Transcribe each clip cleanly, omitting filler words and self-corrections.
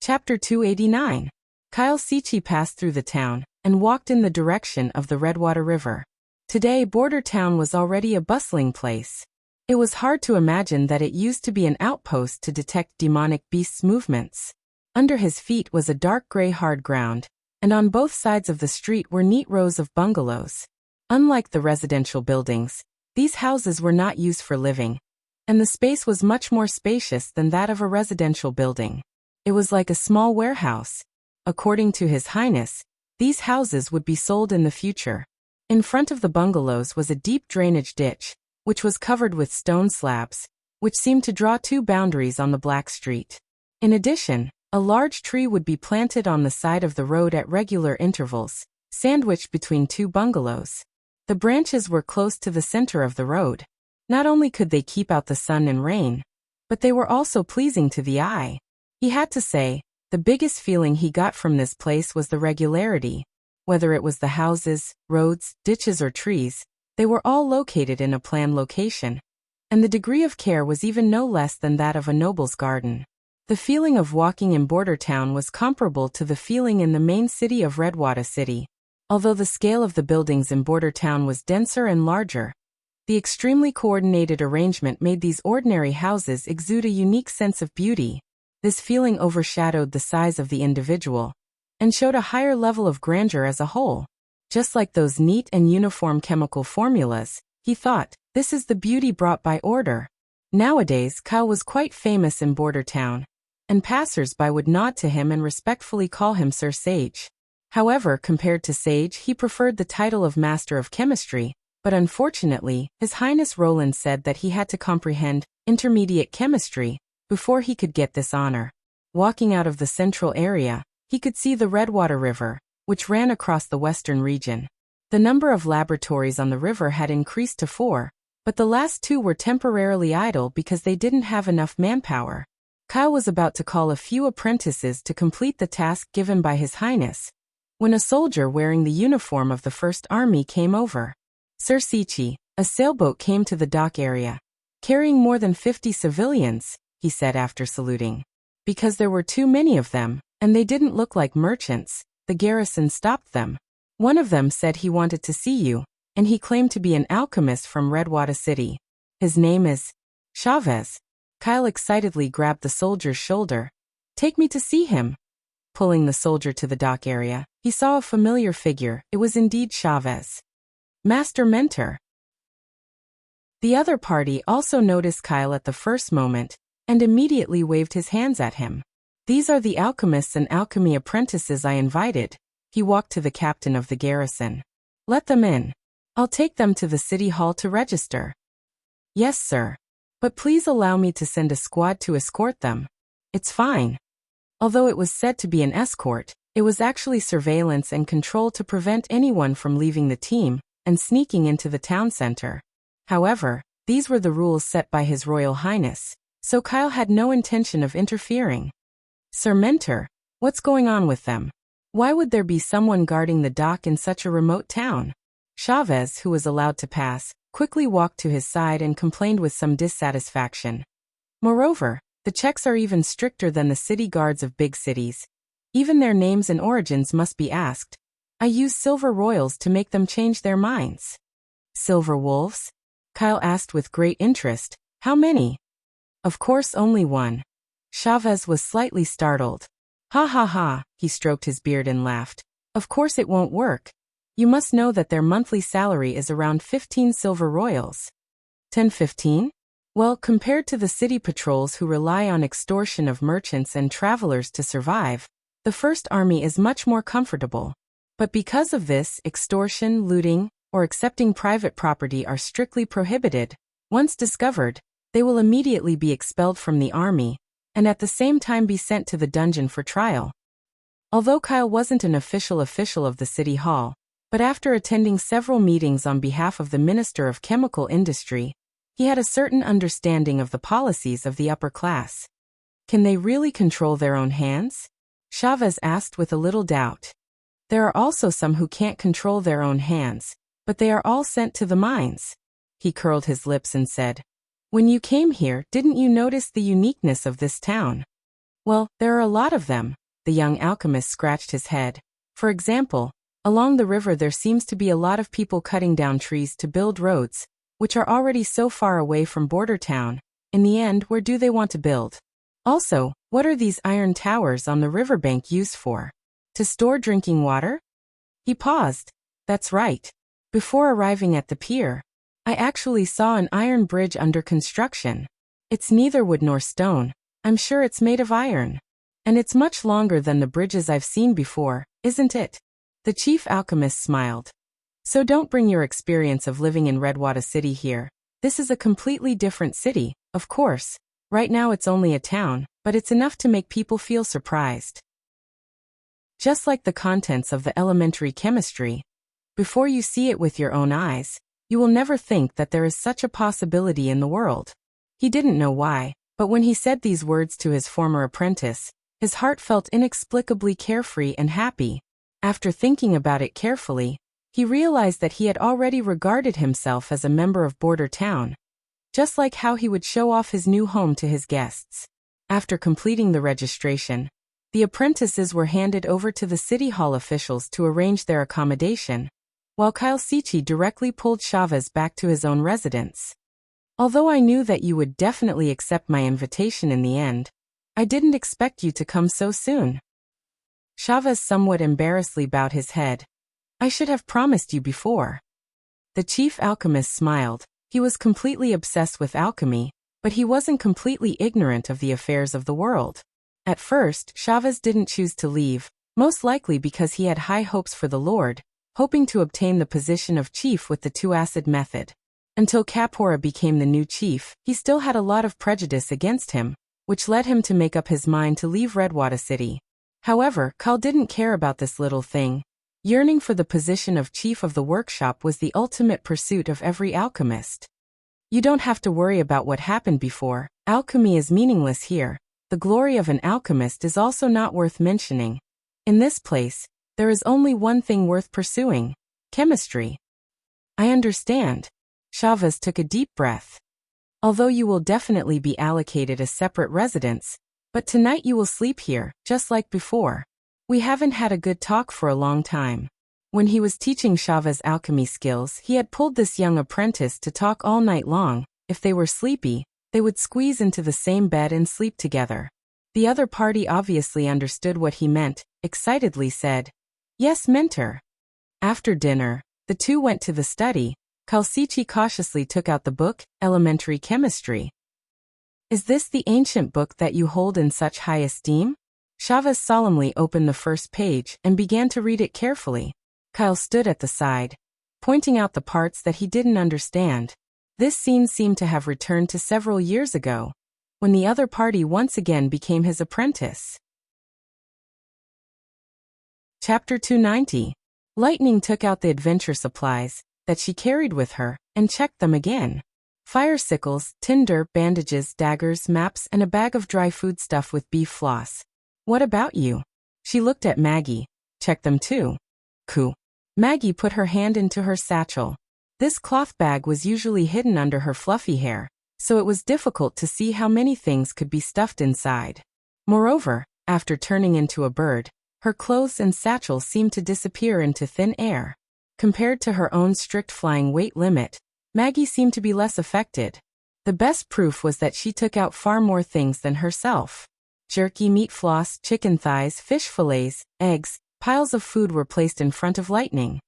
Chapter 289. Kyle Sichi passed through the town and walked in the direction of the Redwater River. Today, Border Town was already a bustling place. It was hard to imagine that it used to be an outpost to detect demonic beasts' movements. Under his feet was a dark gray hard ground, and on both sides of the street were neat rows of bungalows. Unlike the residential buildings, these houses were not used for living, and the space was much more spacious than that of a residential building. It was like a small warehouse. According to His Highness, these houses would be sold in the future. In front of the bungalows was a deep drainage ditch, which was covered with stone slabs, which seemed to draw two boundaries on the black street. In addition, a large tree would be planted on the side of the road at regular intervals, sandwiched between two bungalows. The branches were close to the center of the road. Not only could they keep out the sun and rain, but they were also pleasing to the eye. He had to say, the biggest feeling he got from this place was the regularity. Whether it was the houses, roads, ditches or trees, they were all located in a planned location. And the degree of care was even no less than that of a noble's garden. The feeling of walking in Border Town was comparable to the feeling in the main city of Redwater City. Although the scale of the buildings in Border Town was denser and larger, the extremely coordinated arrangement made these ordinary houses exude a unique sense of beauty. This feeling overshadowed the size of the individual and showed a higher level of grandeur as a whole. Just like those neat and uniform chemical formulas, he thought, this is the beauty brought by order. Nowadays, Kyle was quite famous in Border Town, and passers-by would nod to him and respectfully call him Sir Sage. However, compared to Sage, he preferred the title of Master of Chemistry, but unfortunately, His Highness Roland said that he had to comprehend intermediate chemistry before he could get this honor. Walking out of the central area, he could see the Redwater River, which ran across the western region. The number of laboratories on the river had increased to 4, but the last 2 were temporarily idle because they didn't have enough manpower. Kyle was about to call a few apprentices to complete the task given by His Highness, when a soldier wearing the uniform of the First Army came over. Sir Sichi, a sailboat came to the dock area, carrying more than 50 civilians, he said after saluting. Because there were too many of them, and they didn't look like merchants, the garrison stopped them. One of them said he wanted to see you, and he claimed to be an alchemist from Redwater City. His name is Chavez. Kyle excitedly grabbed the soldier's shoulder. Take me to see him. Pulling the soldier to the dock area, he saw a familiar figure. It was indeed Chavez. Master Mentor. The other party also noticed Kyle at the first moment, and immediately waved his hands at him. These are the alchemists and alchemy apprentices I invited. He walked to the captain of the garrison. Let them in. I'll take them to the city hall to register. Yes, sir. But please allow me to send a squad to escort them. It's fine. Although it was said to be an escort, it was actually surveillance and control to prevent anyone from leaving the team and sneaking into the town center. However, these were the rules set by His Royal Highness, so Kyle had no intention of interfering. Sir Mentor, what's going on with them? Why would there be someone guarding the dock in such a remote town? Chavez, who was allowed to pass, quickly walked to his side and complained with some dissatisfaction. Moreover, the checks are even stricter than the city guards of big cities. Even their names and origins must be asked. I use silver royals to make them change their minds. Silver wolves? Kyle asked with great interest. How many? Of course only one. Chavez was slightly startled. Ha ha ha, he stroked his beard and laughed. Of course it won't work. You must know that their monthly salary is around 15 silver royals. 10-15? Well, compared to the city patrols who rely on extortion of merchants and travelers to survive, the First Army is much more comfortable. But because of this, extortion, looting, or accepting private property are strictly prohibited. Once discovered, they will immediately be expelled from the army, and at the same time be sent to the dungeon for trial. Although Kyle wasn't an official of the city hall, but after attending several meetings on behalf of the Minister of Chemical Industry, he had a certain understanding of the policies of the upper class. Can they really control their own hands? Chavez asked with a little doubt. There are also some who can't control their own hands, but they are all sent to the mines. He curled his lips and said, When you came here, didn't you notice the uniqueness of this town? Well, there are a lot of them. The young alchemist scratched his head. For example, along the river there seems to be a lot of people cutting down trees to build roads, which are already so far away from border town. In the end, where do they want to build? Also, what are these iron towers on the riverbank used for? To store drinking water? He paused. That's right. Before arriving at the pier, I actually saw an iron bridge under construction. It's neither wood nor stone. I'm sure it's made of iron. And it's much longer than the bridges I've seen before, isn't it? The chief alchemist smiled. So don't bring your experience of living in Redwater City here. This is a completely different city, of course. Right now it's only a town, but it's enough to make people feel surprised. Just like the contents of the elementary chemistry, before you see it with your own eyes, you will never think that there is such a possibility in the world. He didn't know why, but when he said these words to his former apprentice, his heart felt inexplicably carefree and happy. After thinking about it carefully, he realized that he had already regarded himself as a member of Border Town, just like how he would show off his new home to his guests. After completing the registration, the apprentices were handed over to the City Hall officials to arrange their accommodation, while Kyle Sichi directly pulled Chavez back to his own residence. Although I knew that you would definitely accept my invitation in the end, I didn't expect you to come so soon. Chavez somewhat embarrassedly bowed his head. I should have promised you before. The chief alchemist smiled. He was completely obsessed with alchemy, but he wasn't completely ignorant of the affairs of the world. At first, Chavez didn't choose to leave, most likely because he had high hopes for the Lord, hoping to obtain the position of chief with the two-acid method. Until Kapora became the new chief, he still had a lot of prejudice against him, which led him to make up his mind to leave Redwater City. However, Kyle didn't care about this little thing. Yearning for the position of chief of the workshop was the ultimate pursuit of every alchemist. You don't have to worry about what happened before. Alchemy is meaningless here. The glory of an alchemist is also not worth mentioning. In this place, there is only one thing worth pursuing: chemistry. I understand. Chavez took a deep breath. Although you will definitely be allocated a separate residence, but tonight you will sleep here, just like before. We haven't had a good talk for a long time. When he was teaching Chavez alchemy skills, he had pulled this young apprentice to talk all night long. If they were sleepy, they would squeeze into the same bed and sleep together. The other party obviously understood what he meant, excitedly said, "Yes, mentor." After dinner, the two went to the study. Kalsichi cautiously took out the book, Elementary Chemistry. Is this the ancient book that you hold in such high esteem? Chavez solemnly opened the first page and began to read it carefully. Kyle stood at the side, pointing out the parts that he didn't understand. This scene seemed to have returned to several years ago, when the other party once again became his apprentice. Chapter 290. Lightning took out the adventure supplies that she carried with her and checked them again. Fire sickles, tinder, bandages, daggers, maps, and a bag of dry food stuffed with beef floss. What about you? She looked at Maggie. Check them too. Coo. Maggie put her hand into her satchel. This cloth bag was usually hidden under her fluffy hair, so it was difficult to see how many things could be stuffed inside. Moreover, after turning into a bird, her clothes and satchel seemed to disappear into thin air. Compared to her own strict flying weight limit, Maggie seemed to be less affected. The best proof was that she took out far more things than herself. Jerky, meat floss, chicken thighs, fish fillets, eggs, piles of food were placed in front of Lightning.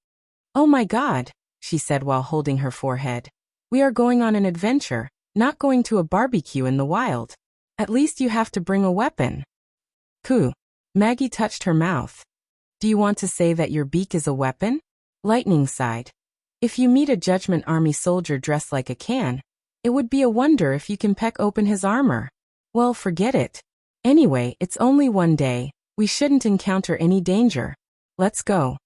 "Oh my God," she said while holding her forehead. "We are going on an adventure, not going to a barbecue in the wild. At least you have to bring a weapon." Coo. Maggie touched her mouth. "Do you want to say that your beak is a weapon?" Lightning sighed. "If you meet a Judgment Army soldier dressed like a can, it would be a wonder if you can peck open his armor. Well, forget it. Anyway, it's only one day. We shouldn't encounter any danger. Let's go."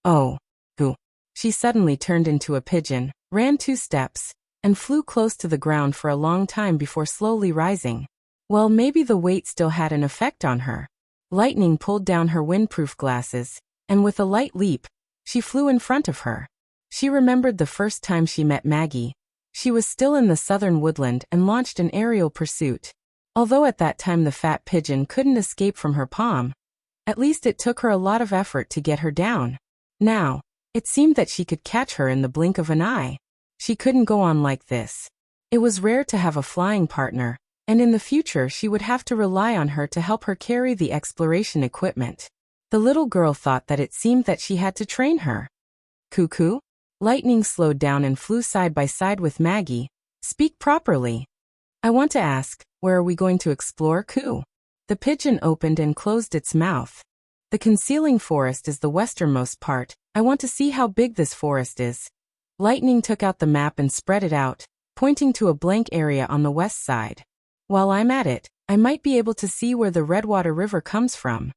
"Oh." Coo. She suddenly turned into a pigeon, ran 2 steps, and flew close to the ground for a long time before slowly rising. Well, maybe the weight still had an effect on her. Lightning pulled down her windproof glasses, and with a light leap, she flew in front of her. She remembered the first time she met Maggie. She was still in the southern woodland and launched an aerial pursuit. Although at that time the fat pigeon couldn't escape from her palm, at least it took her a lot of effort to get her down. Now, it seemed that she could catch her in the blink of an eye. She couldn't go on like this. It was rare to have a flying partner, and in the future she would have to rely on her to help her carry the exploration equipment. The little girl thought that it seemed that she had to train her. Cuckoo? Lightning slowed down and flew side by side with Maggie. Speak properly. I want to ask, where are we going to explore, Coo? The pigeon opened and closed its mouth. The concealing forest is the westernmost part. I want to see how big this forest is. Lightning took out the map and spread it out, pointing to a blank area on the west side. While I'm at it, I might be able to see where the Redwater River comes from.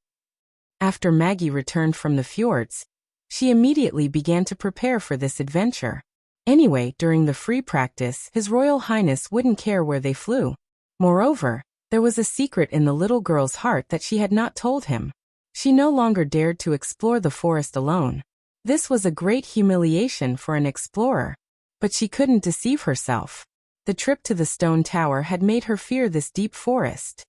After Maggie returned from the fjords, she immediately began to prepare for this adventure. Anyway, during the free practice, His Royal Highness wouldn't care where they flew. Moreover, there was a secret in the little girl's heart that she had not told him. She no longer dared to explore the forest alone. This was a great humiliation for an explorer. But she couldn't deceive herself. The trip to the stone tower had made her fear this deep forest.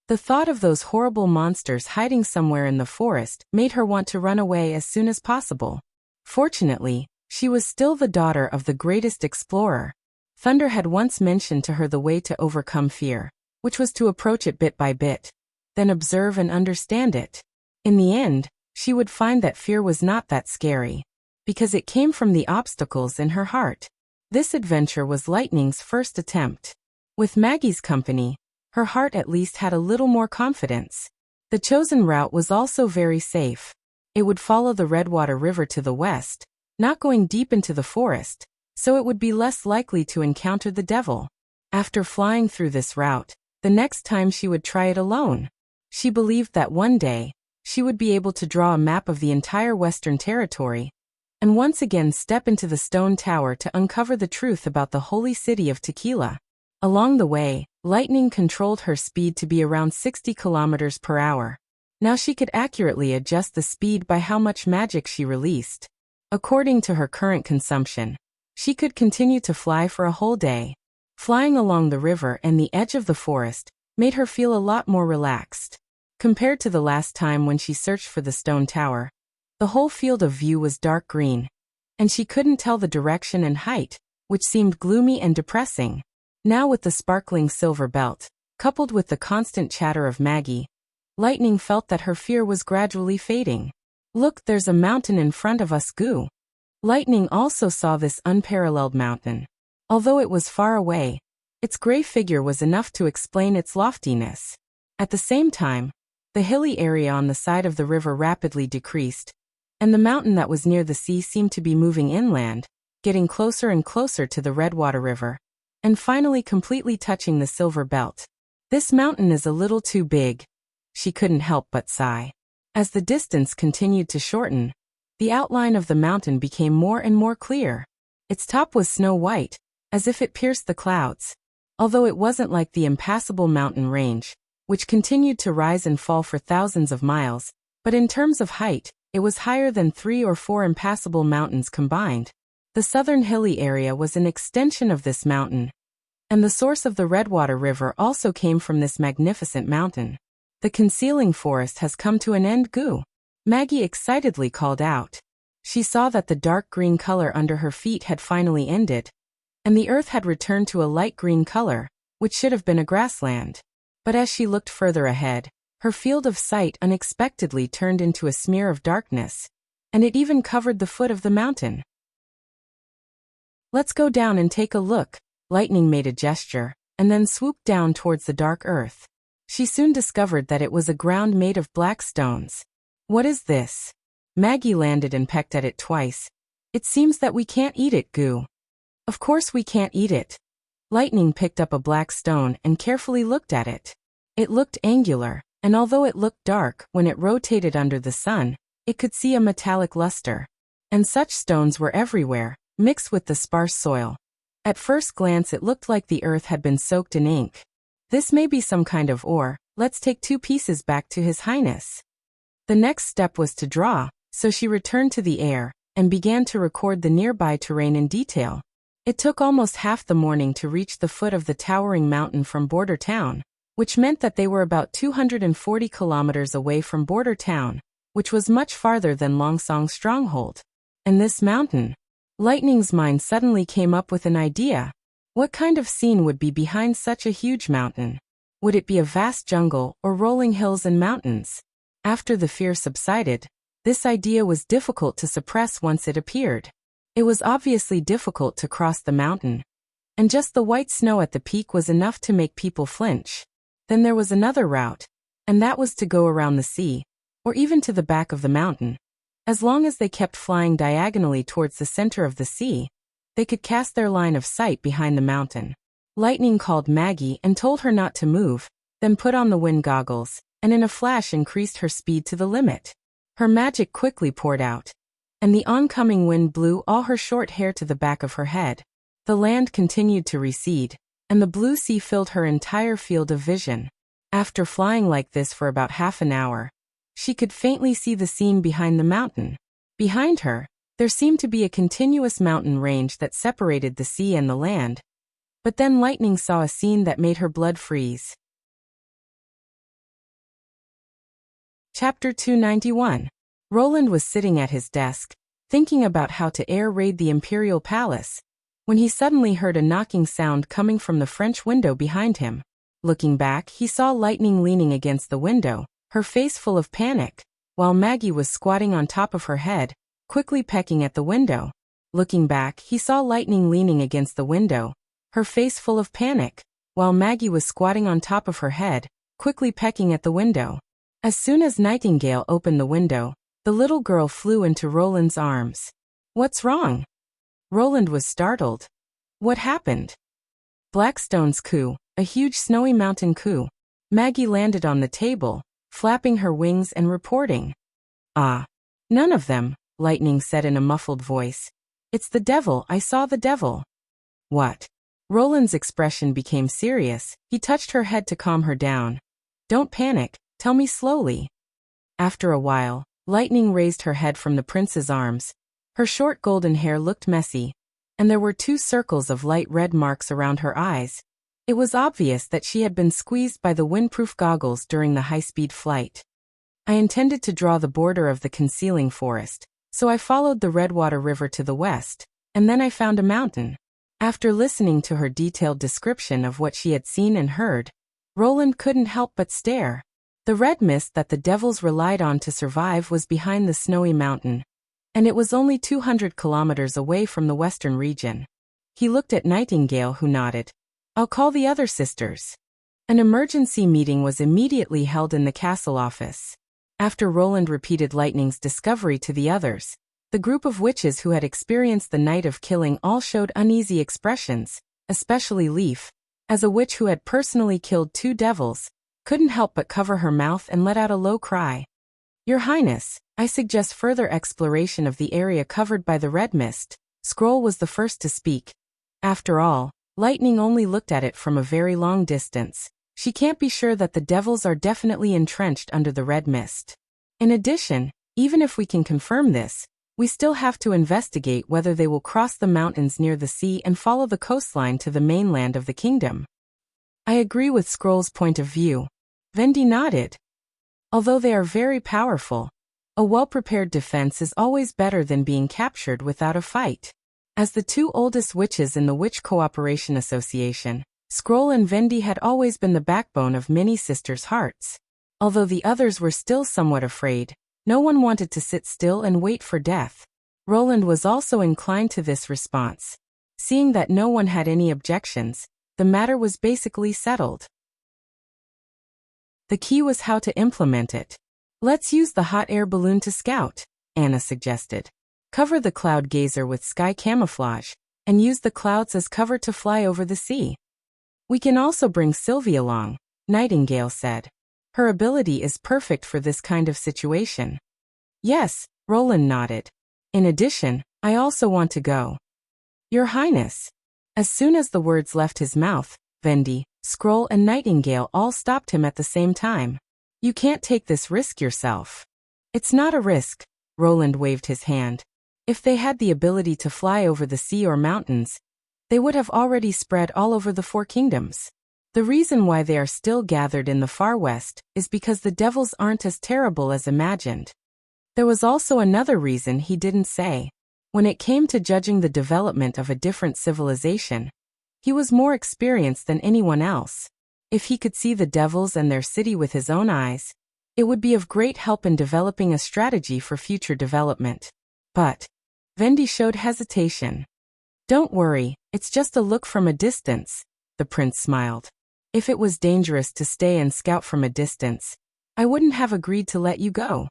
The thought of those horrible monsters hiding somewhere in the forest made her want to run away as soon as possible. Fortunately, she was still the daughter of the greatest explorer. Thunder had once mentioned to her the way to overcome fear, which was to approach it bit by bit, then observe and understand it. In the end, she would find that fear was not that scary, because it came from the obstacles in her heart. This adventure was Lightning's first attempt. With Maggie's company, her heart at least had a little more confidence. The chosen route was also very safe. It would follow the Redwater River to the west, not going deep into the forest, so it would be less likely to encounter the devil. After flying through this route, the next time she would try it alone. She believed that one day, she would be able to draw a map of the entire Western Territory, and once again step into the stone tower to uncover the truth about the holy city of Tequila. Along the way, Lightning controlled her speed to be around 60 kilometers per hour. Now she could accurately adjust the speed by how much magic she released. According to her current consumption, she could continue to fly for a whole day. Flying along the river and the edge of the forest made her feel a lot more relaxed. Compared to the last time when she searched for the stone tower, the whole field of view was dark green, and she couldn't tell the direction and height, which seemed gloomy and depressing. Now with the sparkling silver belt, coupled with the constant chatter of Maggie, Lightning felt that her fear was gradually fading. Look, there's a mountain in front of us, Goo. Lightning also saw this unparalleled mountain. Although it was far away, its gray figure was enough to explain its loftiness. At the same time, the hilly area on the side of the river rapidly decreased, and the mountain that was near the sea seemed to be moving inland, getting closer and closer to the Redwater River, and finally completely touching the silver belt. This mountain is a little too big. She couldn't help but sigh. As the distance continued to shorten, the outline of the mountain became more and more clear. Its top was snow-white, as if it pierced the clouds. Although it wasn't like the impassable mountain range, which continued to rise and fall for thousands of miles, but in terms of height, it was higher than 3 or 4 impassable mountains combined. The southern hilly area was an extension of this mountain, and the source of the Redwater River also came from this magnificent mountain. The concealing forest has come to an end, Goo. Maggie excitedly called out. She saw that the dark green color under her feet had finally ended, and the earth had returned to a light green color, which should have been a grassland. But as she looked further ahead, her field of sight unexpectedly turned into a smear of darkness, and it even covered the foot of the mountain. Let's go down and take a look. Lightning made a gesture, and then swooped down towards the dark earth. She soon discovered that it was a ground made of black stones. What is this? Maggie landed and pecked at it twice. It seems that we can't eat it, Goo. Of course we can't eat it. Lightning picked up a black stone and carefully looked at it. It looked angular, and although it looked dark when it rotated under the sun, it could see a metallic luster. And such stones were everywhere, mixed with the sparse soil. At first glance it looked like the earth had been soaked in ink. This may be some kind of ore. Let's take 2 pieces back to His Highness. The next step was to draw, so she returned to the air and began to record the nearby terrain in detail. It took almost half the morning to reach the foot of the towering mountain from Border Town, which meant that they were about 240 kilometers away from Border Town, which was much farther than Longsong's stronghold. And this mountain? Lightning's mind suddenly came up with an idea. What kind of scene would be behind such a huge mountain? Would it be a vast jungle or rolling hills and mountains? After the fear subsided, this idea was difficult to suppress once it appeared. It was obviously difficult to cross the mountain, and just the white snow at the peak was enough to make people flinch. Then there was another route, and that was to go around the sea, or even to the back of the mountain. As long as they kept flying diagonally towards the center of the sea, they could cast their line of sight behind the mountain. Lightning called Maggie and told her not to move, then put on the wind goggles, and in a flash increased her speed to the limit. Her magic quickly poured out, and the oncoming wind blew all her short hair to the back of her head. The land continued to recede, and the blue sea filled her entire field of vision. After flying like this for about half an hour, she could faintly see the scene behind the mountain. Behind her, there seemed to be a continuous mountain range that separated the sea and the land. But then Lightning saw a scene that made her blood freeze. Chapter 291. Roland was sitting at his desk, thinking about how to air raid the Imperial Palace, when he suddenly heard a knocking sound coming from the French window behind him. Looking back, he saw Lightning leaning against the window, her face full of panic, while Maggie was squatting on top of her head, quickly pecking at the window. Looking back, he saw Lightning leaning against the window, her face full of panic, while Maggie was squatting on top of her head, quickly pecking at the window. As soon as Nightingale opened the window, the little girl flew into Roland's arms. "What's wrong?" Roland was startled. "What happened?" Blackstone's coup, a huge snowy mountain coup. Maggie landed on the table, flapping her wings and reporting. "Ah. None of them," Lightning said in a muffled voice. "It's the devil, I saw the devil." "What?" Roland's expression became serious. He touched her head to calm her down. "Don't panic, tell me slowly." After a while, Lightning raised her head from the prince's arms. Her short golden hair looked messy, and there were 2 circles of light red marks around her eyes. It was obvious that she had been squeezed by the windproof goggles during the high-speed flight. "I intended to draw the border of the concealing forest, so I followed the Redwater River to the west, and then I found a mountain." After listening to her detailed description of what she had seen and heard, Roland couldn't help but stare. The red mist that the devils relied on to survive was behind the snowy mountain, and it was only 200 kilometers away from the western region. He looked at Nightingale, who nodded. "I'll call the other sisters." An emergency meeting was immediately held in the castle office. After Roland repeated Lightning's discovery to the others, the group of witches who had experienced the night of killing all showed uneasy expressions, especially Leaf, as a witch who had personally killed 2 devils, couldn't help but cover her mouth and let out a low cry. "Your Highness, I suggest further exploration of the area covered by the red mist." Scroll was the first to speak. After all, Lightning only looked at it from a very long distance. She can't be sure that the devils are definitely entrenched under the red mist. In addition, even if we can confirm this, we still have to investigate whether they will cross the mountains near the sea and follow the coastline to the mainland of the kingdom. "I agree with Scroll's point of view." Vendi nodded. "Although they are very powerful, a well-prepared defense is always better than being captured without a fight." As the 2 oldest witches in the Witch Cooperation Association, Scroll and Vendi had always been the backbone of many sisters' hearts. Although the others were still somewhat afraid, no one wanted to sit still and wait for death. Roland was also inclined to this response. Seeing that no one had any objections, the matter was basically settled. The key was how to implement it. "Let's use the hot air balloon to scout," Anna suggested. "Cover the cloud gazer with sky camouflage, and use the clouds as cover to fly over the sea." "We can also bring Sylvie along," Nightingale said. "Her ability is perfect for this kind of situation." "Yes," Roland nodded. "In addition, I also want to go." "Your Highness." As soon as the words left his mouth, Vendi, Scroll and Nightingale all stopped him at the same time. "You can't take this risk yourself." "It's not a risk," Roland waved his hand. "If they had the ability to fly over the sea or mountains, they would have already spread all over the four kingdoms. The reason why they are still gathered in the far west is because the devils aren't as terrible as imagined. There was also another reason he didn't say. When it came to judging the development of a different civilization, he was more experienced than anyone else. If he could see the devils and their city with his own eyes, it would be of great help in developing a strategy for future development. But Vendi showed hesitation. "Don't worry, it's just a look from a distance," the prince smiled. "If it was dangerous to stay and scout from a distance, I wouldn't have agreed to let you go."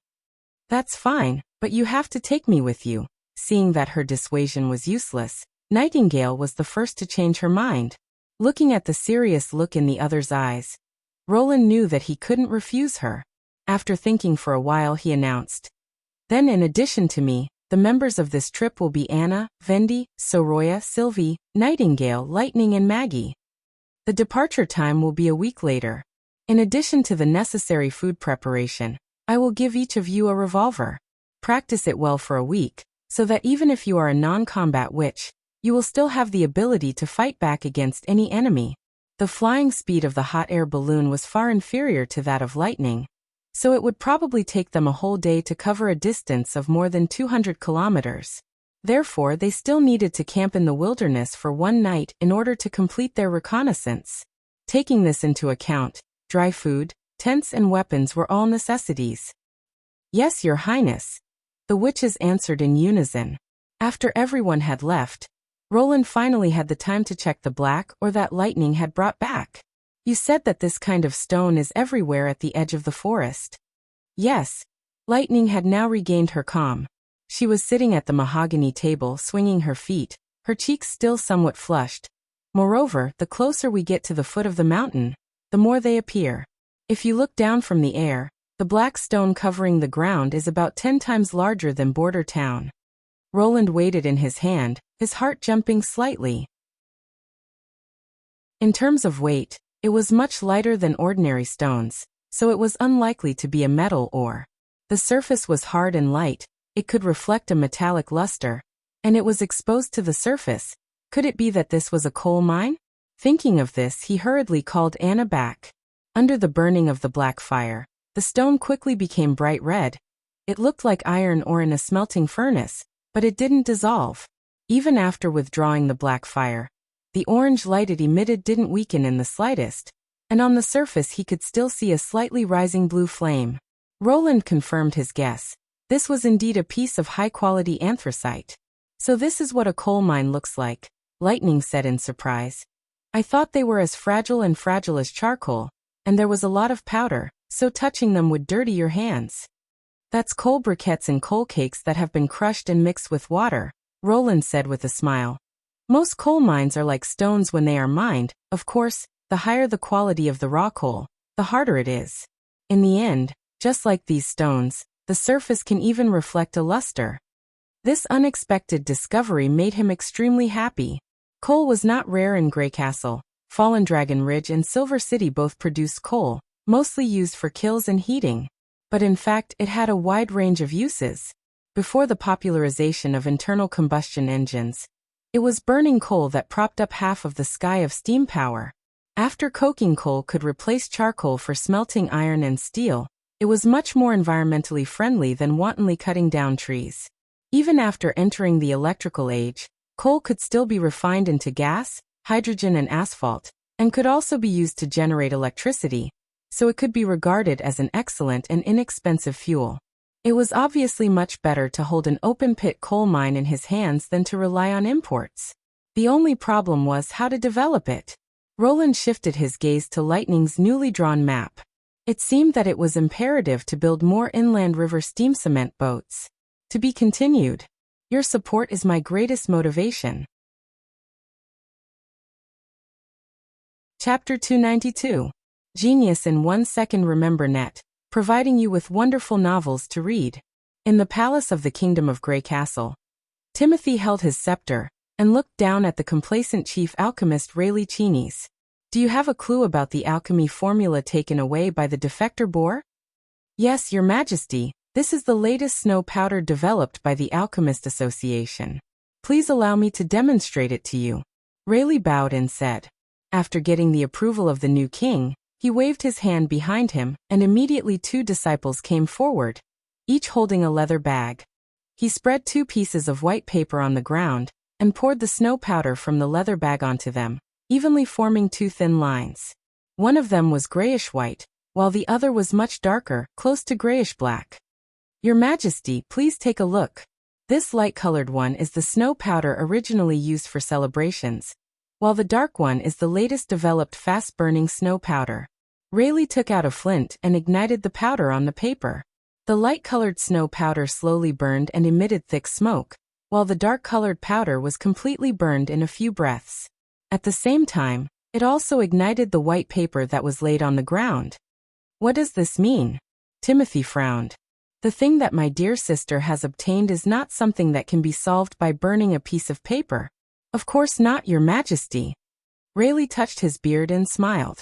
"That's fine, but you have to take me with you." Seeing that her dissuasion was useless, Nightingale was the first to change her mind. Looking at the serious look in the other's eyes, Roland knew that he couldn't refuse her. After thinking for a while, he announced, "Then in addition to me, the members of this trip will be Anna, Vendi, Soroya, Sylvie, Nightingale, Lightning and Maggie. The departure time will be a week later. In addition to the necessary food preparation, I will give each of you a revolver. Practice it well for a week, so that even if you are a non-combat witch, you will still have the ability to fight back against any enemy." The flying speed of the hot air balloon was far inferior to that of Lightning, so it would probably take them a whole day to cover a distance of more than 200 kilometers. Therefore, they still needed to camp in the wilderness for one night in order to complete their reconnaissance. Taking this into account, dry food, tents and weapons were all necessities. "Yes, Your Highness," the witches answered in unison. After everyone had left, Roland finally had the time to check the black ore that Lightning had brought back. "You said that this kind of stone is everywhere at the edge of the forest." Yes. Lightning had now regained her calm. She was sitting at the mahogany table, swinging her feet, her cheeks still somewhat flushed. "Moreover, the closer we get to the foot of the mountain, the more they appear. If you look down from the air, the black stone covering the ground is about 10 times larger than Border Town." Roland weighed it in his hand, his heart jumping slightly. In terms of weight, it was much lighter than ordinary stones, so it was unlikely to be a metal ore. The surface was hard and light, it could reflect a metallic luster, and it was exposed to the surface. Could it be that this was a coal mine? Thinking of this, he hurriedly called Anna back. Under the burning of the black fire, the stone quickly became bright red. It looked like iron ore in a smelting furnace, but it didn't dissolve. Even after withdrawing the black fire, the orange light it emitted didn't weaken in the slightest, and on the surface he could still see a slightly rising blue flame. Roland confirmed his guess. This was indeed a piece of high-quality anthracite. "So this is what a coal mine looks like," Lightning said in surprise. "I thought they were as fragile as charcoal, and there was a lot of powder, so touching them would dirty your hands." "That's coal briquettes and coal cakes that have been crushed and mixed with water," Roland said with a smile. "Most coal mines are like stones when they are mined. Of course, the higher the quality of the raw coal, the harder it is. In the end, just like these stones, the surface can even reflect a luster." This unexpected discovery made him extremely happy. Coal was not rare in Grey Castle. Fallen Dragon Ridge and Silver City both produced coal, mostly used for kilns and heating. But in fact, it had a wide range of uses. Before the popularization of internal combustion engines, it was burning coal that propped up half of the sky of steam power. After coking coal could replace charcoal for smelting iron and steel, it was much more environmentally friendly than wantonly cutting down trees. Even after entering the electrical age, coal could still be refined into gas, hydrogen and asphalt, and could also be used to generate electricity, so it could be regarded as an excellent and inexpensive fuel. It was obviously much better to hold an open-pit coal mine in his hands than to rely on imports. The only problem was how to develop it. Roland shifted his gaze to Lightning's newly drawn map. It seemed that it was imperative to build more inland river steam cement boats. To be continued. Your support is my greatest motivation. Chapter 292. Genius in 1 second. Remember Net, providing you with wonderful novels to read. In the palace of the Kingdom of Grey Castle, Timothy held his scepter and looked down at the complacent chief alchemist Rayleigh Cheney's. "Do you have a clue about the alchemy formula taken away by the defector boar?" "Yes, Your Majesty, this is the latest snow powder developed by the Alchemist Association. Please allow me to demonstrate it to you." Rayleigh bowed and said. After getting the approval of the new king, he waved his hand behind him, and immediately 2 disciples came forward, each holding a leather bag. He spread 2 pieces of white paper on the ground, and poured the snow powder from the leather bag onto them, evenly forming 2 thin lines. One of them was grayish-white, while the other was much darker, close to grayish-black. Your Majesty, please take a look. This light-colored one is the snow powder originally used for celebrations, while the dark one is the latest developed fast-burning snow powder. Rayleigh took out a flint and ignited the powder on the paper. The light-colored snow powder slowly burned and emitted thick smoke, while the dark-colored powder was completely burned in a few breaths. At the same time, it also ignited the white paper that was laid on the ground. What does this mean? Timothy frowned. The thing that my dear sister has obtained is not something that can be solved by burning a piece of paper. Of course not, Your Majesty. Rayleigh touched his beard and smiled.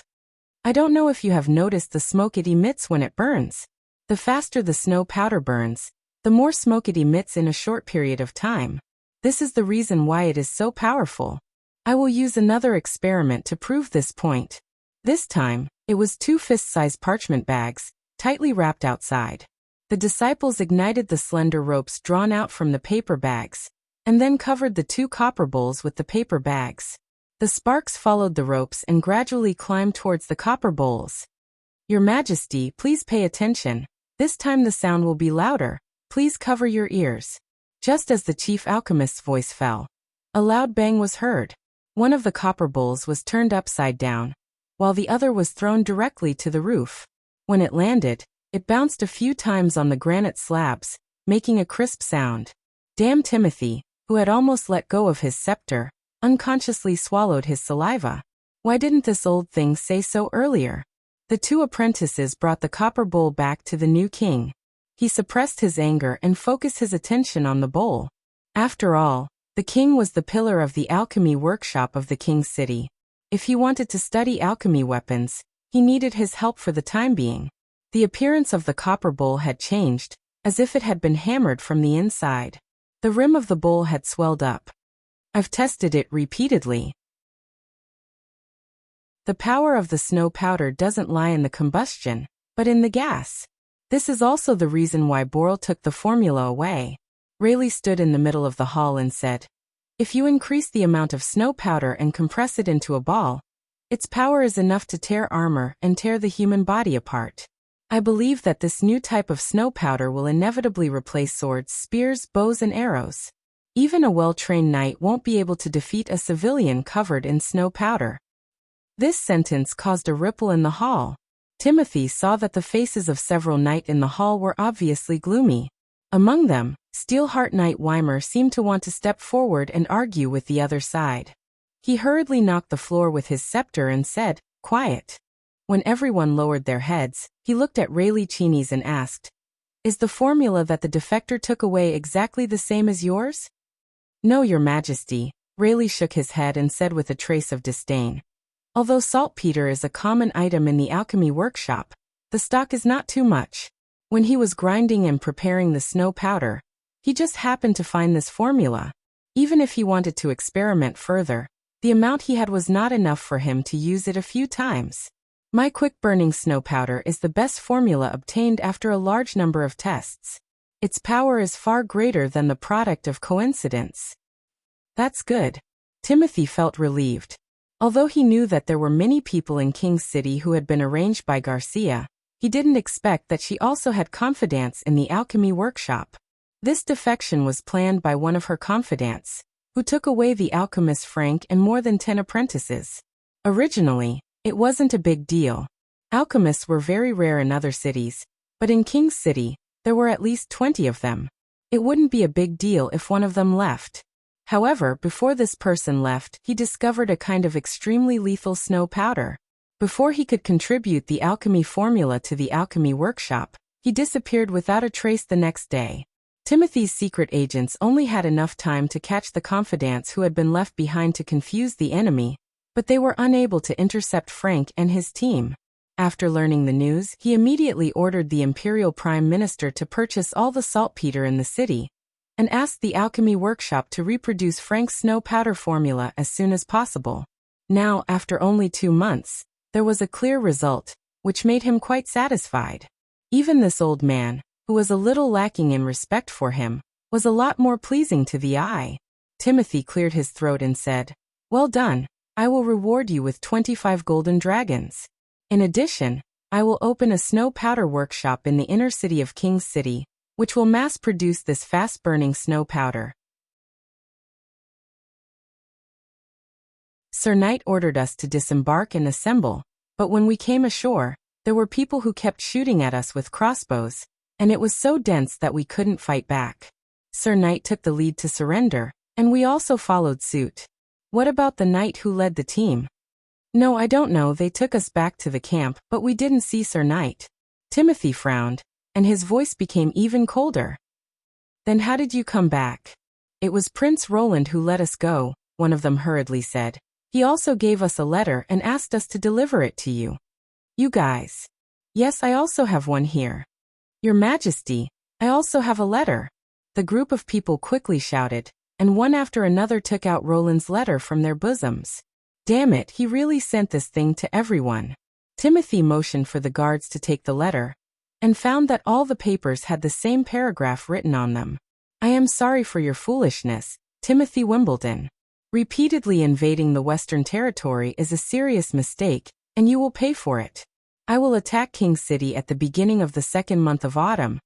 I don't know if you have noticed the smoke it emits when it burns. The faster the snow powder burns, the more smoke it emits in a short period of time. This is the reason why it is so powerful. I will use another experiment to prove this point. This time, it was 2 fist-sized parchment bags, tightly wrapped outside. The disciples ignited the slender ropes drawn out from the paper bags, and then covered the 2 copper bowls with the paper bags. The sparks followed the ropes and gradually climbed towards the copper bowls. Your Majesty, please pay attention. This time the sound will be louder. Please cover your ears. Just as the chief alchemist's voice fell, a loud bang was heard. One of the copper bowls was turned upside down, while the other was thrown directly to the roof. When it landed, it bounced a few times on the granite slabs, making a crisp sound. Damn, Timothy, who had almost let go of his scepter, unconsciously swallowed his saliva. Why didn't this old thing say so earlier? The 2 apprentices brought the copper bowl back to the new king. He suppressed his anger and focused his attention on the bowl. After all, the king was the pillar of the alchemy workshop of the king's city. If he wanted to study alchemy weapons, he needed his help for the time being. The appearance of the copper bowl had changed, as if it had been hammered from the inside. The rim of the bowl had swelled up. I've tested it repeatedly. The power of the snow powder doesn't lie in the combustion, but in the gas. This is also the reason why Borel took the formula away. Rayleigh stood in the middle of the hall and said, if you increase the amount of snow powder and compress it into a ball, its power is enough to tear armor and tear the human body apart. I believe that this new type of snow powder will inevitably replace swords, spears, bows, and arrows. Even a well-trained knight won't be able to defeat a civilian covered in snow powder. This sentence caused a ripple in the hall. Timothy saw that the faces of several knights in the hall were obviously gloomy. Among them, Steelheart Knight Weimer seemed to want to step forward and argue with the other side. He hurriedly knocked the floor with his scepter and said, quiet. When everyone lowered their heads, he looked at Rayleigh Cheneys and asked, is the formula that the defector took away exactly the same as yours? No, Your Majesty. Rayleigh shook his head and said with a trace of disdain. Although saltpeter is a common item in the alchemy workshop, the stock is not too much. When he was grinding and preparing the snow powder, he just happened to find this formula. Even if he wanted to experiment further, the amount he had was not enough for him to use it a few times. My quick-burning snow powder is the best formula obtained after a large number of tests. Its power is far greater than the product of coincidence. That's good. Timothy felt relieved. Although he knew that there were many people in King's City who had been arranged by Garcia, he didn't expect that she also had confidants in the alchemy workshop. This defection was planned by one of her confidants, who took away the alchemist Frank and more than 10 apprentices. Originally, it wasn't a big deal. Alchemists were very rare in other cities, but in King's City, there were at least 20 of them. It wouldn't be a big deal if one of them left. However, before this person left, he discovered a kind of extremely lethal snow powder. Before he could contribute the alchemy formula to the alchemy workshop, he disappeared without a trace the next day. Timothy's secret agents only had enough time to catch the confidants who had been left behind to confuse the enemy, but they were unable to intercept Frank and his team. After learning the news, he immediately ordered the Imperial Prime Minister to purchase all the saltpeter in the city. and asked the alchemy workshop to reproduce Frank's snow powder formula as soon as possible. Now, after only 2 months, there was a clear result, which made him quite satisfied. Even this old man, who was a little lacking in respect for him, was a lot more pleasing to the eye. Timothy cleared his throat and said, "Well done. I will reward you with 25 golden dragons. In addition, I will open a snow powder workshop in the inner city of King's City, which will mass-produce this fast-burning snow powder." Sir Knight ordered us to disembark and assemble, but when we came ashore, there were people who kept shooting at us with crossbows, and it was so dense that we couldn't fight back. Sir Knight took the lead to surrender, and we also followed suit. What about the knight who led the team? No, I don't know. They took us back to the camp, but we didn't see Sir Knight. Timothy frowned, and his voice became even colder. Then how did you come back? It was Prince Roland who let us go, one of them hurriedly said. He also gave us a letter and asked us to deliver it to you. You guys. Yes, I also have one here. Your Majesty, I also have a letter. The group of people quickly shouted, and one after another took out Roland's letter from their bosoms. Damn it, he really sent this thing to everyone. Timothy motioned for the guards to take the letter, and found that all the papers had the same paragraph written on them. I am sorry for your foolishness, Timothy Wimbledon. Repeatedly invading the Western Territory is a serious mistake, and you will pay for it. I will attack King City at the beginning of the 2nd month of autumn,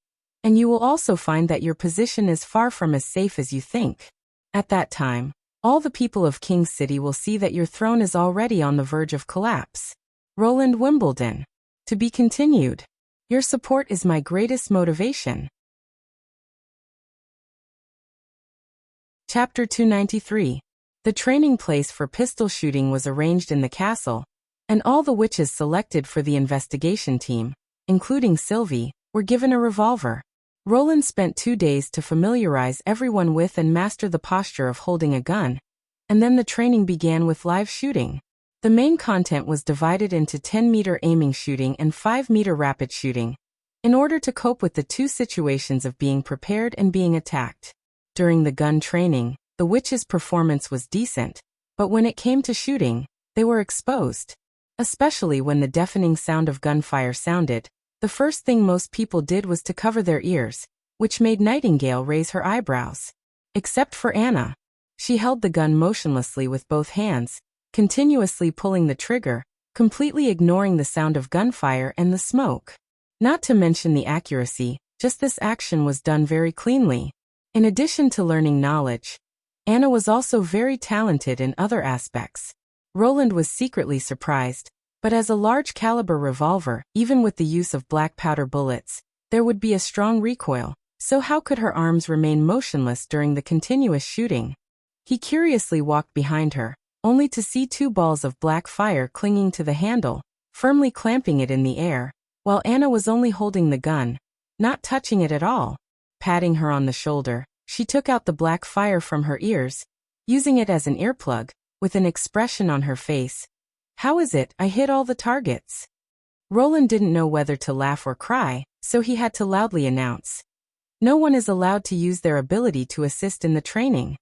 and you will also find that your position is far from as safe as you think. At that time, all the people of King City will see that your throne is already on the verge of collapse. Roland Wimbledon. To be continued. Your support is my greatest motivation. Chapter 293. The training place for pistol shooting was arranged in the castle, and all the witches selected for the investigation team, including Sylvie, were given a revolver. Roland spent 2 days to familiarize everyone with and master the posture of holding a gun, and then the training began with live shooting. The main content was divided into 10-meter aiming shooting and 5-meter rapid shooting, in order to cope with the 2 situations of being prepared and being attacked. During the gun training, the witches' performance was decent, but when it came to shooting, they were exposed. Especially when the deafening sound of gunfire sounded, the first thing most people did was to cover their ears, which made Nightingale raise her eyebrows. Except for Anna. She held the gun motionlessly with both hands, continuously pulling the trigger, completely ignoring the sound of gunfire and the smoke. Not to mention the accuracy, just this action was done very cleanly. In addition to learning knowledge, Anna was also very talented in other aspects. Roland was secretly surprised, but as a large-caliber revolver, even with the use of black powder bullets, there would be a strong recoil, so how could her arms remain motionless during the continuous shooting? He curiously walked behind her, only to see 2 balls of black fire clinging to the handle, firmly clamping it in the air, while Anna was only holding the gun, not touching it at all. Patting her on the shoulder, she took out the black fire from her ears, using it as an earplug, with an expression on her face. How is it I hit all the targets? Roland didn't know whether to laugh or cry, so he had to loudly announce. No one is allowed to use their ability to assist in the training.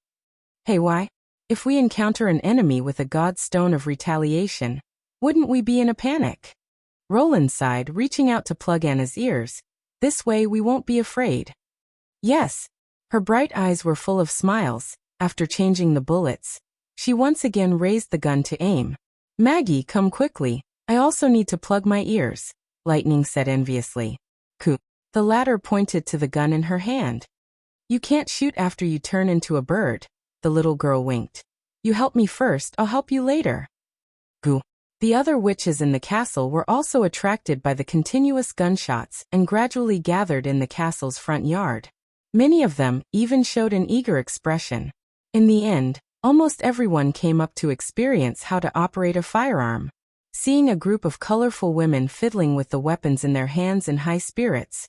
Hey, why? If we encounter an enemy with a god stone of retaliation, wouldn't we be in a panic? Roland sighed, reaching out to plug Anna's ears. This way we won't be afraid. Yes. Her bright eyes were full of smiles. After changing the bullets, she once again raised the gun to aim. Maggie, come quickly. I also need to plug my ears, Lightning said enviously. Coo. The latter pointed to the gun in her hand. You can't shoot after you turn into a bird, the little girl winked. You help me first, I'll help you later. Goo. The other witches in the castle were also attracted by the continuous gunshots and gradually gathered in the castle's front yard. Many of them even showed an eager expression. In the end, almost everyone came up to experience how to operate a firearm. Seeing a group of colorful women fiddling with the weapons in their hands in high spirits,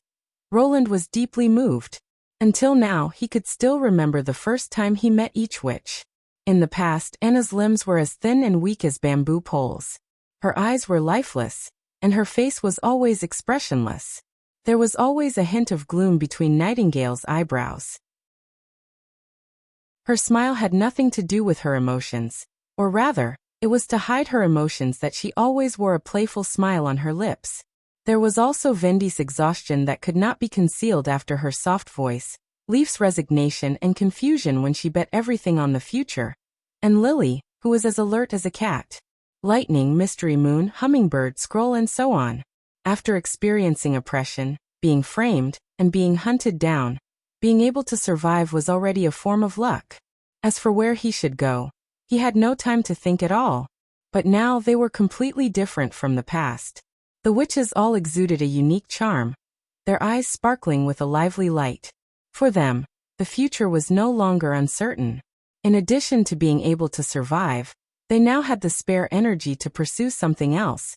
Roland was deeply moved. Until now, he could still remember the first time he met each witch. In the past, Anna's limbs were as thin and weak as bamboo poles. Her eyes were lifeless, and her face was always expressionless. There was always a hint of gloom between Nightingale's eyebrows. Her smile had nothing to do with her emotions, or rather, it was to hide her emotions that she always wore a playful smile on her lips. There was also Vendi's exhaustion that could not be concealed after her soft voice, Leaf's resignation and confusion when she bet everything on the future, and Lily, who was as alert as a cat. Lightning, Mystery Moon, Hummingbird, Scroll, and so on. After experiencing oppression, being framed, and being hunted down, being able to survive was already a form of luck. As for where he should go, he had no time to think at all. But now they were completely different from the past. The witches all exuded a unique charm, their eyes sparkling with a lively light. For them, the future was no longer uncertain. In addition to being able to survive, they now had the spare energy to pursue something else,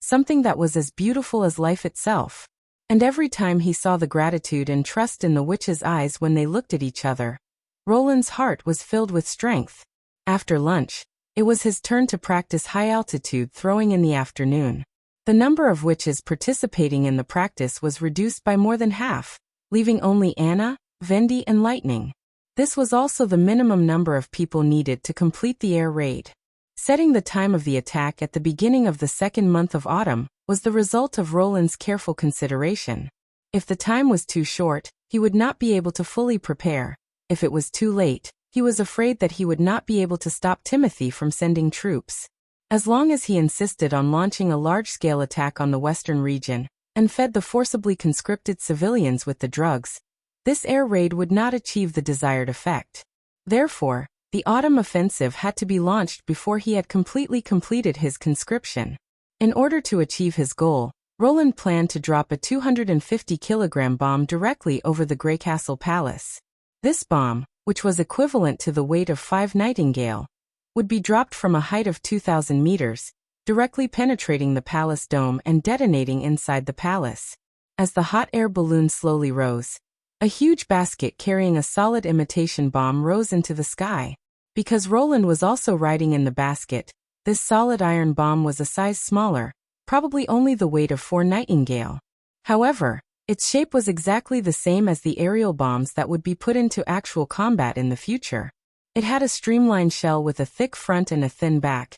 something that was as beautiful as life itself. And every time he saw the gratitude and trust in the witches' eyes when they looked at each other, Roland's heart was filled with strength. After lunch, it was his turn to practice high-altitude throwing in the afternoon. The number of witches participating in the practice was reduced by more than half, leaving only Anna, Vendi, and Lightning. This was also the minimum number of people needed to complete the air raid. Setting the time of the attack at the beginning of the second month of autumn was the result of Roland's careful consideration. If the time was too short, he would not be able to fully prepare. If it was too late, he was afraid that he would not be able to stop Timothy from sending troops. As long as he insisted on launching a large-scale attack on the western region, and fed the forcibly conscripted civilians with the drugs, this air raid would not achieve the desired effect. Therefore, the autumn offensive had to be launched before he had completely completed his conscription. In order to achieve his goal, Roland planned to drop a 250-kilogram bomb directly over the Grey Castle Palace. This bomb, which was equivalent to the weight of 5 Nightingale, would be dropped from a height of 2,000 meters, directly penetrating the palace dome and detonating inside the palace. As the hot air balloon slowly rose, a huge basket carrying a solid imitation bomb rose into the sky. Because Roland was also riding in the basket, this solid iron bomb was a size smaller, probably only the weight of 4 Nightingale. However, its shape was exactly the same as the aerial bombs that would be put into actual combat in the future. It had a streamlined shell with a thick front and a thin back,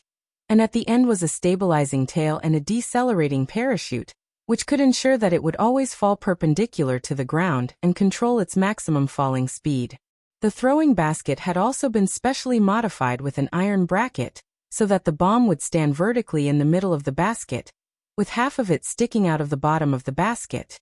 and at the end was a stabilizing tail and a decelerating parachute, which could ensure that it would always fall perpendicular to the ground and control its maximum falling speed. The throwing basket had also been specially modified with an iron bracket, so that the bomb would stand vertically in the middle of the basket, with half of it sticking out of the bottom of the basket.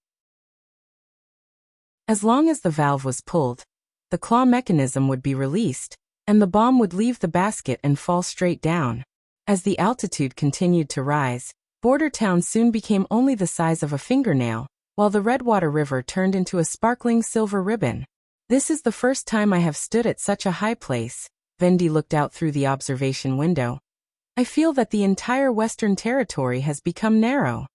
As long as the valve was pulled, the claw mechanism would be released, and the bomb would leave the basket and fall straight down. As the altitude continued to rise, Border Town soon became only the size of a fingernail, while the Redwater River turned into a sparkling silver ribbon. This is the first time I have stood at such a high place. Vendi looked out through the observation window. I feel that the entire Western Territory has become narrow.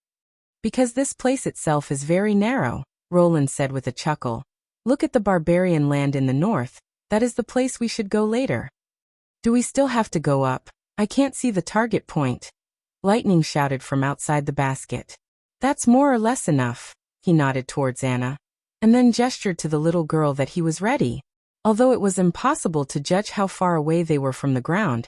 Because this place itself is very narrow, Roland said with a chuckle. Look at the barbarian land in the north, that is the place we should go later. Do we still have to go up? I can't see the target point. Lightning shouted from outside the basket. That's more or less enough. He nodded towards Anna, and then gestured to the little girl that he was ready. Although it was impossible to judge how far away they were from the ground,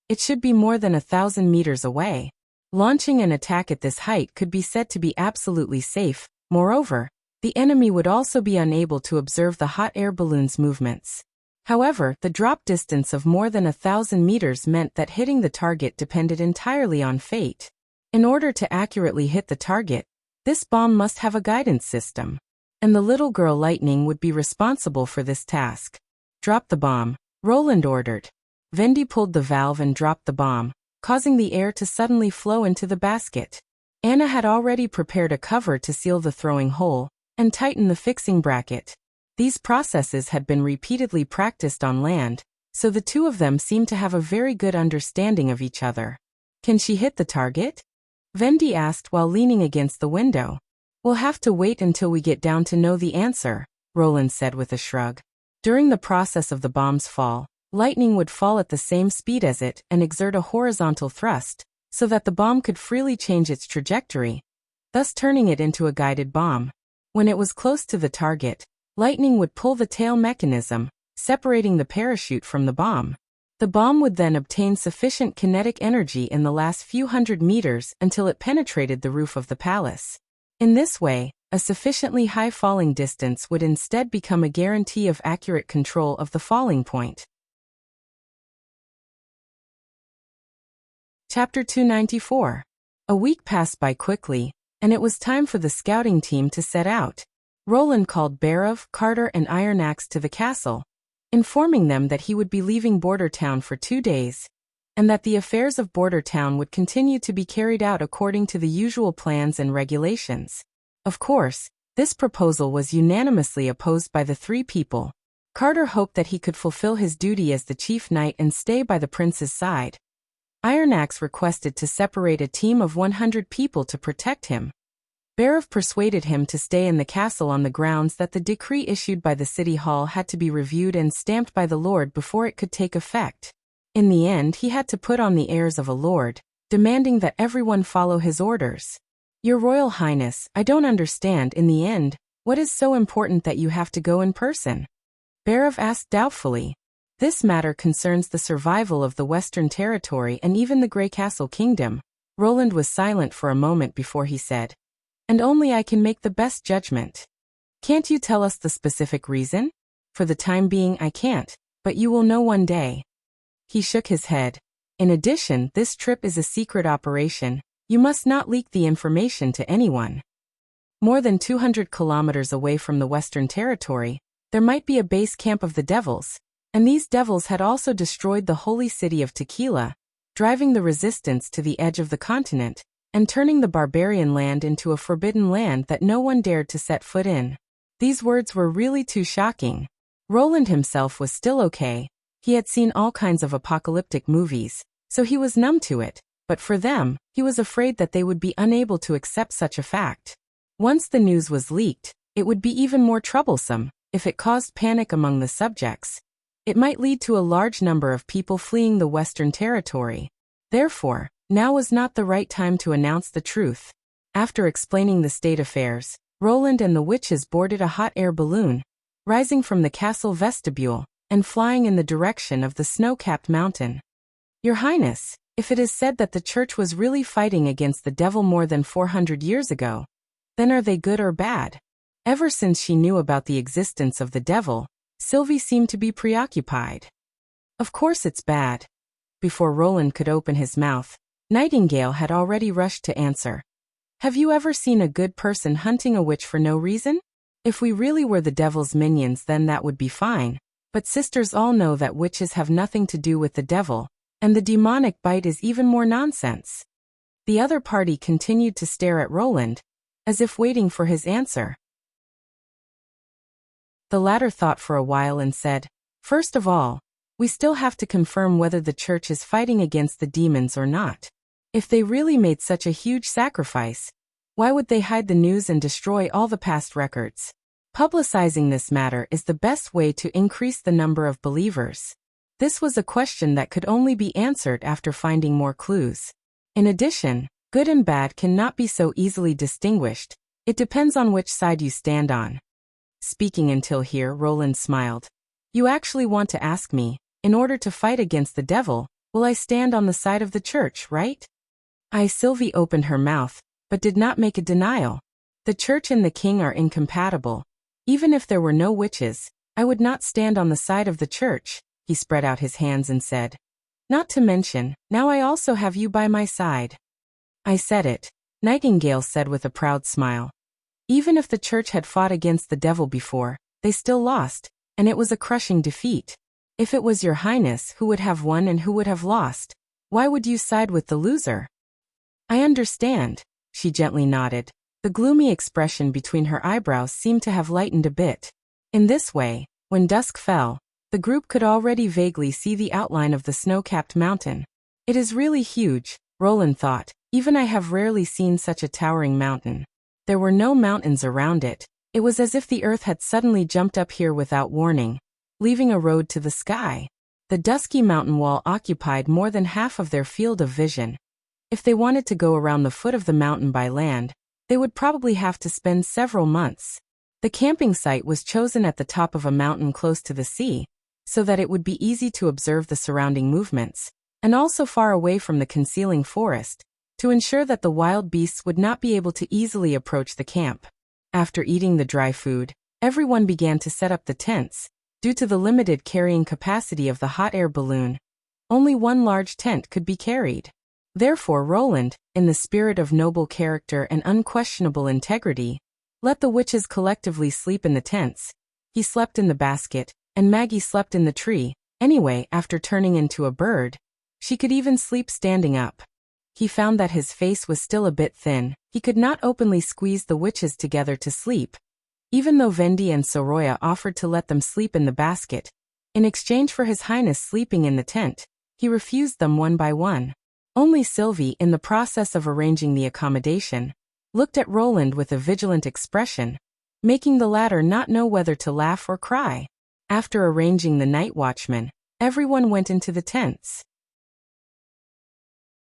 it should be more than 1,000 meters away. Launching an attack at this height could be said to be absolutely safe. Moreover, the enemy would also be unable to observe the hot air balloon's movements. However, the drop distance of more than 1,000 meters meant that hitting the target depended entirely on fate. In order to accurately hit the target, this bomb must have a guidance system, and the little girl Lightning would be responsible for this task. Drop the bomb, Roland ordered. Vendi pulled the valve and dropped the bomb, causing the air to suddenly flow into the basket. Anna had already prepared a cover to seal the throwing hole and tighten the fixing bracket. These processes had been repeatedly practiced on land, so the two of them seemed to have a very good understanding of each other. Can she hit the target? Vendi asked while leaning against the window. We'll have to wait until we get down to know the answer, Roland said with a shrug. During the process of the bomb's fall, Lightning would fall at the same speed as it and exert a horizontal thrust, so that the bomb could freely change its trajectory, thus turning it into a guided bomb. When it was close to the target, Lightning would pull the tail mechanism, separating the parachute from the bomb. The bomb would then obtain sufficient kinetic energy in the last few hundred meters until it penetrated the roof of the palace. In this way, a sufficiently high falling distance would instead become a guarantee of accurate control of the falling point. Chapter 294. A week passed by quickly, and it was time for the scouting team to set out. Roland called Barov, Carter, and Ironaxe to the castle, informing them that he would be leaving Border Town for 2 days, and that the affairs of Border Town would continue to be carried out according to the usual plans and regulations. Of course, this proposal was unanimously opposed by the 3 people. Carter hoped that he could fulfill his duty as the chief knight and stay by the prince's side. Ironaxe requested to separate a team of 100 people to protect him. Barov persuaded him to stay in the castle on the grounds that the decree issued by the city hall had to be reviewed and stamped by the lord before it could take effect. In the end, he had to put on the airs of a lord, demanding that everyone follow his orders. "Your Royal Highness, I don't understand in the end, what is so important that you have to go in person?" Barov asked doubtfully. "This matter concerns the survival of the Western Territory and even the Grey Castle Kingdom." Roland was silent for a moment before he said, "And only I can make the best judgment. Can't you tell us the specific reason?" "For the time being I can't, but you will know one day." He shook his head. "In addition, this trip is a secret operation. You must not leak the information to anyone." More than 200 kilometers away from the Western Territory, there might be a base camp of the devils, and these devils had also destroyed the holy city of Tequila, driving the resistance to the edge of the continent, and turning the barbarian land into a forbidden land that no one dared to set foot in. These words were really too shocking. Roland himself was still okay. He had seen all kinds of apocalyptic movies, so he was numb to it, but for them, he was afraid that they would be unable to accept such a fact. Once the news was leaked, it would be even more troublesome. If it caused panic among the subjects, it might lead to a large number of people fleeing the Western Territory. Therefore, now was not the right time to announce the truth. After explaining the state affairs, Roland and the witches boarded a hot air balloon, rising from the castle vestibule, and flying in the direction of the snow-capped mountain. "Your Highness, if it is said that the church was really fighting against the devil more than 400 years ago, then are they good or bad?" Ever since she knew about the existence of the devil, Sylvie seemed to be preoccupied. "Of course it's bad." Before Roland could open his mouth, Nightingale had already rushed to answer. "Have you ever seen a good person hunting a witch for no reason? If we really were the devil's minions, then that would be fine. But sisters all know that witches have nothing to do with the devil, and the demonic bite is even more nonsense." The other party continued to stare at Roland, as if waiting for his answer. The latter thought for a while and said, "First of all, we still have to confirm whether the church is fighting against the demons or not. If they really made such a huge sacrifice, why would they hide the news and destroy all the past records? Publicizing this matter is the best way to increase the number of believers." This was a question that could only be answered after finding more clues. In addition, good and bad cannot be so easily distinguished. It depends on which side you stand on. Speaking until here, Roland smiled. "You actually want to ask me, in order to fight against the devil, will I stand on the side of the church, right?" Sylvie opened her mouth, but did not make a denial. "The church and the king are incompatible. Even if there were no witches, I would not stand on the side of the church." He spread out his hands and said, "Not to mention, now I also have you by my side." "I said it," Nightingale said with a proud smile. "Even if the church had fought against the devil before, they still lost, and it was a crushing defeat. If it was your Highness who would have won and who would have lost, why would you side with the loser?" "I understand," she gently nodded. The gloomy expression between her eyebrows seemed to have lightened a bit. In this way, when dusk fell, the group could already vaguely see the outline of the snow-capped mountain. "It is really huge," Roland thought. "Even I have rarely seen such a towering mountain." There were no mountains around it. It was as if the earth had suddenly jumped up here without warning, leaving a road to the sky. The dusky mountain wall occupied more than half of their field of vision. If they wanted to go around the foot of the mountain by land, they would probably have to spend several months. The camping site was chosen at the top of a mountain close to the sea, so that it would be easy to observe the surrounding movements, and also far away from the concealing forest, to ensure that the wild beasts would not be able to easily approach the camp. After eating the dry food, everyone began to set up the tents. Due to the limited carrying capacity of the hot air balloon, only one large tent could be carried. Therefore Roland, in the spirit of noble character and unquestionable integrity, let the witches collectively sleep in the tents. He slept in the basket, and Maggie slept in the tree. Anyway, after turning into a bird, she could even sleep standing up. He found that his face was still a bit thin. He could not openly squeeze the witches together to sleep, even though Vendi and Soroya offered to let them sleep in the basket. In exchange for His Highness sleeping in the tent, he refused them one by one. Only Sylvie, in the process of arranging the accommodation, looked at Roland with a vigilant expression, making the latter not know whether to laugh or cry. After arranging the night watchman, everyone went into the tents.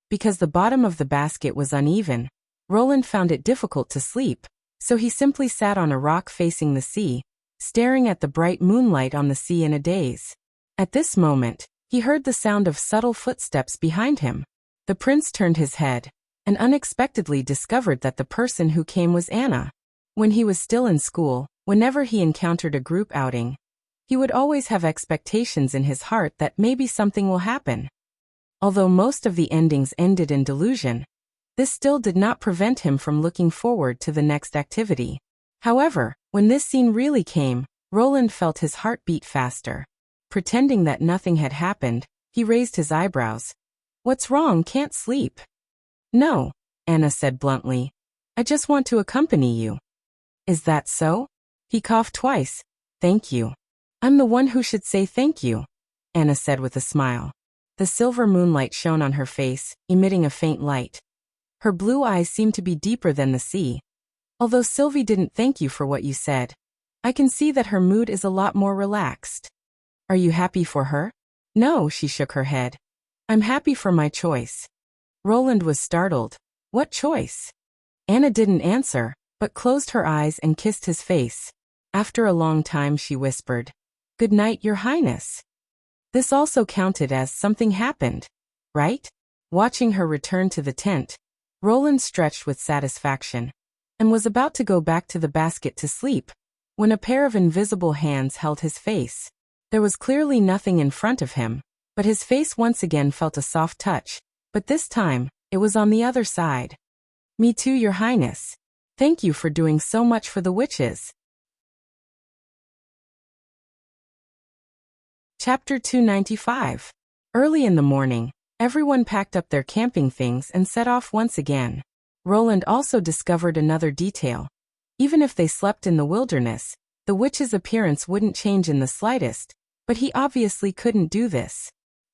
Because the bottom of the basket was uneven, Roland found it difficult to sleep, so he simply sat on a rock facing the sea, staring at the bright moonlight on the sea in a daze. At this moment, he heard the sound of subtle footsteps behind him. The prince turned his head, and unexpectedly discovered that the person who came was Anna. When he was still in school, whenever he encountered a group outing, he would always have expectations in his heart that maybe something will happen. Although most of the endings ended in delusion, this still did not prevent him from looking forward to the next activity. However, when this scene really came, Roland felt his heart beat faster. Pretending that nothing had happened, he raised his eyebrows. "What's wrong? Can't sleep?" "No," Anna said bluntly. "I just want to accompany you." "Is that so?" He coughed twice. "Thank you." "I'm the one who should say thank you," Anna said with a smile. The silver moonlight shone on her face, emitting a faint light. Her blue eyes seemed to be deeper than the sea. "Although Sylvie didn't thank you for what you said, I can see that her mood is a lot more relaxed." "Are you happy for her?" "No," she shook her head. "I'm happy for my choice." Roland was startled. "What choice?" Anna didn't answer, but closed her eyes and kissed his face. After a long time she whispered, "Good night, Your Highness." This also counted as something happened, right? Watching her return to the tent, Roland stretched with satisfaction, and was about to go back to the basket to sleep, when a pair of invisible hands held his face. There was clearly nothing in front of him, but his face once again felt a soft touch, but this time, it was on the other side. "Me too, Your Highness. Thank you for doing so much for the witches." Chapter 295. Early in the morning, everyone packed up their camping things and set off once again. Roland also discovered another detail. Even if they slept in the wilderness, the witch's appearance wouldn't change in the slightest, but he obviously couldn't do this.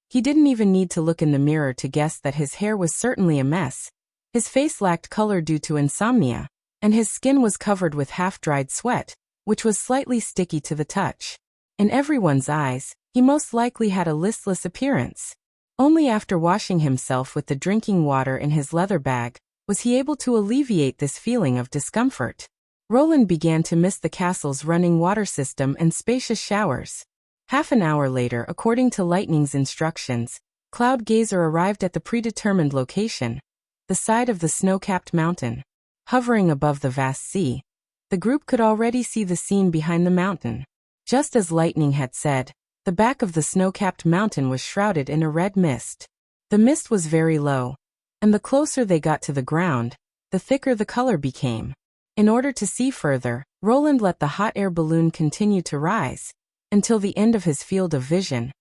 He didn't even need to look in the mirror to guess that his hair was certainly a mess. His face lacked color due to insomnia, and his skin was covered with half-dried sweat, which was slightly sticky to the touch. In everyone's eyes, he most likely had a listless appearance. Only after washing himself with the drinking water in his leather bag was he able to alleviate this feeling of discomfort. Roland began to miss the castle's running water system and spacious showers. Half an hour later, according to Lightning's instructions, Cloud Gazer arrived at the predetermined location, the side of the snow-capped mountain. Hovering above the vast sea, the group could already see the scene behind the mountain. Just as Lightning had said, the back of the snow-capped mountain was shrouded in a red mist. The mist was very low, and the closer they got to the ground, the thicker the color became. In order to see further, Roland let the hot air balloon continue to rise, until the end of his field of vision.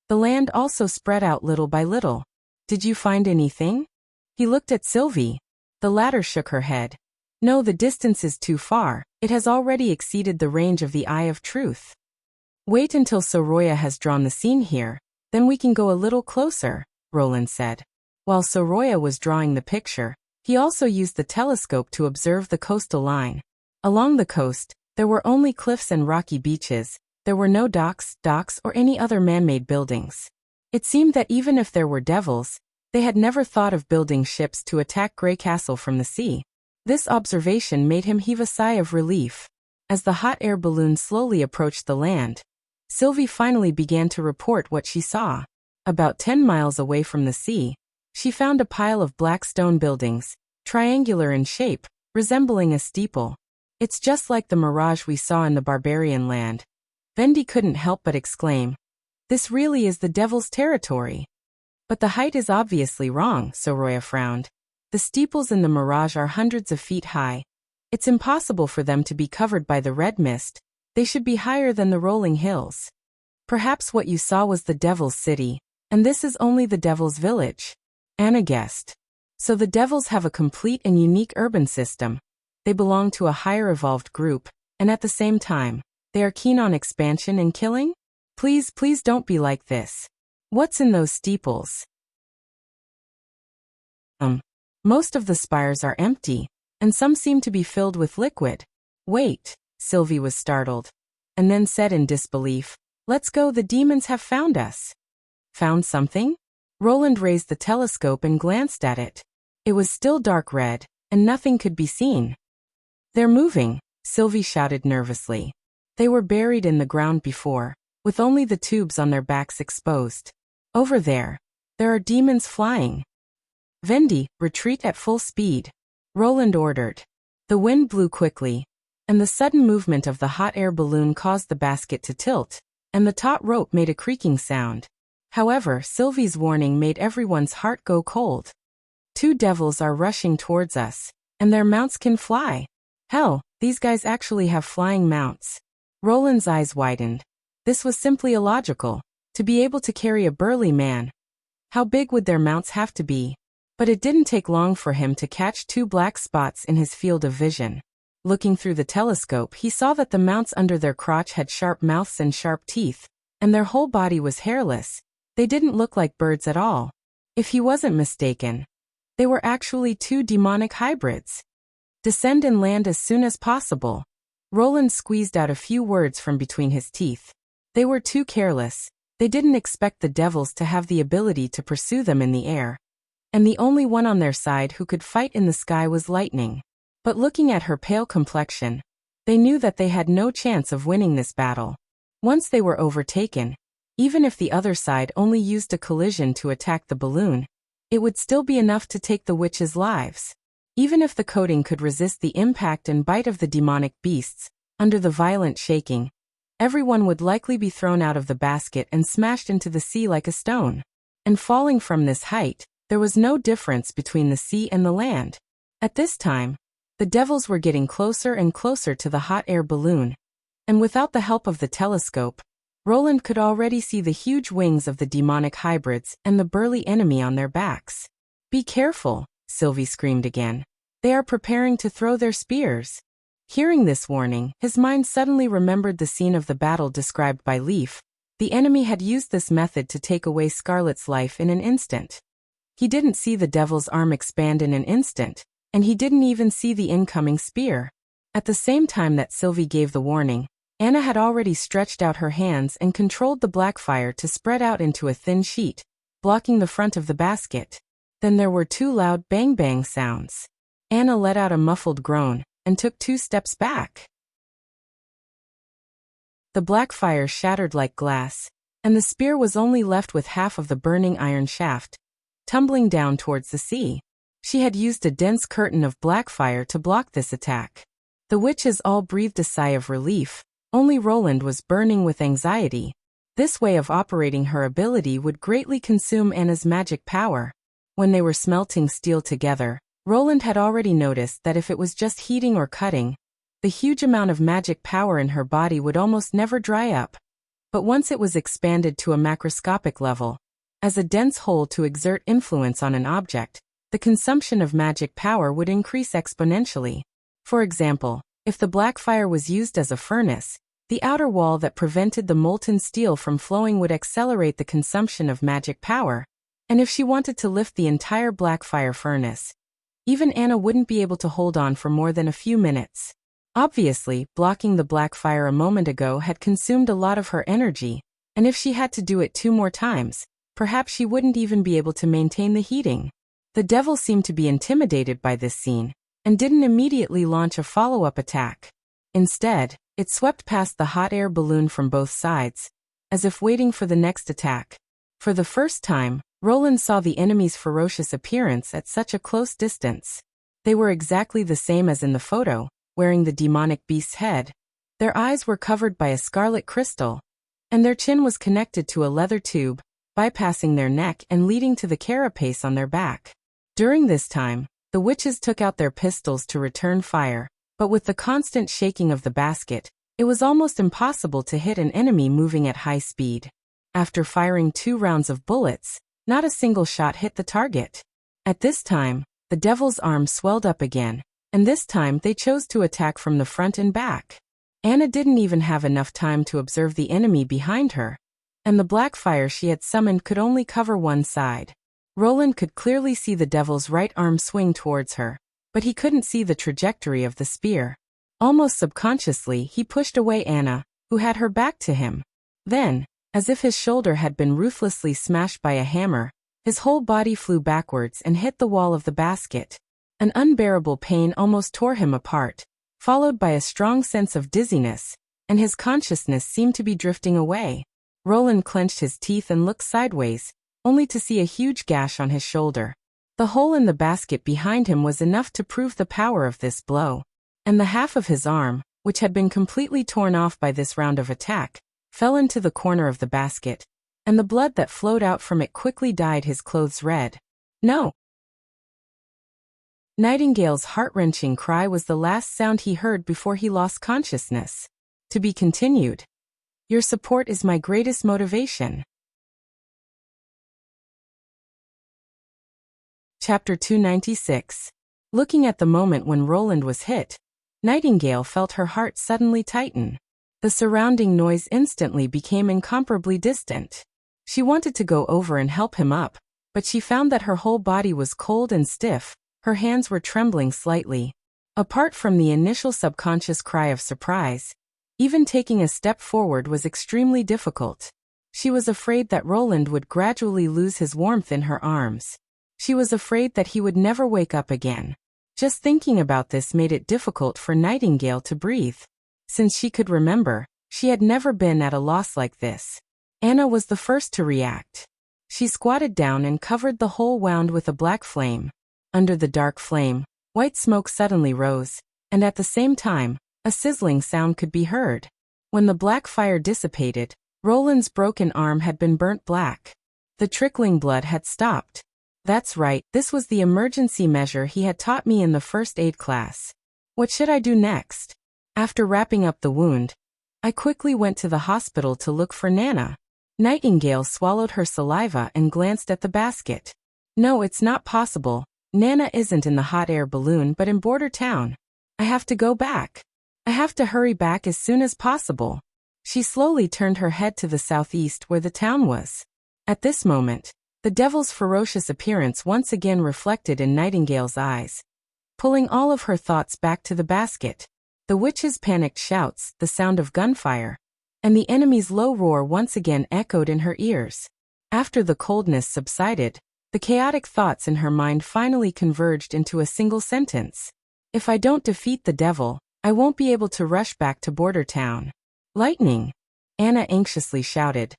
The land also spread out little by little. "Did you find anything?" He looked at Sylvie. The latter shook her head. "No, the distance is too far. It has already exceeded the range of the Eye of Truth." "Wait until Soroya has drawn the scene here, then we can go a little closer," Roland said. While Soroya was drawing the picture, he also used the telescope to observe the coastal line. Along the coast, there were only cliffs and rocky beaches. There were no docks, or any other man-made buildings. It seemed that even if there were devils, they had never thought of building ships to attack Grey Castle from the sea. This observation made him heave a sigh of relief. As the hot air balloon slowly approached the land, Sylvie finally began to report what she saw. About 10 miles away from the sea, she found a pile of black stone buildings, triangular in shape, resembling a steeple. It's just like the mirage we saw in the barbarian land. Vendi couldn't help but exclaim. This really is the devil's territory. But the height is obviously wrong, Soroya frowned. The steeples in the mirage are hundreds of feet high. It's impossible for them to be covered by the red mist. They should be higher than the rolling hills. Perhaps what you saw was the devil's city, and this is only the devil's village. Anna guessed. So the devils have a complete and unique urban system. They belong to a higher evolved group, and at the same time, they are keen on expansion and killing? Please don't be like this. What's in those steeples? Most of the spires are empty, and some seem to be filled with liquid. Wait, Sylvie was startled, and then said in disbelief, let's go, the demons have found us. Found something? Roland raised the telescope and glanced at it. It was still dark red, and nothing could be seen. They're moving, Sylvie shouted nervously. They were buried in the ground before, with only the tubes on their backs exposed. Over there are demons flying. Vendi, retreat at full speed, Roland ordered. The wind blew quickly, and the sudden movement of the hot air balloon caused the basket to tilt, and the taut rope made a creaking sound. However, Sylvie's warning made everyone's heart go cold. 2 devils are rushing towards us, and their mounts can fly. Hell, these guys actually have flying mounts. Roland's eyes widened. This was simply illogical. To be able to carry a burly man, how big would their mounts have to be? But it didn't take long for him to catch 2 black spots in his field of vision. Looking through the telescope, he saw that the mounts under their crotch had sharp mouths and sharp teeth, and their whole body was hairless. They didn't look like birds at all. If he wasn't mistaken, they were actually 2 demonic hybrids. Descend and land as soon as possible. Roland squeezed out a few words from between his teeth. They were too careless. They didn't expect the devils to have the ability to pursue them in the air. And the only one on their side who could fight in the sky was Lightning. But looking at her pale complexion, they knew that they had no chance of winning this battle. Once they were overtaken, even if the other side only used a collision to attack the balloon, it would still be enough to take the witches' lives. Even if the coating could resist the impact and bite of the demonic beasts, under the violent shaking, everyone would likely be thrown out of the basket and smashed into the sea like a stone. And falling from this height, there was no difference between the sea and the land. At this time, the devils were getting closer and closer to the hot air balloon, and without the help of the telescope, Roland could already see the huge wings of the demonic hybrids and the burly enemy on their backs. Be careful, Sylvie screamed again. They are preparing to throw their spears. Hearing this warning, his mind suddenly remembered the scene of the battle described by Leaf. The enemy had used this method to take away Scarlet's life in an instant. He didn't see the devil's arm expand in an instant, and he didn't even see the incoming spear. At the same time that Sylvie gave the warning, Anna had already stretched out her hands and controlled the black fire to spread out into a thin sheet, blocking the front of the basket. Then there were 2 loud bang-bang sounds. Anna let out a muffled groan and took 2 steps back. The black fire shattered like glass, and the spear was only left with half of the burning iron shaft, tumbling down towards the sea. She had used a dense curtain of black fire to block this attack. The witches all breathed a sigh of relief. Only Roland was burning with anxiety. This way of operating her ability would greatly consume Anna's magic power. When they were smelting steel together, Roland had already noticed that if it was just heating or cutting, the huge amount of magic power in her body would almost never dry up. But once it was expanded to a macroscopic level, as a dense whole to exert influence on an object, the consumption of magic power would increase exponentially. For example, if the black fire was used as a furnace, the outer wall that prevented the molten steel from flowing would accelerate the consumption of magic power. And if she wanted to lift the entire black fire furnace, even Anna wouldn't be able to hold on for more than a few minutes. Obviously, blocking the black fire a moment ago had consumed a lot of her energy, and if she had to do it 2 more times, perhaps she wouldn't even be able to maintain the heating. The devil seemed to be intimidated by this scene, and didn't immediately launch a follow-up attack. Instead, it swept past the hot air balloon from both sides, as if waiting for the next attack. For the first time, Roland saw the enemy's ferocious appearance at such a close distance. They were exactly the same as in the photo, wearing the demonic beast's head. Their eyes were covered by a scarlet crystal, and their chin was connected to a leather tube, bypassing their neck and leading to the carapace on their back. During this time, the witches took out their pistols to return fire, but with the constant shaking of the basket, it was almost impossible to hit an enemy moving at high speed. After firing 2 rounds of bullets, not a single shot hit the target. At this time, the devil's arm swelled up again, and this time they chose to attack from the front and back. Anna didn't even have enough time to observe the enemy behind her, and the black fire she had summoned could only cover one side. Roland could clearly see the devil's right arm swing towards her, but he couldn't see the trajectory of the spear. Almost subconsciously, he pushed away Anna, who had her back to him. Then, as if his shoulder had been ruthlessly smashed by a hammer, his whole body flew backwards and hit the wall of the basket. An unbearable pain almost tore him apart, followed by a strong sense of dizziness, and his consciousness seemed to be drifting away. Roland clenched his teeth and looked sideways, only to see a huge gash on his shoulder. The hole in the basket behind him was enough to prove the power of this blow, and the half of his arm, which had been completely torn off by this round of attack, fell into the corner of the basket, and the blood that flowed out from it quickly dyed his clothes red. No! Nightingale's heart-wrenching cry was the last sound he heard before he lost consciousness. To be continued. Your support is my greatest motivation. Chapter 296. Looking at the moment when Roland was hit, Nightingale felt her heart suddenly tighten. The surrounding noise instantly became incomparably distant. She wanted to go over and help him up, but she found that her whole body was cold and stiff, her hands were trembling slightly. Apart from the initial subconscious cry of surprise, even taking a step forward was extremely difficult. She was afraid that Roland would gradually lose his warmth in her arms. She was afraid that he would never wake up again. Just thinking about this made it difficult for Nightingale to breathe. Since she could remember, she had never been at a loss like this. Anna was the first to react. She squatted down and covered the whole wound with a black flame. Under the dark flame, white smoke suddenly rose, and at the same time, a sizzling sound could be heard. When the black fire dissipated, Roland's broken arm had been burnt black. The trickling blood had stopped. That's right, this was the emergency measure he had taught me in the first aid class. What should I do next? After wrapping up the wound, I quickly went to the hospital to look for Nana. Nightingale swallowed her saliva and glanced at the basket. No, it's not possible. Nana isn't in the hot air balloon but in Border Town. I have to go back. I have to hurry back as soon as possible. She slowly turned her head to the southeast where the town was. At this moment, the devil's ferocious appearance once again reflected in Nightingale's eyes, pulling all of her thoughts back to the basket. The witches' panicked shouts, the sound of gunfire, and the enemy's low roar once again echoed in her ears. After the coldness subsided, the chaotic thoughts in her mind finally converged into a single sentence. If I don't defeat the devil, I won't be able to rush back to Border Town. Lightning! Anna anxiously shouted.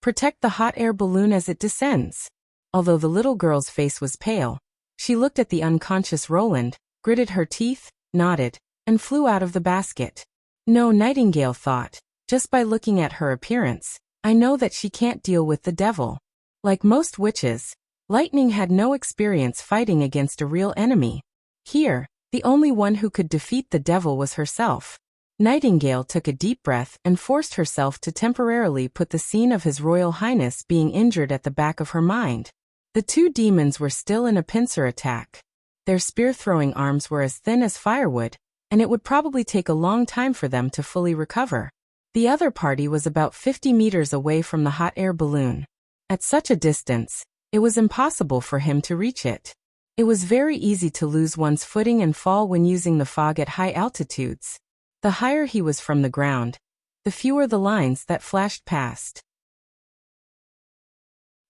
Protect the hot air balloon as it descends. Although the little girl's face was pale, she looked at the unconscious Roland, gritted her teeth, nodded, and flew out of the basket. No, Nightingale thought, just by looking at her appearance, I know that she can't deal with the devil. Like most witches, Lightning had no experience fighting against a real enemy. Here, the only one who could defeat the devil was herself. Nightingale took a deep breath and forced herself to temporarily put the scene of His Royal Highness being injured at the back of her mind. The two demons were still in a pincer attack. Their spear-throwing arms were as thin as firewood, and it would probably take a long time for them to fully recover. The other party was about 50 meters away from the hot air balloon. At such a distance, it was impossible for him to reach it. It was very easy to lose one's footing and fall when using the fog at high altitudes. The higher he was from the ground, the fewer the lines that flashed past.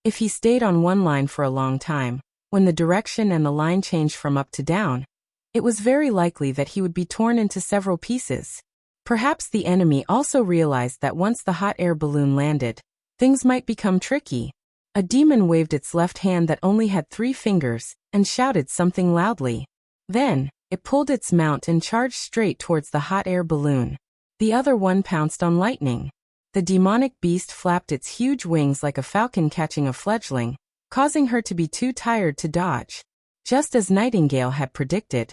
If he stayed on one line for a long time, when the direction and the line changed from up to down, it was very likely that he would be torn into several pieces. Perhaps the enemy also realized that once the hot air balloon landed, things might become tricky. A demon waved its left hand that only had 3 fingers, and shouted something loudly. Then, it pulled its mount and charged straight towards the hot air balloon. The other one pounced on Lightning. The demonic beast flapped its huge wings like a falcon catching a fledgling, causing her to be too tired to dodge. Just as Nightingale had predicted,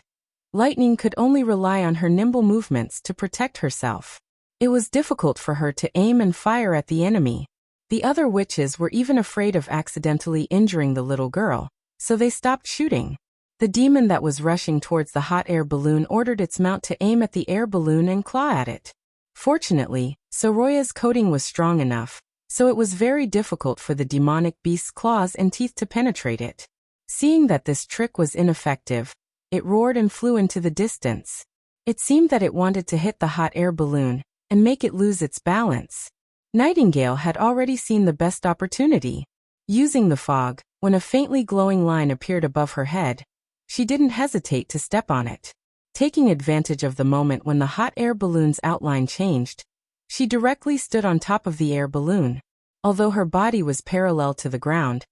Lightning could only rely on her nimble movements to protect herself. It was difficult for her to aim and fire at the enemy. The other witches were even afraid of accidentally injuring the little girl, so they stopped shooting. The demon that was rushing towards the hot air balloon ordered its mount to aim at the air balloon and claw at it. Fortunately, Soroya's coating was strong enough, so it was very difficult for the demonic beast's claws and teeth to penetrate it. Seeing that this trick was ineffective, it roared and flew into the distance. It seemed that it wanted to hit the hot air balloon and make it lose its balance. Nightingale had already seen the best opportunity. Using the fog, when a faintly glowing line appeared above her head, she didn't hesitate to step on it. Taking advantage of the moment when the hot air balloon's outline changed, she directly stood on top of the air balloon. Although her body was parallel to the ground,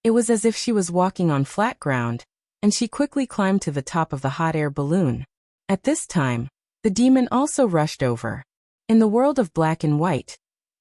it was as if she was walking on flat ground, and she quickly climbed to the top of the hot air balloon. At this time, the demon also rushed over. In the world of black and white,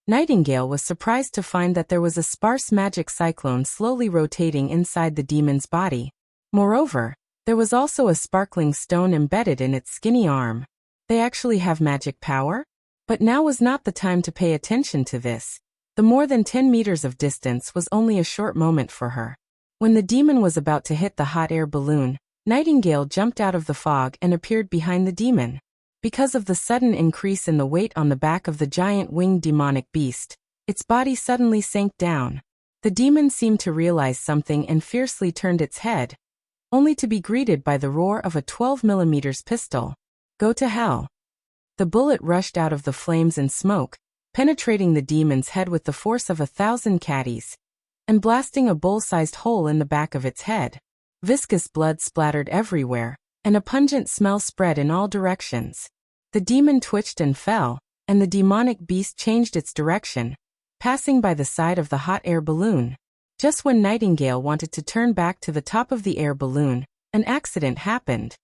Nightingale was surprised to find that there was a sparse magic cyclone slowly rotating inside the demon's body. Moreover, there was also a sparkling stone embedded in its skinny arm. They actually have magic power? But now was not the time to pay attention to this. The more than 10 meters of distance was only a short moment for her. When the demon was about to hit the hot air balloon, Nightingale jumped out of the fog and appeared behind the demon. Because of the sudden increase in the weight on the back of the giant winged demonic beast, its body suddenly sank down. The demon seemed to realize something and fiercely turned its head, only to be greeted by the roar of a 12mm pistol. Go to hell. The bullet rushed out of the flames and smoke, penetrating the demon's head with the force of 1,000 caddies, and blasting a bowl-sized hole in the back of its head. Viscous blood splattered everywhere, and a pungent smell spread in all directions. The demon twitched and fell, and the demonic beast changed its direction, passing by the side of the hot air balloon. Just when Nightingale wanted to turn back to the top of the air balloon, an accident happened.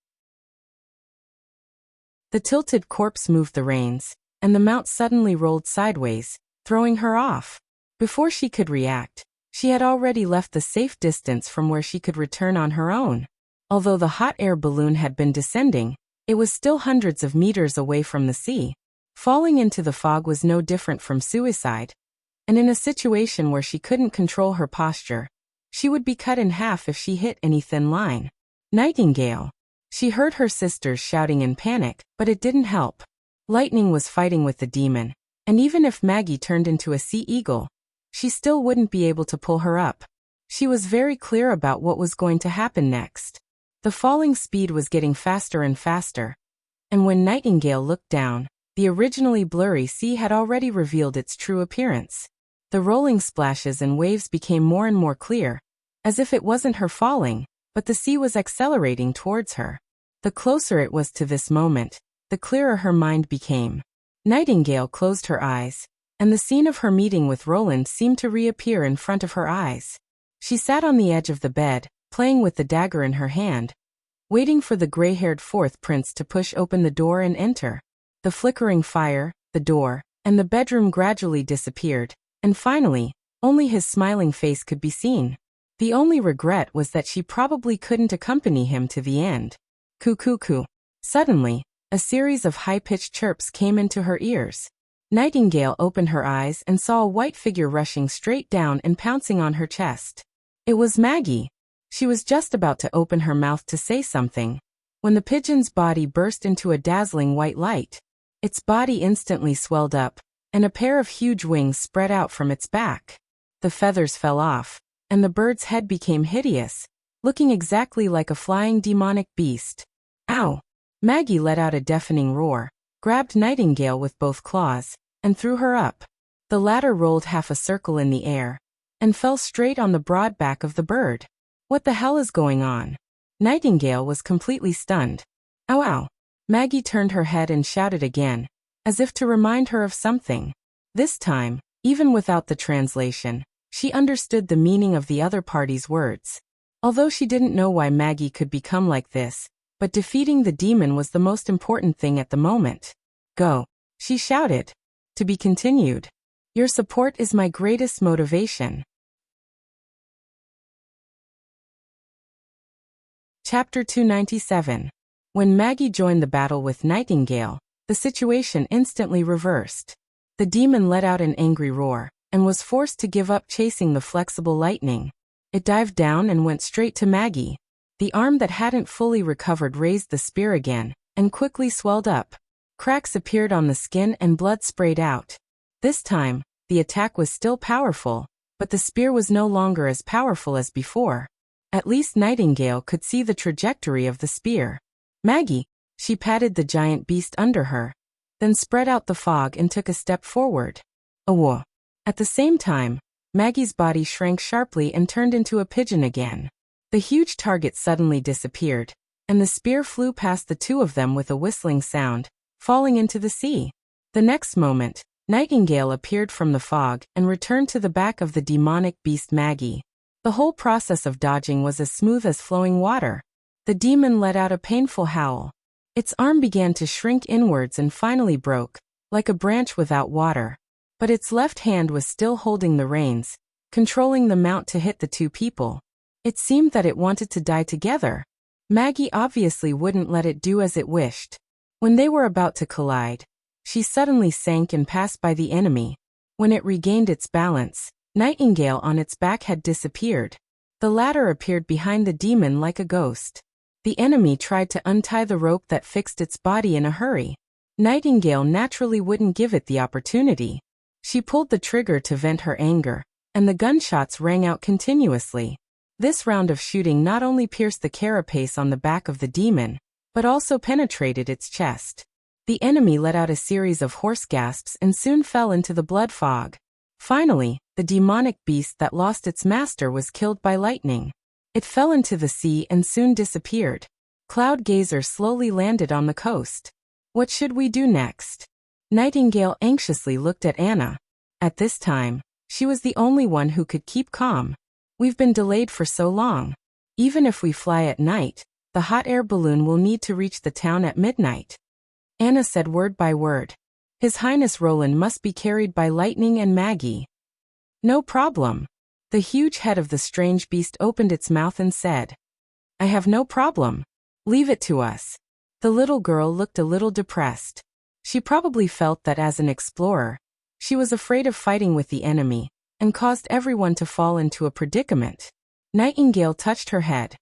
The tilted corpse moved the reins, and the mount suddenly rolled sideways, throwing her off. Before she could react, she had already left the safe distance from where she could return on her own. Although the hot air balloon had been descending, it was still hundreds of meters away from the sea. Falling into the fog was no different from suicide. And in a situation where she couldn't control her posture, she would be cut in half if she hit any thin line. Nightingale. She heard her sisters shouting in panic, but it didn't help. Lightning was fighting with the demon, and even if Maggie turned into a sea eagle, she still wouldn't be able to pull her up. She was very clear about what was going to happen next. The falling speed was getting faster and faster, and when Nightingale looked down, the originally blurry sea had already revealed its true appearance. The rolling splashes and waves became more and more clear, as if it wasn't her falling, but the sea was accelerating towards her. The closer it was to this moment, the clearer her mind became. Nightingale closed her eyes, and the scene of her meeting with Roland seemed to reappear in front of her eyes. She sat on the edge of the bed, playing with the dagger in her hand, waiting for the gray-haired fourth prince to push open the door and enter. The flickering fire, the door, and the bedroom gradually disappeared, and finally, only his smiling face could be seen. The only regret was that she probably couldn't accompany him to the end. Coo-coo-coo. Suddenly, a series of high-pitched chirps came into her ears. Nightingale opened her eyes and saw a white figure rushing straight down and pouncing on her chest. It was Maggie. She was just about to open her mouth to say something, when the pigeon's body burst into a dazzling white light. Its body instantly swelled up, and a pair of huge wings spread out from its back. The feathers fell off, and the bird's head became hideous, looking exactly like a flying demonic beast. Ow! Maggie let out a deafening roar, grabbed Nightingale with both claws, and threw her up. The latter rolled half a circle in the air, and fell straight on the broad back of the bird. What the hell is going on? Nightingale was completely stunned. Ow ow! Maggie turned her head and shouted again, as if to remind her of something. This time, even without the translation, she understood the meaning of the other party's words. Although she didn't know why Maggie could become like this, but defeating the demon was the most important thing at the moment. Go, she shouted. To be continued. Your support is my greatest motivation. Chapter 297. When Maggie joined the battle with Nightingale, the situation instantly reversed. The demon let out an angry roar, and was forced to give up chasing the flexible lightning. It dived down and went straight to Maggie. The arm that hadn't fully recovered raised the spear again, and quickly swelled up. Cracks appeared on the skin and blood sprayed out. This time, the attack was still powerful, but the spear was no longer as powerful as before. At least Nightingale could see the trajectory of the spear. Maggie, she patted the giant beast under her, then spread out the fog and took a step forward. Awo. At the same time, Maggie's body shrank sharply and turned into a pigeon again. The huge target suddenly disappeared, and the spear flew past the two of them with a whistling sound, falling into the sea. The next moment, Nightingale appeared from the fog and returned to the back of the demonic beast Maggie. The whole process of dodging was as smooth as flowing water. The demon let out a painful howl. Its arm began to shrink inwards and finally broke, like a branch without water. But its left hand was still holding the reins, controlling the mount to hit the two people. It seemed that it wanted to die together. Maggie obviously wouldn't let it do as it wished. When they were about to collide, she suddenly sank and passed by the enemy. When it regained its balance, Nightingale on its back had disappeared. The latter appeared behind the demon like a ghost. The enemy tried to untie the rope that fixed its body in a hurry. Nightingale naturally wouldn't give it the opportunity. She pulled the trigger to vent her anger, and the gunshots rang out continuously. This round of shooting not only pierced the carapace on the back of the demon, but also penetrated its chest. The enemy let out a series of hoarse gasps and soon fell into the blood fog. Finally, the demonic beast that lost its master was killed by lightning. It fell into the sea and soon disappeared. Cloud Gazer slowly landed on the coast. What should we do next? Nightingale anxiously looked at Anna. At this time, she was the only one who could keep calm. We've been delayed for so long. Even if we fly at night, the hot air balloon will need to reach the town at midnight. Anna said word by word. His Highness Roland must be carried by lightning and Maggie. No problem. The huge head of the strange beast opened its mouth and said, I have no problem. Leave it to us. The little girl looked a little depressed. She probably felt that as an explorer, she was afraid of fighting with the enemy, and caused everyone to fall into a predicament. Nightingale touched her head.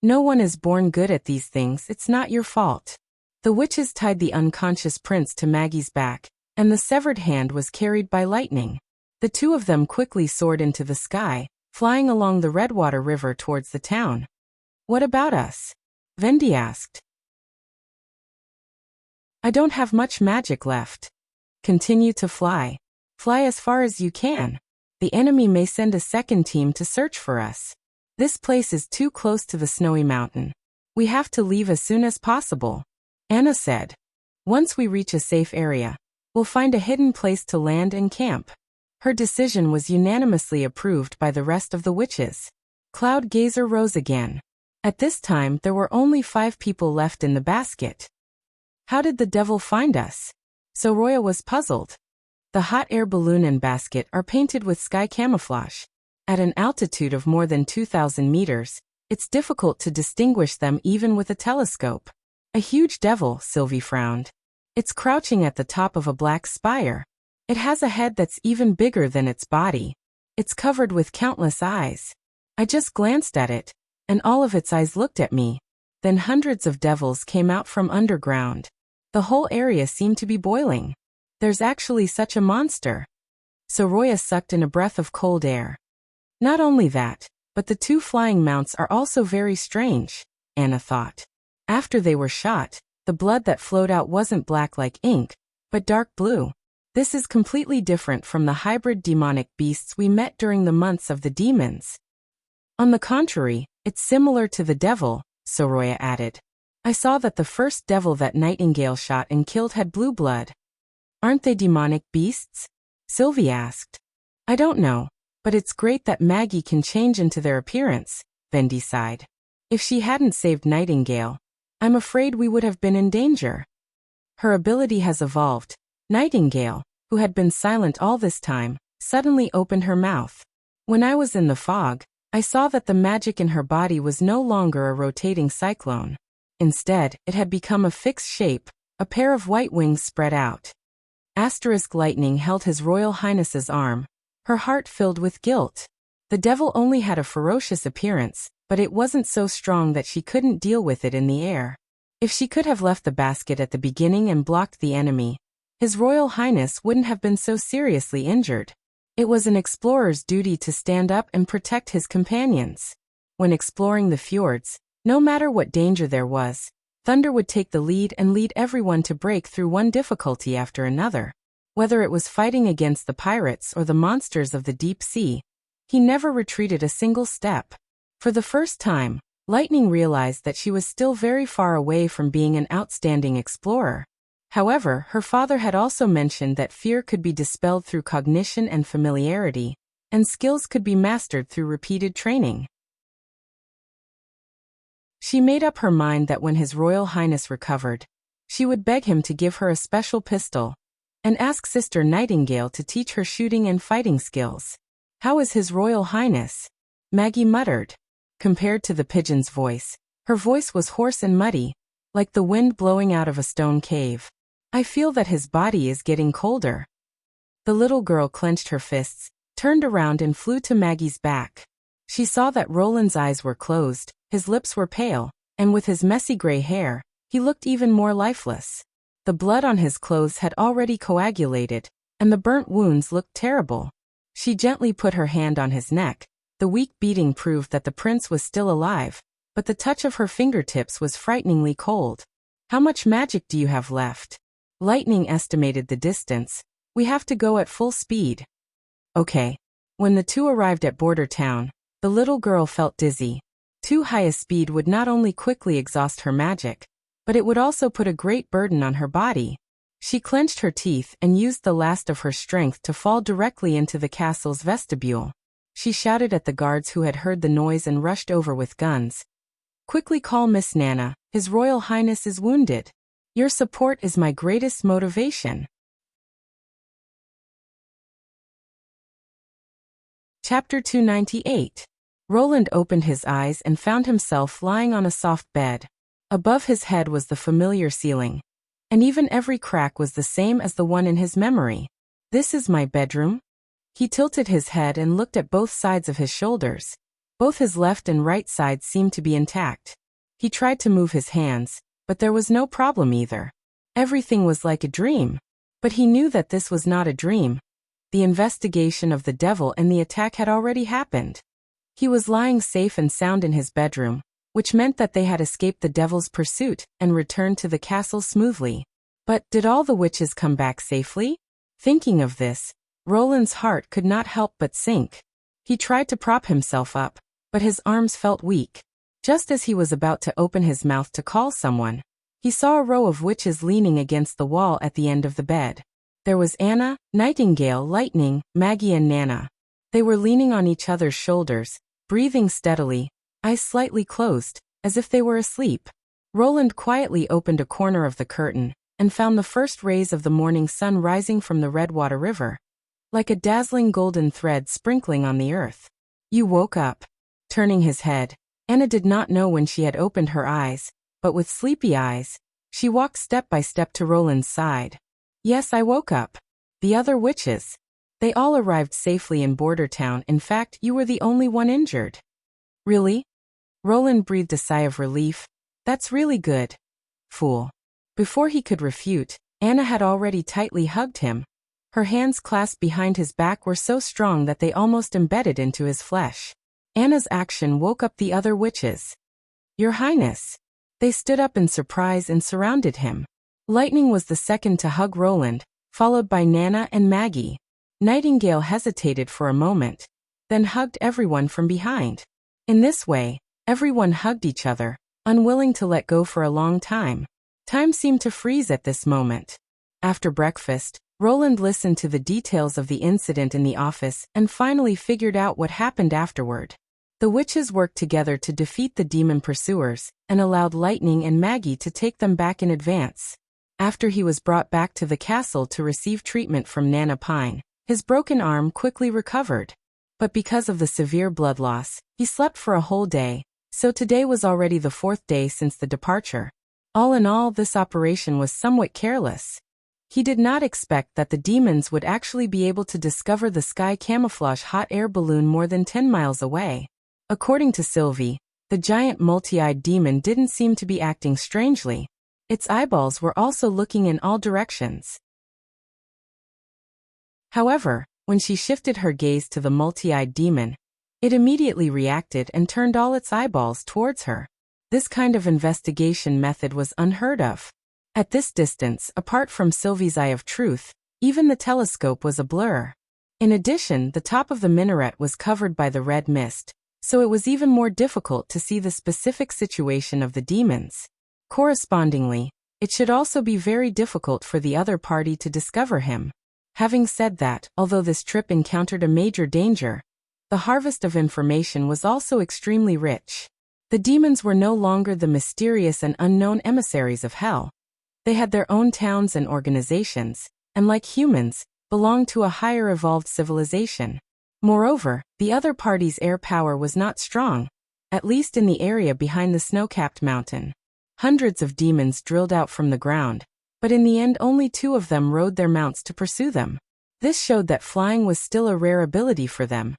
No one is born good at these things, it's not your fault. The witches tied the unconscious prince to Maggie's back, and the severed hand was carried by lightning. The two of them quickly soared into the sky, flying along the Redwater River towards the town. What about us? Vendi asked. I don't have much magic left. Continue to fly. Fly as far as you can. The enemy may send a second team to search for us. This place is too close to the snowy mountain. We have to leave as soon as possible. Anna said. Once we reach a safe area, we'll find a hidden place to land and camp. Her decision was unanimously approved by the rest of the witches. Cloud Gazer rose again. At this time there were only 5 people left in the basket. How did the devil find us? Soroya was puzzled. The hot air balloon and basket are painted with sky camouflage. At an altitude of more than 2,000 meters, it's difficult to distinguish them even with a telescope. A huge devil, Sylvie frowned. It's crouching at the top of a black spire. It has a head that's even bigger than its body. It's covered with countless eyes. I just glanced at it, and all of its eyes looked at me. Then hundreds of devils came out from underground. The whole area seemed to be boiling. There's actually such a monster. Soroya sucked in a breath of cold air. Not only that, but the 2 flying mounts are also very strange, Anna thought. After they were shot, the blood that flowed out wasn't black like ink, but dark blue. This is completely different from the hybrid demonic beasts we met during the months of the demons. On the contrary, it's similar to the devil, Soroya added. I saw that the first devil that Nightingale shot and killed had blue blood. Aren't they demonic beasts? Sylvie asked. I don't know, but it's great that Maggie can change into their appearance, Vendi sighed. If she hadn't saved Nightingale, I'm afraid we would have been in danger. Her ability has evolved. Nightingale, who had been silent all this time, suddenly opened her mouth. When I was in the fog, I saw that the magic in her body was no longer a rotating cyclone. Instead, it had become a fixed shape, a pair of white wings spread out. Lightning held His Royal Highness's arm, her heart filled with guilt. The devil only had a ferocious appearance, but it wasn't so strong that she couldn't deal with it in the air. If she could have left the basket at the beginning and blocked the enemy, His Royal Highness wouldn't have been so seriously injured. It was an explorer's duty to stand up and protect his companions. When exploring the fjords, no matter what danger there was, Thunder would take the lead and lead everyone to break through one difficulty after another. Whether it was fighting against the pirates or the monsters of the deep sea, he never retreated a single step. For the first time, Lightning realized that she was still very far away from being an outstanding explorer. However, her father had also mentioned that fear could be dispelled through cognition and familiarity, and skills could be mastered through repeated training. She made up her mind that when His Royal Highness recovered, she would beg him to give her a special pistol, and ask Sister Nightingale to teach her shooting and fighting skills. How is His Royal Highness? Maggie muttered. Compared to the pigeon's voice, her voice was hoarse and muddy, like the wind blowing out of a stone cave. I feel that his body is getting colder. The little girl clenched her fists, turned around and flew to Maggie's back. She saw that Roland's eyes were closed, his lips were pale, and with his messy gray hair, he looked even more lifeless. The blood on his clothes had already coagulated, and the burnt wounds looked terrible. She gently put her hand on his neck. The weak beating proved that the prince was still alive, but the touch of her fingertips was frighteningly cold. How much magic do you have left? Lightning estimated the distance. We have to go at full speed. Okay. When the two arrived at Border Town, the little girl felt dizzy. Too high a speed would not only quickly exhaust her magic, but it would also put a great burden on her body. She clenched her teeth and used the last of her strength to fall directly into the castle's vestibule. She shouted at the guards who had heard the noise and rushed over with guns. Quickly call Miss Nana, His Royal Highness is wounded. Your support is my greatest motivation. Chapter 298. Roland opened his eyes and found himself lying on a soft bed. Above his head was the familiar ceiling, and even every crack was the same as the one in his memory. This is my bedroom? He tilted his head and looked at both sides of his shoulders. Both his left and right sides seemed to be intact. He tried to move his hands, but there was no problem either. Everything was like a dream. But he knew that this was not a dream. The investigation of the devil and the attack had already happened. He was lying safe and sound in his bedroom, which meant that they had escaped the devil's pursuit and returned to the castle smoothly. But did all the witches come back safely? Thinking of this, Roland's heart could not help but sink. He tried to prop himself up, but his arms felt weak. Just as he was about to open his mouth to call someone, he saw a row of witches leaning against the wall at the end of the bed. There was Anna, Nightingale, Lightning, Maggie and Nana. They were leaning on each other's shoulders, breathing steadily, eyes slightly closed, as if they were asleep. Roland quietly opened a corner of the curtain, and found the first rays of the morning sun rising from the Redwater River, like a dazzling golden thread sprinkling on the earth. You woke up. Turning his head, Anna did not know when she had opened her eyes, but with sleepy eyes, she walked step by step to Roland's side. Yes, I woke up. The other witches. They all arrived safely in Border Town. In fact, you were the only one injured. Really? Roland breathed a sigh of relief. That's really good. Fool. Before he could refute, Anna had already tightly hugged him. Her hands clasped behind his back were so strong that they almost embedded into his flesh. Anna's action woke up the other witches. Your Highness. They stood up in surprise and surrounded him. Lightning was the second to hug Roland, followed by Nana and Maggie. Nightingale hesitated for a moment, then hugged everyone from behind. In this way, everyone hugged each other, unwilling to let go for a long time. Time seemed to freeze at this moment. After breakfast, Roland listened to the details of the incident in the office and finally figured out what happened afterward. The witches worked together to defeat the demon pursuers and allowed Lightning and Maggie to take them back in advance. After he was brought back to the castle to receive treatment from Nana Pine, his broken arm quickly recovered. But because of the severe blood loss, he slept for a whole day, so today was already the 4th day since the departure. All in all, this operation was somewhat careless. He did not expect that the demons would actually be able to discover the sky camouflage hot air balloon more than 10 miles away. According to Sylvie, the giant multi-eyed demon didn't seem to be acting strangely. Its eyeballs were also looking in all directions. However, when she shifted her gaze to the multi-eyed demon, it immediately reacted and turned all its eyeballs towards her. This kind of investigation method was unheard of. At this distance, apart from Sylvie's eye of truth, even the telescope was a blur. In addition, the top of the minaret was covered by the red mist, so it was even more difficult to see the specific situation of the demons. Correspondingly, it should also be very difficult for the other party to discover him. Having said that, although this trip encountered a major danger, the harvest of information was also extremely rich. The demons were no longer the mysterious and unknown emissaries of hell. They had their own towns and organizations, and like humans, belonged to a higher evolved civilization. Moreover, the other party's air power was not strong, at least in the area behind the snow-capped mountain. Hundreds of demons drilled out from the ground, but in the end only 2 of them rode their mounts to pursue them. This showed that flying was still a rare ability for them.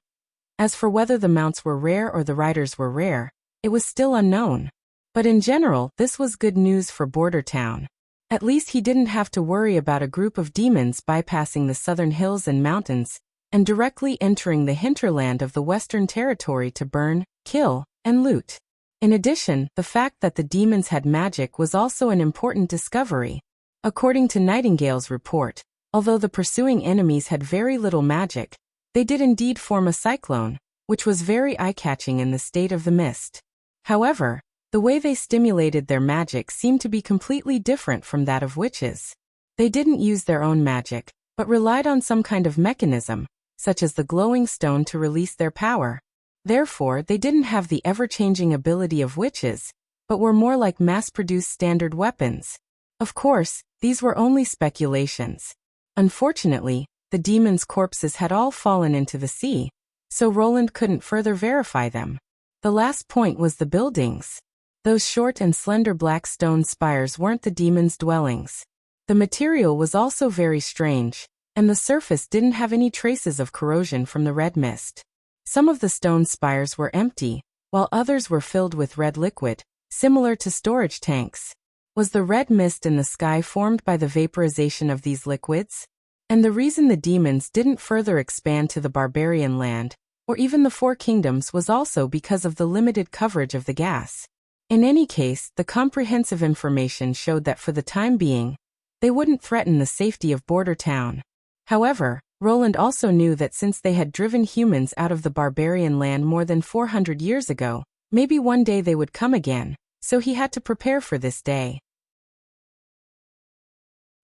As for whether the mounts were rare or the riders were rare, it was still unknown. But in general, this was good news for Border Town. At least he didn't have to worry about a group of demons bypassing the southern hills and mountains and directly entering the hinterland of the Western Territory to burn, kill, and loot. In addition, the fact that the demons had magic was also an important discovery. According to Nightingale's report, although the pursuing enemies had very little magic, they did indeed form a cyclone, which was very eye-catching in the state of the mist. However, the way they stimulated their magic seemed to be completely different from that of witches. They didn't use their own magic, but relied on some kind of mechanism, such as the glowing stone, to release their power. Therefore, they didn't have the ever-changing ability of witches, but were more like mass-produced standard weapons. Of course, these were only speculations. Unfortunately, the demons' corpses had all fallen into the sea, so Roland couldn't further verify them. The last point was the buildings. Those short and slender black stone spires weren't the demons' dwellings. The material was also very strange, and the surface didn't have any traces of corrosion from the red mist. Some of the stone spires were empty, while others were filled with red liquid, similar to storage tanks. Was the red mist in the sky formed by the vaporization of these liquids? And the reason the demons didn't further expand to the barbarian land, or even the 4 kingdoms, was also because of the limited coverage of the gas. In any case, the comprehensive information showed that for the time being, they wouldn't threaten the safety of Border Town. However, Roland also knew that since they had driven humans out of the barbarian land more than 400 years ago, maybe one day they would come again, so he had to prepare for this day.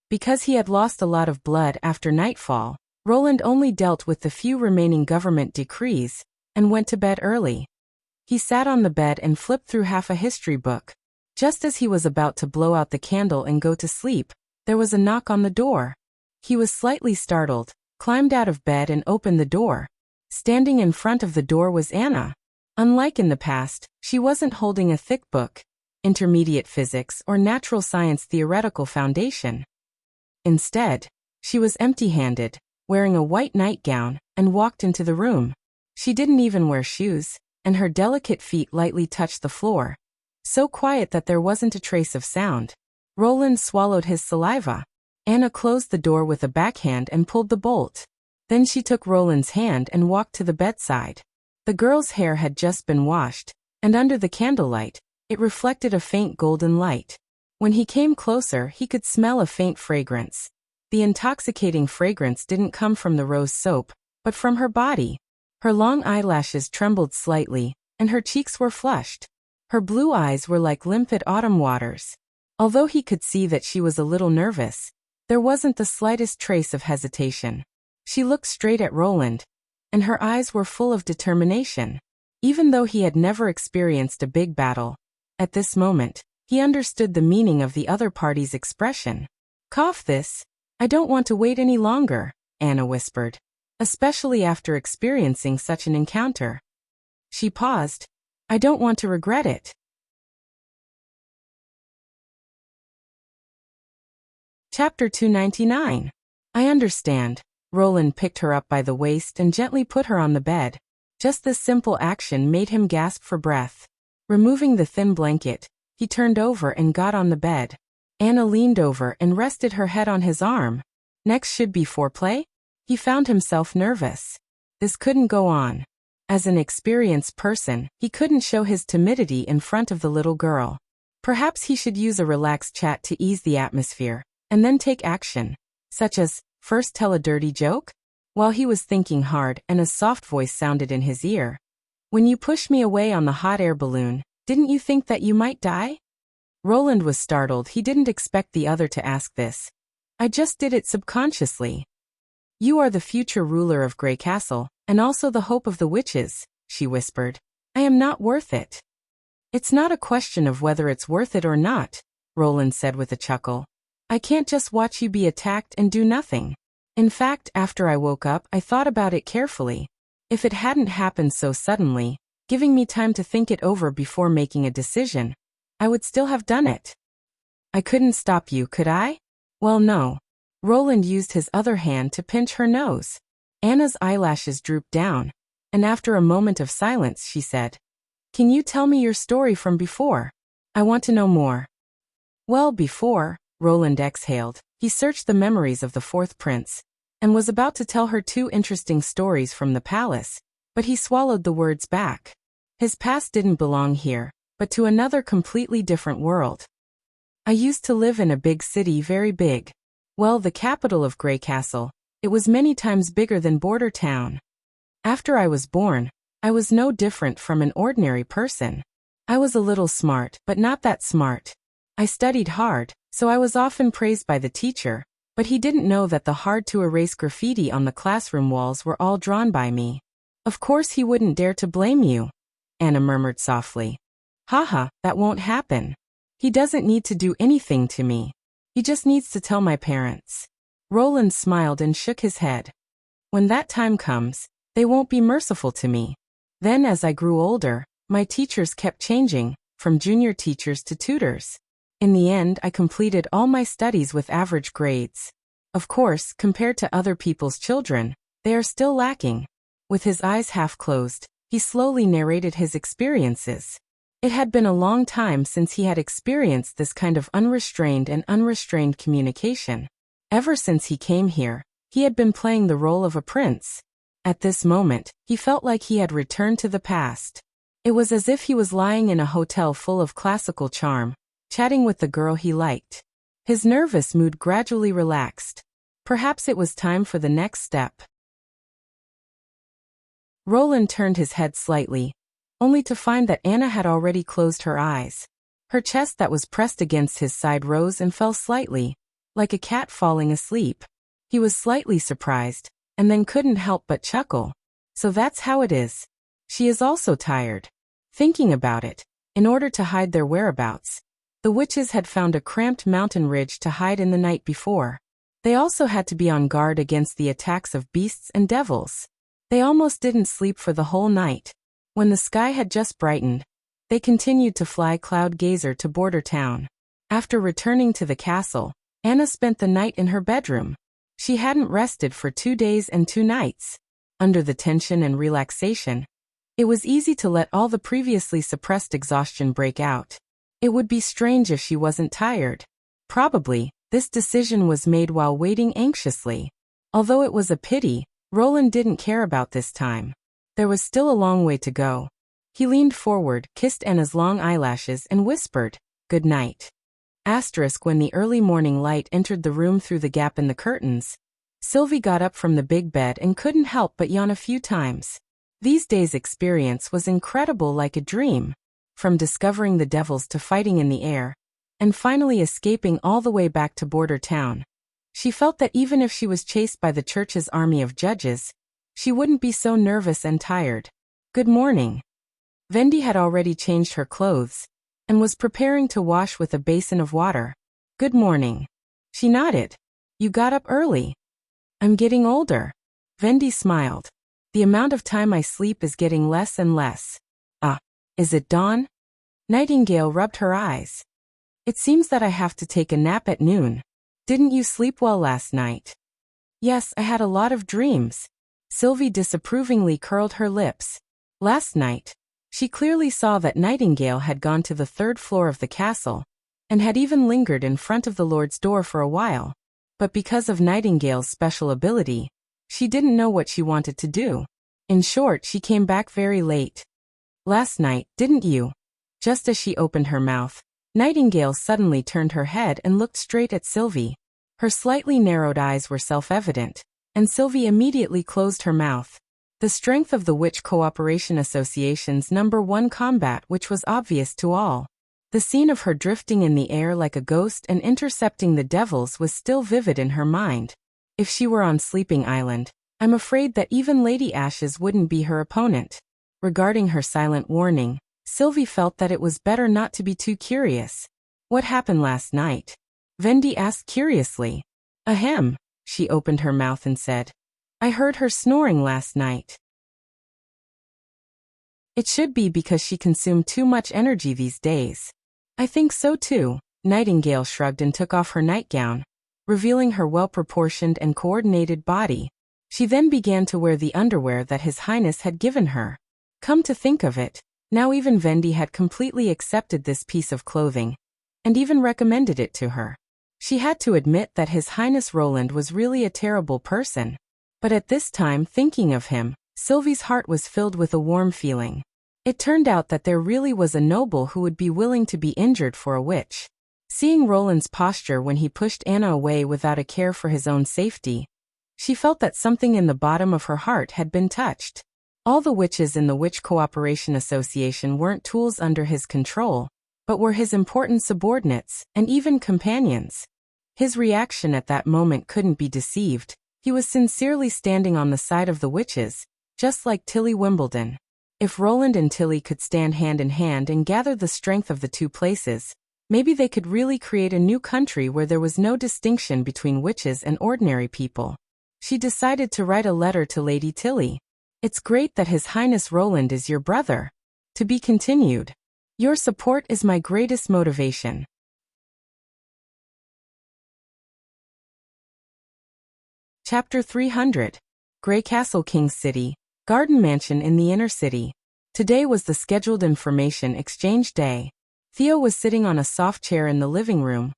Because he had lost a lot of blood after nightfall, Roland only dealt with the few remaining government decrees and went to bed early. He sat on the bed and flipped through half a history book. Just as he was about to blow out the candle and go to sleep, there was a knock on the door. He was slightly startled, climbed out of bed and opened the door. Standing in front of the door was Anna. Unlike in the past, she wasn't holding a thick book, intermediate physics or natural science theoretical foundation. Instead, she was empty-handed, wearing a white nightgown, and walked into the room. She didn't even wear shoes, and her delicate feet lightly touched the floor, so quiet that there wasn't a trace of sound. Roland swallowed his saliva. Anna closed the door with a backhand and pulled the bolt. Then she took Roland's hand and walked to the bedside. The girl's hair had just been washed, and under the candlelight, it reflected a faint golden light. When he came closer, he could smell a faint fragrance. The intoxicating fragrance didn't come from the rose soap, but from her body. Her long eyelashes trembled slightly, and her cheeks were flushed. Her blue eyes were like limpid autumn waters. Although he could see that she was a little nervous, There wasn't the slightest trace of hesitation. She looked straight at Roland, and her eyes were full of determination. Even though he had never experienced a big battle, at this moment, he understood the meaning of the other party's expression. "Cough this. I don't want to wait any longer," Anna whispered, especially after experiencing such an encounter. She paused. "I don't want to regret it." Chapter 299. I understand. Roland picked her up by the waist and gently put her on the bed. Just this simple action made him gasp for breath. Removing the thin blanket, he turned over and got on the bed. Anna leaned over and rested her head on his arm. Next should be foreplay? He found himself nervous. This couldn't go on. As an experienced person, he couldn't show his timidity in front of the little girl. Perhaps he should use a relaxed chat to ease the atmosphere, and then take action, such as, first tell a dirty joke? While he was thinking hard and a soft voice sounded in his ear. "When you pushed me away on the hot air balloon, didn't you think that you might die?" Roland was startled. He didn't expect the other to ask this. "I just did it subconsciously." "You are the future ruler of Grey Castle, and also the hope of the witches," she whispered. "I am not worth it." "It's not a question of whether it's worth it or not," Roland said with a chuckle. "I can't just watch you be attacked and do nothing. In fact, after I woke up, I thought about it carefully. If it hadn't happened so suddenly, giving me time to think it over before making a decision, I would still have done it." "I couldn't stop you, could I?" "Well, no." Roland used his other hand to pinch her nose. Anna's eyelashes drooped down, and after a moment of silence she said, "Can you tell me your story from before? I want to know more." "Well, before," Roland exhaled. He searched the memories of the fourth prince, and was about to tell her 2 interesting stories from the palace, but he swallowed the words back. His past didn't belong here, but to another completely different world. "I used to live in a big city, very big. Well, the capital of Grey Castle. It was many times bigger than Border Town. After I was born, I was no different from an ordinary person. I was a little smart, but not that smart. I studied hard, so I was often praised by the teacher, but he didn't know that the hard-to-erase graffiti on the classroom walls were all drawn by me. Of course he wouldn't dare to blame you," Anna murmured softly. "Haha, that won't happen. He doesn't need to do anything to me. He just needs to tell my parents." Roland smiled and shook his head. "When that time comes, they won't be merciful to me." Then as I grew older, my teachers kept changing, from junior teachers to tutors. In the end, I completed all my studies with average grades. Of course, compared to other people's children, they are still lacking. With his eyes half closed, he slowly narrated his experiences. It had been a long time since he had experienced this kind of unrestrained communication. Ever since he came here, he had been playing the role of a prince. At this moment, he felt like he had returned to the past. It was as if he was lying in a hotel full of classical charm, chatting with the girl he liked. His nervous mood gradually relaxed. Perhaps it was time for the next step. Roland turned his head slightly, only to find that Anna had already closed her eyes. Her chest that was pressed against his side rose and fell slightly, like a cat falling asleep. He was slightly surprised, and then couldn't help but chuckle. "So that's how it is. She is also tired." Thinking about it, in order to hide their whereabouts, the witches had found a cramped mountain ridge to hide in the night before. They also had to be on guard against the attacks of beasts and devils. They almost didn't sleep for the whole night. When the sky had just brightened, they continued to fly Cloud Gazer to Border Town. After returning to the castle, Anna spent the night in her bedroom. She hadn't rested for 2 days and 2 nights. Under the tension and relaxation, it was easy to let all the previously suppressed exhaustion break out. It would be strange if she wasn't tired. Probably, this decision was made while waiting anxiously. Although it was a pity, Roland didn't care about this time. There was still a long way to go. He leaned forward, kissed Anna's long eyelashes, and whispered, "Good night." When the early morning light entered the room through the gap in the curtains, Sylvie got up from the big bed and couldn't help but yawn a few times. These days' experience was incredible, like a dream. From discovering the devils to fighting in the air, and finally escaping all the way back to Border Town. She felt that even if she was chased by the church's army of judges, she wouldn't be so nervous and tired. Good morning. Vendi had already changed her clothes and was preparing to wash with a basin of water. Good morning. She nodded. You got up early. I'm getting older. Vendi smiled. The amount of time I sleep is getting less and less. Is it dawn? Nightingale rubbed her eyes. It seems that I have to take a nap at noon. Didn't you sleep well last night? Yes, I had a lot of dreams. Sylvie disapprovingly curled her lips. Last night, she clearly saw that Nightingale had gone to the third floor of the castle, and had even lingered in front of the Lord's door for a while. But because of Nightingale's special ability, she didn't know what she wanted to do. In short, she came back very late. Last night, didn't you? Just as she opened her mouth, Nightingale suddenly turned her head and looked straight at Sylvie. Her slightly narrowed eyes were self-evident, and Sylvie immediately closed her mouth. The strength of the Witch Cooperation Association's #1 combat, which was obvious to all. The scene of her drifting in the air like a ghost and intercepting the devils was still vivid in her mind. If she were on Sleeping Island, I'm afraid that even Lady Ashes wouldn't be her opponent. Regarding her silent warning, Sylvie felt that it was better not to be too curious. What happened last night? Vendi asked curiously. Ahem. She opened her mouth and said. I heard her snoring last night. It should be because she consumed too much energy these days. I think so too. Nightingale shrugged and took off her nightgown, revealing her well-proportioned and coordinated body. She then began to wear the underwear that His Highness had given her. Come to think of it, now even Vendi had completely accepted this piece of clothing, and even recommended it to her. She had to admit that His Highness Roland was really a terrible person. But at this time, thinking of him, Sylvie's heart was filled with a warm feeling. It turned out that there really was a noble who would be willing to be injured for a witch. Seeing Roland's posture when he pushed Anna away without a care for his own safety, she felt that something in the bottom of her heart had been touched. All the witches in the Witch Cooperation Association weren't tools under his control, but were his important subordinates and even companions. His reaction at that moment couldn't be deceived. He was sincerely standing on the side of the witches, just like Tilly Wimbledon. If Roland and Tilly could stand hand in hand and gather the strength of the two places, maybe they could really create a new country where there was no distinction between witches and ordinary people. She decided to write a letter to Lady Tilly. It's great that His Highness Roland is your brother. To be continued. Your support is my greatest motivation. Chapter 300. Grey Castle, King's City, Garden Mansion in the inner city. Today was the scheduled information exchange day. Theo was sitting on a soft chair in the living room,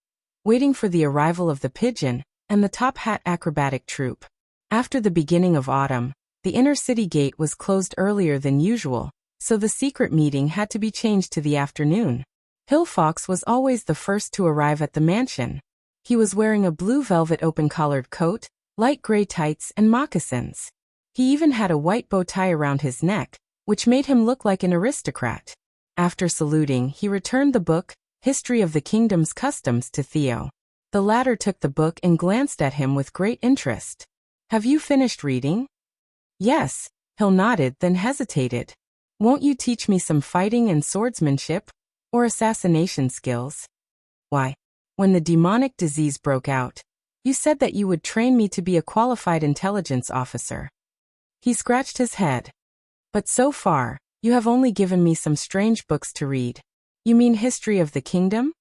waiting for the arrival of the pigeon and the top hat acrobatic troupe. After the beginning of autumn, the inner city gate was closed earlier than usual, so the secret meeting had to be changed to the afternoon. Hillfox was always the first to arrive at the mansion. He was wearing a blue velvet open-collared coat, light gray tights and moccasins. He even had a white bow tie around his neck, which made him look like an aristocrat. After saluting, he returned the book, History of the Kingdom's Customs, to Theo. The latter took the book and glanced at him with great interest. Have you finished reading? Yes, Hill nodded, then hesitated. Won't you teach me some fighting and swordsmanship, or assassination skills? Why, when the demonic disease broke out, you said that you would train me to be a qualified intelligence officer. He scratched his head. But so far, you have only given me some strange books to read. You mean History of the Kingdom?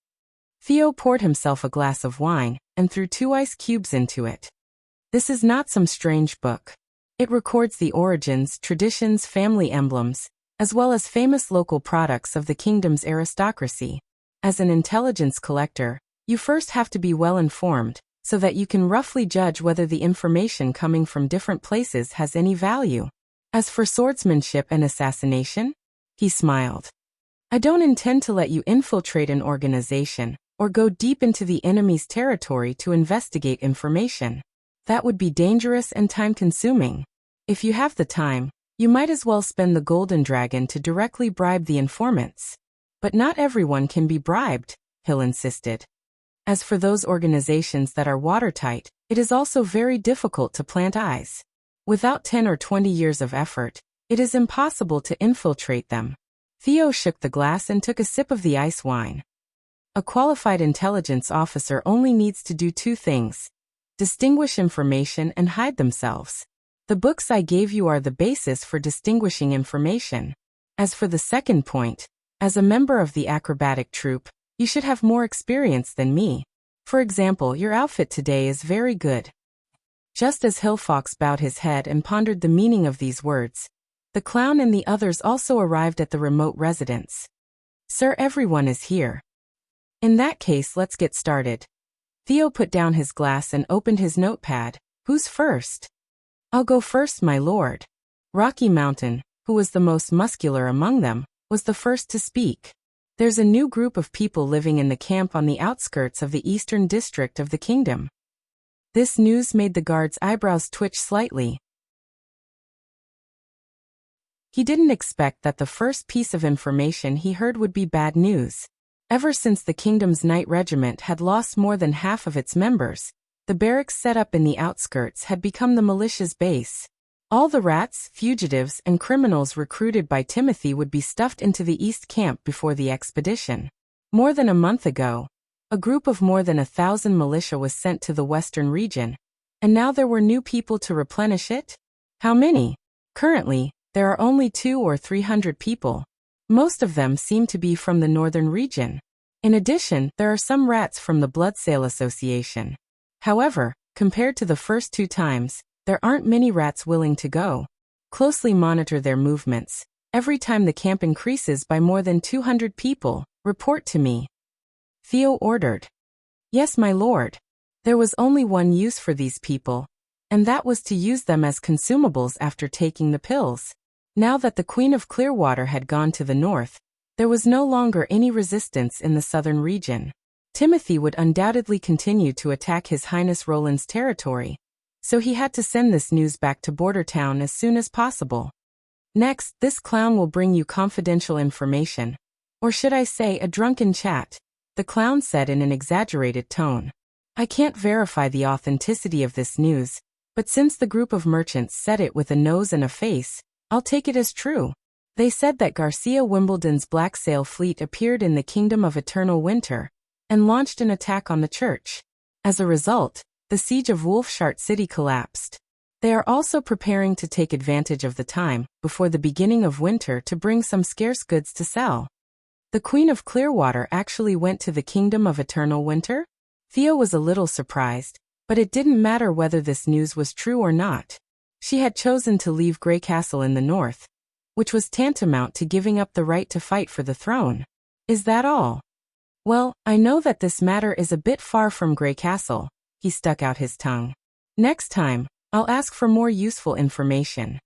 Theo poured himself a glass of wine and threw 2 ice cubes into it. This is not some strange book. It records the origins, traditions, family emblems, as well as famous local products of the kingdom's aristocracy. As an intelligence collector, you first have to be well informed, so that you can roughly judge whether the information coming from different places has any value. As for swordsmanship and assassination, he smiled. I don't intend to let you infiltrate an organization, or go deep into the enemy's territory to investigate information. That would be dangerous and time-consuming. If you have the time, you might as well spend the golden dragon to directly bribe the informants. But not everyone can be bribed, Hill insisted. As for those organizations that are watertight, It is also very difficult to plant eyes. Without 10 or 20 years of effort, it is impossible to infiltrate them. Theo shook the glass and took a sip of the ice wine. A qualified intelligence officer only needs to do two things: distinguish information and hide themselves. The books I gave you are the basis for distinguishing information. As for the second point, as a member of the acrobatic troupe, you should have more experience than me. For example, your outfit today is very good. Just as Hillfox bowed his head and pondered the meaning of these words, the clown and the others also arrived at the remote residence. Sir, everyone is here. In that case, let's get started. Theo put down his glass and opened his notepad. Who's first? I'll go first, my lord. Rocky Mountain, who was the most muscular among them, was the first to speak. There's a new group of people living in the camp on the outskirts of the eastern district of the kingdom. This news made the guard's eyebrows twitch slightly. He didn't expect that the first piece of information he heard would be bad news. Ever since the kingdom's night regiment had lost more than half of its members, the barracks set up in the outskirts had become the militia's base. All the rats, fugitives, and criminals recruited by Timothy would be stuffed into the East Camp before the expedition. More than a month ago, a group of more than 1,000 militia was sent to the western region, and now there were new people to replenish it? How many? Currently, there are only 200 or 300 people. Most of them seem to be from the northern region. In addition, there are some rats from the Bloodsale Association. However, compared to the first two times, there aren't many rats willing to go. Closely monitor their movements. Every time the camp increases by more than 200 people, report to me. Theo ordered. Yes, my lord. There was only one use for these people, and that was to use them as consumables after taking the pills. Now that the Queen of Clearwater had gone to the north, there was no longer any resistance in the southern region. Timothy would undoubtedly continue to attack His Highness Roland's territory, so he had to send this news back to Border Town as soon as possible. Next, this clown will bring you confidential information. Or should I say a drunken chat, the clown said in an exaggerated tone. I can't verify the authenticity of this news, but since the group of merchants said it with a nose and a face, I'll take it as true. They said that Garcia Wimbledon's Black Sail fleet appeared in the Kingdom of Eternal Winter and launched an attack on the church. As a result, the siege of Wolfshart City collapsed. They are also preparing to take advantage of the time before the beginning of winter to bring some scarce goods to sell. The Queen of Clearwater actually went to the Kingdom of Eternal Winter? Theo was a little surprised, but it didn't matter whether this news was true or not. She had chosen to leave Grey Castle in the north, which was tantamount to giving up the right to fight for the throne. Is that all? Well, I know that this matter is a bit far from Grey Castle. He stuck out his tongue. Next time, I'll ask for more useful information.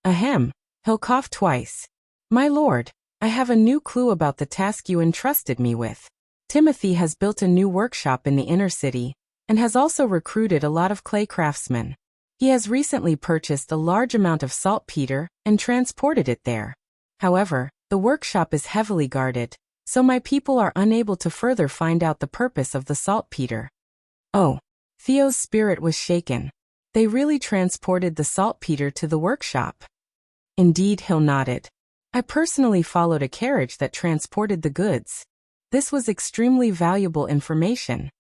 Ahem. He'll cough twice. My lord, I have a new clue about the task you entrusted me with. Timothy has built a new workshop in the inner city, and has also recruited a lot of clay craftsmen. He has recently purchased a large amount of saltpeter and transported it there. However, the workshop is heavily guarded, so my people are unable to further find out the purpose of the saltpeter. Oh, Theo's spirit was shaken. They really transported the saltpeter to the workshop. Indeed, Hill nodded. I personally followed a carriage that transported the goods. This was extremely valuable information.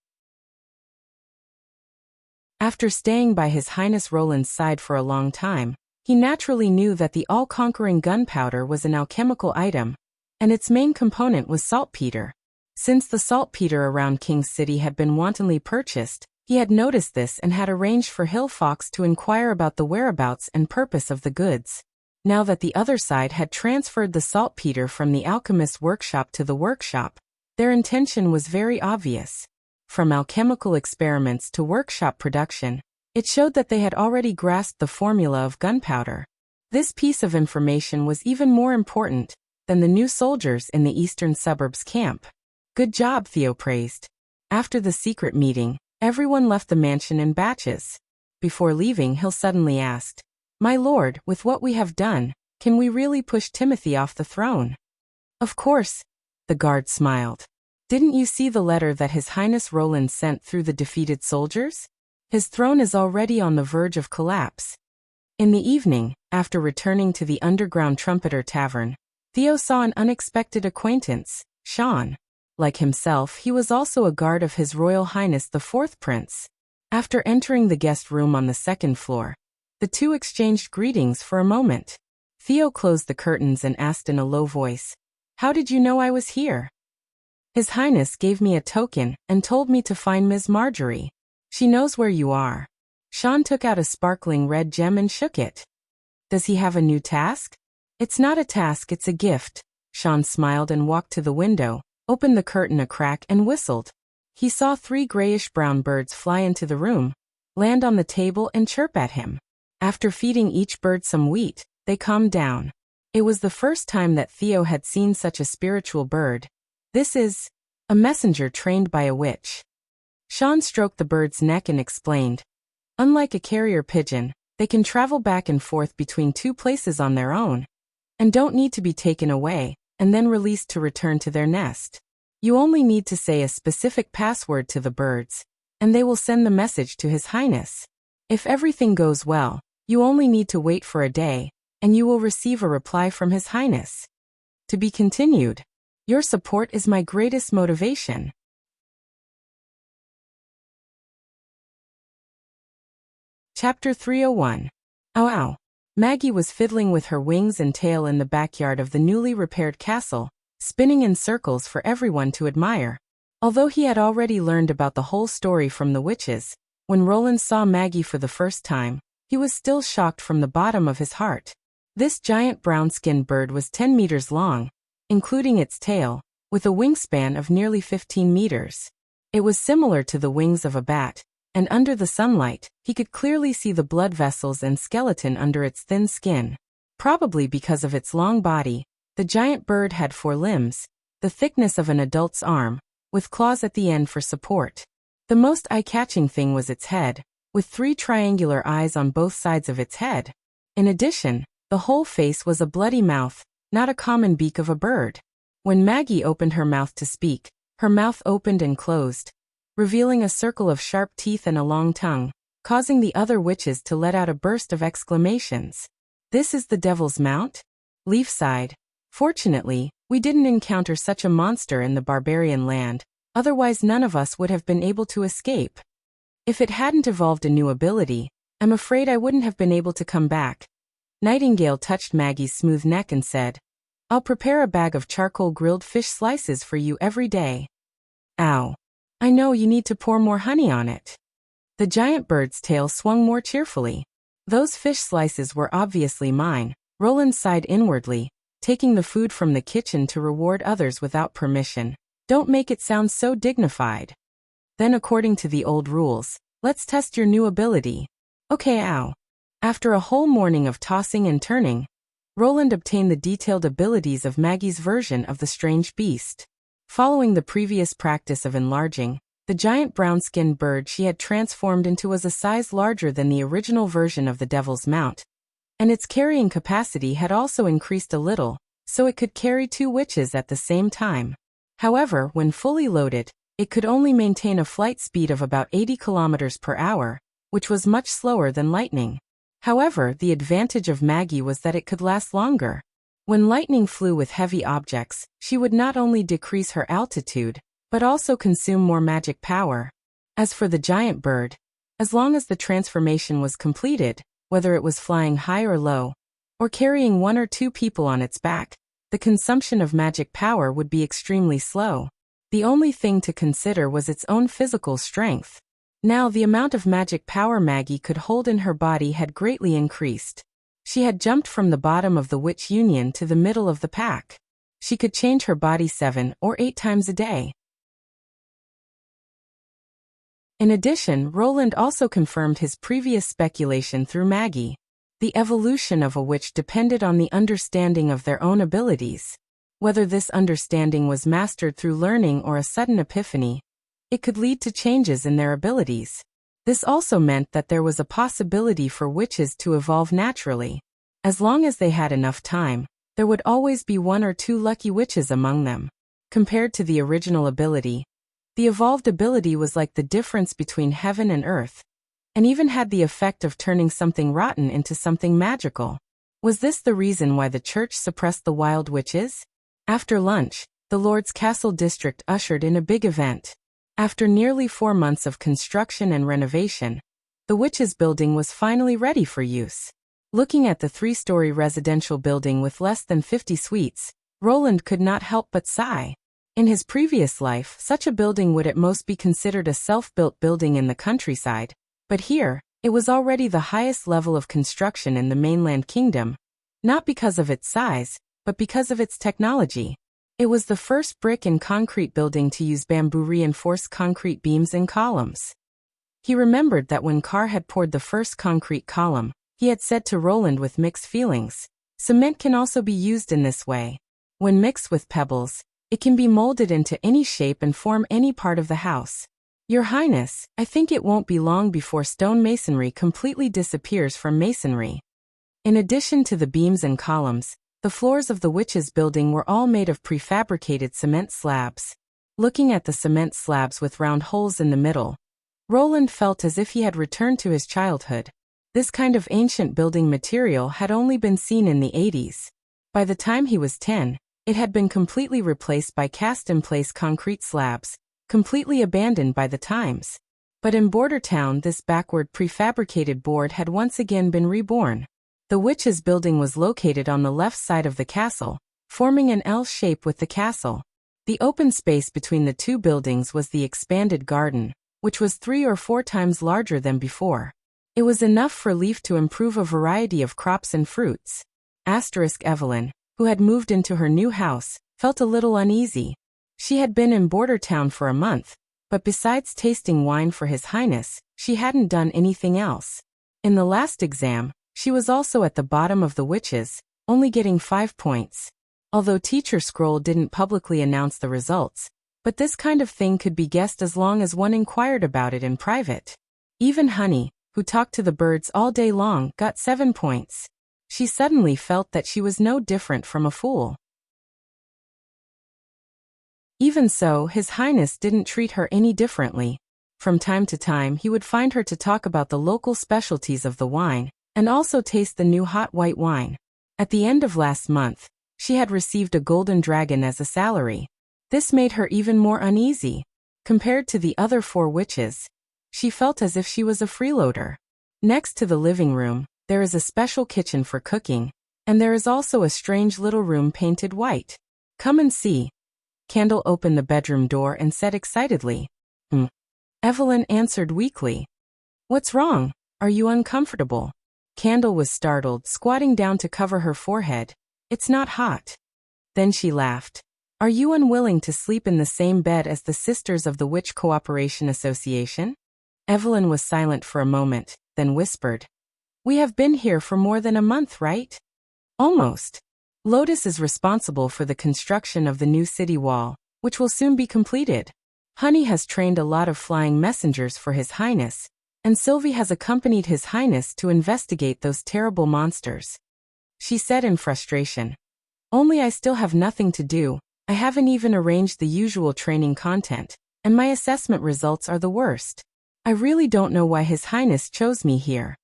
After staying by His Highness Roland's side for a long time, he naturally knew that the all-conquering gunpowder was an alchemical item, and its main component was saltpeter. Since the saltpeter around King's City had been wantonly purchased, he had noticed this and had arranged for Hillfox to inquire about the whereabouts and purpose of the goods. Now that the other side had transferred the saltpeter from the alchemist's workshop to the workshop, their intention was very obvious. From alchemical experiments to workshop production, it showed that they had already grasped the formula of gunpowder. This piece of information was even more important than the new soldiers in the eastern suburbs camp. Good job, Theo praised. After the secret meeting, everyone left the mansion in batches. Before leaving, Hill suddenly asked, My lord, with what we have done, can we really push Timothy off the throne? Of course, the guard smiled. Didn't you see the letter that His Highness Roland sent through the defeated soldiers? His throne is already on the verge of collapse. In the evening, after returning to the underground trumpeter tavern, Theo saw an unexpected acquaintance, Sean. Like himself, he was also a guard of His Royal Highness the Fourth Prince. After entering the guest room on the second floor, the two exchanged greetings for a moment. Theo closed the curtains and asked in a low voice, "How did you know I was here?" "His Highness gave me a token and told me to find Ms. Marjorie. She knows where you are." Sean took out a sparkling red gem and shook it. "Does he have a new task?" "It's not a task, it's a gift." Sean smiled and walked to the window, opened the curtain a crack and whistled. He saw 3 grayish-brown birds fly into the room, land on the table and chirp at him. After feeding each bird some wheat, they calmed down. It was the first time that Theo had seen such a spiritual bird. "This is a messenger trained by a witch." Sean stroked the bird's neck and explained, "Unlike a carrier pigeon, they can travel back and forth between 2 places on their own, and don't need to be taken away and then released to return to their nest. You only need to say a specific password to the birds, and they will send the message to His Highness. If everything goes well, you only need to wait for a day, and you will receive a reply from His Highness. To be continued. Your support is my greatest motivation." Chapter 301. Ow ow. Maggie was fiddling with her wings and tail in the backyard of the newly repaired castle, spinning in circles for everyone to admire. Although he had already learned about the whole story from the witches, when Roland saw Maggie for the first time, he was still shocked from the bottom of his heart. This giant brown-skinned bird was 10 meters long, including its tail, with a wingspan of nearly 15 meters. It was similar to the wings of a bat, and under the sunlight, he could clearly see the blood vessels and skeleton under its thin skin. Probably because of its long body, the giant bird had 4 limbs, the thickness of an adult's arm, with claws at the end for support. The most eye-catching thing was its head, with 3 triangular eyes on both sides of its head. In addition, the whole face was a bloody mouth, not a common beak of a bird. When Maggie opened her mouth to speak, her mouth opened and closed, revealing a circle of sharp teeth and a long tongue, causing the other witches to let out a burst of exclamations. "This is the Devil's Mount?" Leaf sighed. "Fortunately, we didn't encounter such a monster in the barbarian land, otherwise none of us would have been able to escape. If it hadn't evolved a new ability, I'm afraid I wouldn't have been able to come back." Nightingale touched Maggie's smooth neck and said, "I'll prepare a bag of charcoal grilled fish slices for you every day." "Ow. I know you need to pour more honey on it." The giant bird's tail swung more cheerfully. "Those fish slices were obviously mine." Roland sighed inwardly, taking the food from the kitchen to reward others without permission. "Don't make it sound so dignified." "Then according to the old rules, let's test your new ability." "Okay, ow." After a whole morning of tossing and turning, Roland obtained the detailed abilities of Maggie's version of the strange beast. Following the previous practice of enlarging, the giant brown-skinned bird she had transformed into was a size larger than the original version of the Devil's Mount, and its carrying capacity had also increased a little, so it could carry 2 witches at the same time. However, when fully loaded, it could only maintain a flight speed of about 80 kilometers per hour, which was much slower than lightning. However, the advantage of Maggie was that it could last longer. When lightning flew with heavy objects, she would not only decrease her altitude, but also consume more magic power. As for the giant bird, as long as the transformation was completed, whether it was flying high or low, or carrying 1 or 2 people on its back, the consumption of magic power would be extremely slow. The only thing to consider was its own physical strength. Now the amount of magic power Maggie could hold in her body had greatly increased. She had jumped from the bottom of the Witch Union to the middle of the pack. She could change her body 7 or 8 times a day. In addition, Roland also confirmed his previous speculation through Maggie. The evolution of a witch depended on the understanding of their own abilities. Whether this understanding was mastered through learning or a sudden epiphany, it could lead to changes in their abilities. This also meant that there was a possibility for witches to evolve naturally. As long as they had enough time, there would always be 1 or 2 lucky witches among them. Compared to the original ability, the evolved ability was like the difference between heaven and earth. and even had the effect of turning something rotten into something magical. Was this the reason why the church suppressed the wild witches? After lunch, the Lord's Castle district ushered in a big event. After nearly 4 months of construction and renovation, the witches' building was finally ready for use. Looking at the 3-story residential building with less than 50 suites, Roland could not help but sigh. In his previous life, such a building would at most be considered a self-built building in the countryside, but here, it was already the highest level of construction in the mainland kingdom, not because of its size, but because of its technology. It was the first brick and concrete building to use bamboo-reinforced concrete beams and columns. He remembered that when Carr had poured the first concrete column, he had said to Roland with mixed feelings, "Cement can also be used in this way. When mixed with pebbles, it can be molded into any shape and form any part of the house. Your Highness, I think it won't be long before stone masonry completely disappears from masonry." In addition to the beams and columns, the floors of the witches' building were all made of prefabricated cement slabs. Looking at the cement slabs with round holes in the middle, Roland felt as if he had returned to his childhood. This kind of ancient building material had only been seen in the 80s. By the time he was 10, it had been completely replaced by cast-in-place concrete slabs, completely abandoned by the times. But in Border Town, this backward prefabricated board had once again been reborn. The witches' building was located on the left side of the castle, forming an L shape with the castle. The open space between the two buildings was the expanded garden, which was 3 or 4 times larger than before. It was enough for Leaf to improve a variety of crops and fruits. Evelyn, who had moved into her new house, felt a little uneasy. She had been in Border Town for a month, but besides tasting wine for His Highness, she hadn't done anything else. In the last exam, she was also at the bottom of the witches, only getting 5 points. Although Teacher Scroll didn't publicly announce the results, but this kind of thing could be guessed as long as one inquired about it in private. Even Honey, who talked to the birds all day long, got 7 points. She suddenly felt that she was no different from a fool. Even so, His Highness didn't treat her any differently. From time to time he would find her to talk about the local specialties of the wine, and also taste the new hot white wine. At the end of last month, she had received a golden dragon as a salary. This made her even more uneasy. Compared to the other 4 witches, she felt as if she was a freeloader. Next to the living room, there is a special kitchen for cooking, and there is also a strange little room painted white. "Come and see." Candle opened the bedroom door and said excitedly. Evelyn answered weakly. "What's wrong? Are you uncomfortable?" Candle was startled, squatting down to cover her forehead. "It's not hot." Then she laughed. "Are you unwilling to sleep in the same bed as the Sisters of the Witch Cooperation Association?" Evelyn was silent for a moment, then whispered. "We have been here for more than a month, right?" "Almost. Lotus is responsible for the construction of the new city wall, which will soon be completed. Honey has trained a lot of flying messengers for His Highness, and Sylvie has accompanied His Highness to investigate those terrible monsters," she said in frustration. "Only I still have nothing to do. I haven't even arranged the usual training content, and my assessment results are the worst. I really don't know why His Highness chose me here."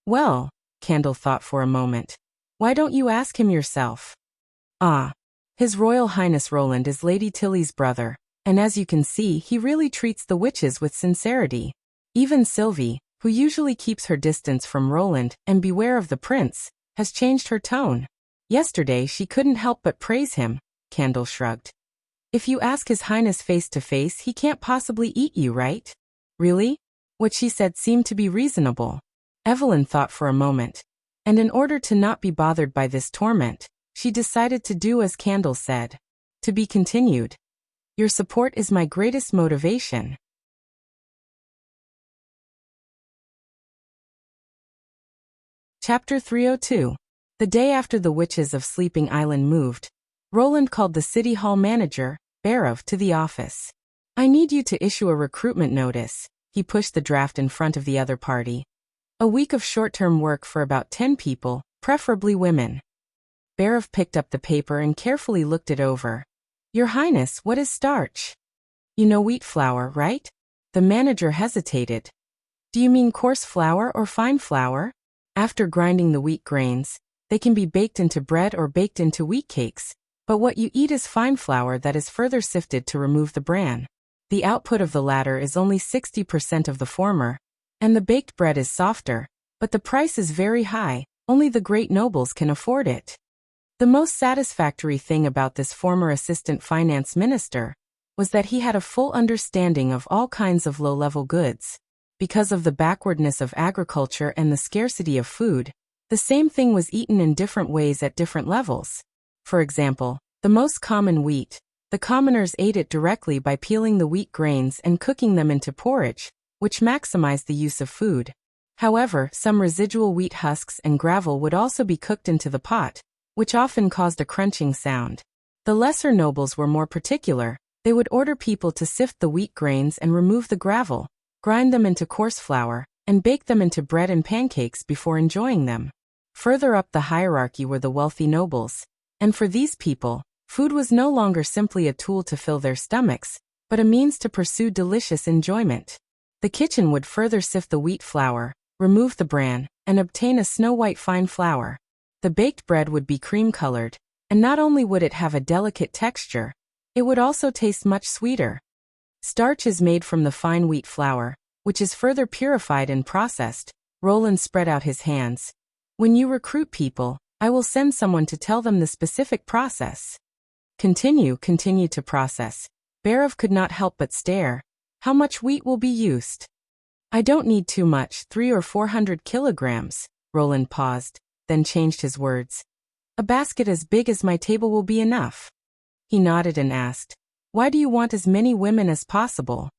"Well," Candle thought for a moment, "why don't you ask him yourself?" "Ah, His Royal Highness Roland is Lady Tilly's brother, and as you can see, he really treats the witches with sincerity. Even Sylvie, who usually keeps her distance from Roland and beware of the prince, has changed her tone. Yesterday she couldn't help but praise him." Candle shrugged. "If you ask His Highness face to face, he can't possibly eat you, right?" "Really?" What she said seemed to be reasonable. Evelyn thought for a moment, and in order to not be bothered by this torment, she decided to do as Candle said. To be continued. Your support is my greatest motivation. Chapter 302. The day after the witches of Sleeping Island moved, Roland called the City Hall manager, Barov, to the office. "I need you to issue a recruitment notice." He pushed the draft in front of the other party. "A week of short-term work for about 10 people, preferably women." Barov picked up the paper and carefully looked it over. "Your Highness, what is starch?" "You know wheat flour, right?" The manager hesitated. Do you mean coarse flour or fine flour? After grinding the wheat grains, they can be baked into bread or baked into wheat cakes, but what you eat is fine flour that is further sifted to remove the bran. The output of the latter is only 60% of the former, and the baked bread is softer, but the price is very high, only the great nobles can afford it. The most satisfactory thing about this former assistant finance minister was that he had a full understanding of all kinds of low-level goods. Because of the backwardness of agriculture and the scarcity of food, the same thing was eaten in different ways at different levels. For example, the most common wheat, the commoners ate it directly by peeling the wheat grains and cooking them into porridge, which maximized the use of food. However, some residual wheat husks and gravel would also be cooked into the pot, which often caused a crunching sound. The lesser nobles were more particular. They would order people to sift the wheat grains and remove the gravel, grind them into coarse flour, and bake them into bread and pancakes before enjoying them. Further up the hierarchy were the wealthy nobles, and for these people, food was no longer simply a tool to fill their stomachs, but a means to pursue delicious enjoyment. The kitchen would further sift the wheat flour, remove the bran, and obtain a snow-white fine flour. The baked bread would be cream-colored, and not only would it have a delicate texture, it would also taste much sweeter. Starch is made from the fine wheat flour, which is further purified and processed. Roland spread out his hands. When you recruit people, I will send someone to tell them the specific process. Continue to process. Barov could not help but stare. How much wheat will be used? I don't need too much, 300 or 400 kilograms. Roland paused, then changed his words. A basket as big as my table will be enough. He nodded and asked, why do you want as many women as possible?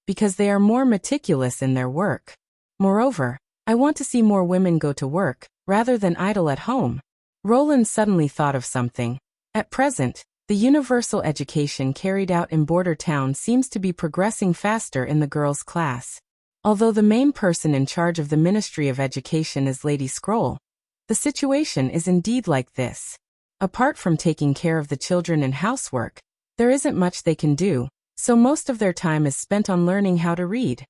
Because they are more meticulous in their work. Moreover, I want to see more women go to work, rather than idle at home. Roland suddenly thought of something. At present, the universal education carried out in border towns seems to be progressing faster in the girls' class. Although the main person in charge of the Ministry of Education is Lady Scroll, the situation is indeed like this. Apart from taking care of the children and housework, there isn't much they can do, so most of their time is spent on learning how to read.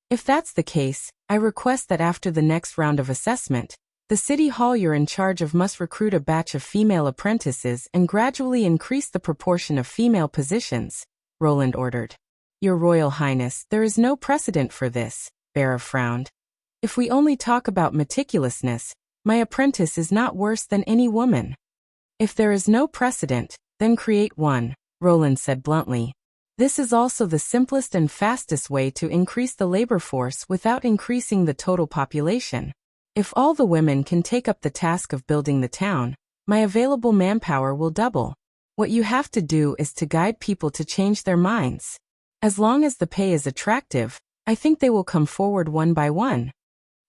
If that's the case, I request that after the next round of assessment, the city hall you're in charge of must recruit a batch of female apprentices and gradually increase the proportion of female positions, Roland ordered. Your Royal Highness, there is no precedent for this, Barov frowned. If we only talk about meticulousness, my apprentice is not worse than any woman. If there is no precedent, then create one, Roland said bluntly. This is also the simplest and fastest way to increase the labor force without increasing the total population. If all the women can take up the task of building the town, my available manpower will double. What you have to do is to guide people to change their minds. As long as the pay is attractive, I think they will come forward one by one.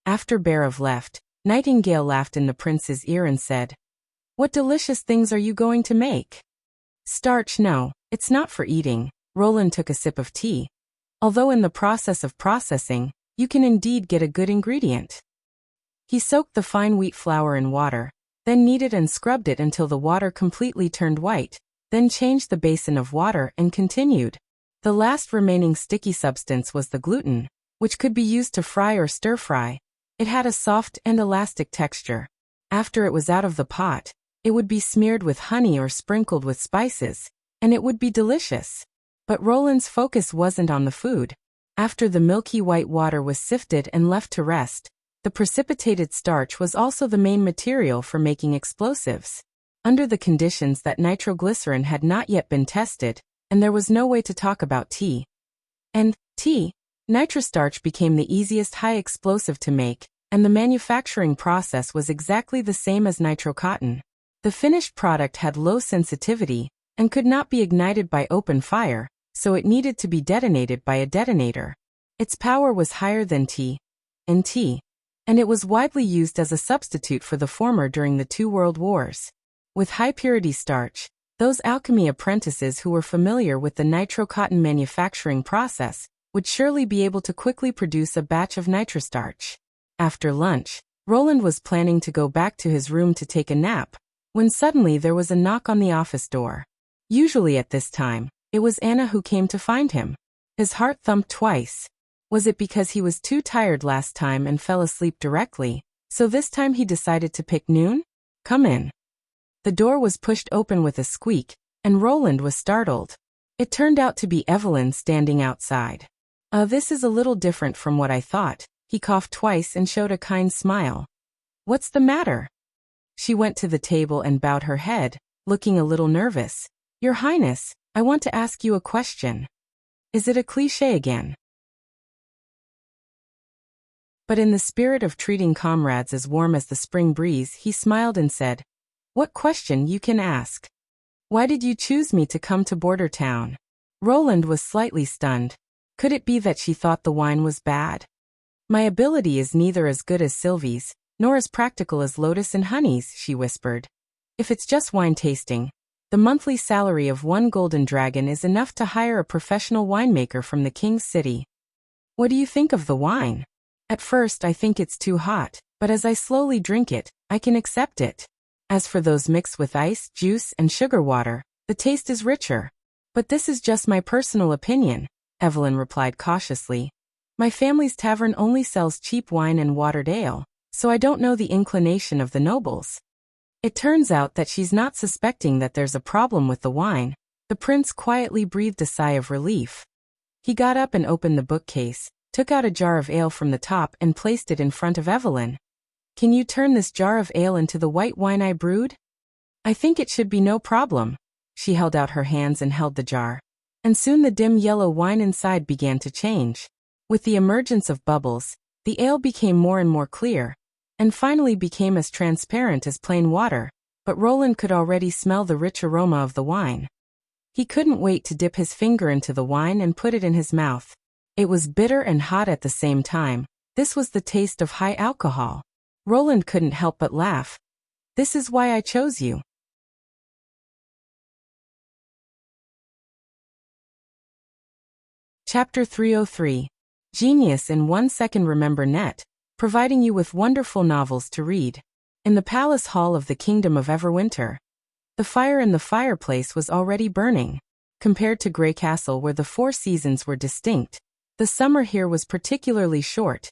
After Barov left, Nightingale laughed in the prince's ear and said, what delicious things are you going to make? Starch, no, it's not for eating. Roland took a sip of tea. Although in the process of processing, you can indeed get a good ingredient. He soaked the fine wheat flour in water, then kneaded and scrubbed it until the water completely turned white, then changed the basin of water and continued. The last remaining sticky substance was the gluten, which could be used to fry or stir-fry. It had a soft and elastic texture. After it was out of the pot, it would be smeared with honey or sprinkled with spices, and it would be delicious. But Roland's focus wasn't on the food. After the milky white water was sifted and left to rest, the precipitated starch was also the main material for making explosives. Under the conditions that nitroglycerin had not yet been tested, and there was no way to talk about tea. Nitrostarch became the easiest high explosive to make, and the manufacturing process was exactly the same as nitrocotton. The finished product had low sensitivity, and could not be ignited by open fire, so it needed to be detonated by a detonator. Its power was higher than tea, and it was widely used as a substitute for the former during the 2 world wars. With high-purity starch, those alchemy apprentices who were familiar with the nitrocotton manufacturing process would surely be able to quickly produce a batch of nitrostarch. After lunch, Roland was planning to go back to his room to take a nap, when suddenly there was a knock on the office door. Usually at this time, it was Anna who came to find him. His heart thumped twice. Was it because he was too tired last time and fell asleep directly, so this time he decided to pick noon? Come in. The door was pushed open with a squeak, and Roland was startled. It turned out to be Evelyn standing outside. This is a little different from what I thought." He coughed twice and showed a kind smile. "What's the matter?" She went to the table and bowed her head, looking a little nervous. "Your Highness, I want to ask you a question. Is it a cliché again?" But in the spirit of treating comrades as warm as the spring breeze, he smiled and said, "What question you can ask? Why did you choose me to come to Border Town?" Roland was slightly stunned. Could it be that she thought the wine was bad? "My ability is neither as good as Sylvie's, nor as practical as Lotus and Honey's," she whispered. "If it's just wine tasting, the monthly salary of one golden dragon is enough to hire a professional winemaker from the king's city." "What do you think of the wine?" "At first I think it's too hot, but as I slowly drink it, I can accept it. As for those mixed with ice, juice, and sugar water, the taste is richer. But this is just my personal opinion," Evelyn replied cautiously. "My family's tavern only sells cheap wine and watered ale, so I don't know the inclination of the nobles." It turns out that she's not suspecting that there's a problem with the wine. The prince quietly breathed a sigh of relief. He got up and opened the bookcase, took out a jar of ale from the top and placed it in front of Evelyn. "Can you turn this jar of ale into the white wine I brewed?" "I think it should be no problem." She held out her hands and held the jar. And soon the dim yellow wine inside began to change. With the emergence of bubbles, the ale became more and more clear, and finally became as transparent as plain water, but Roland could already smell the rich aroma of the wine. He couldn't wait to dip his finger into the wine and put it in his mouth. It was bitter and hot at the same time. This was the taste of high alcohol. Roland couldn't help but laugh. "This is why I chose you." Chapter 303. Genius in 1 second. Remember Net, providing you with wonderful novels to read. In the palace hall of the Kingdom of Everwinter, the fire in the fireplace was already burning. Compared to Grey Castle, where the 4 seasons were distinct, the summer here was particularly short,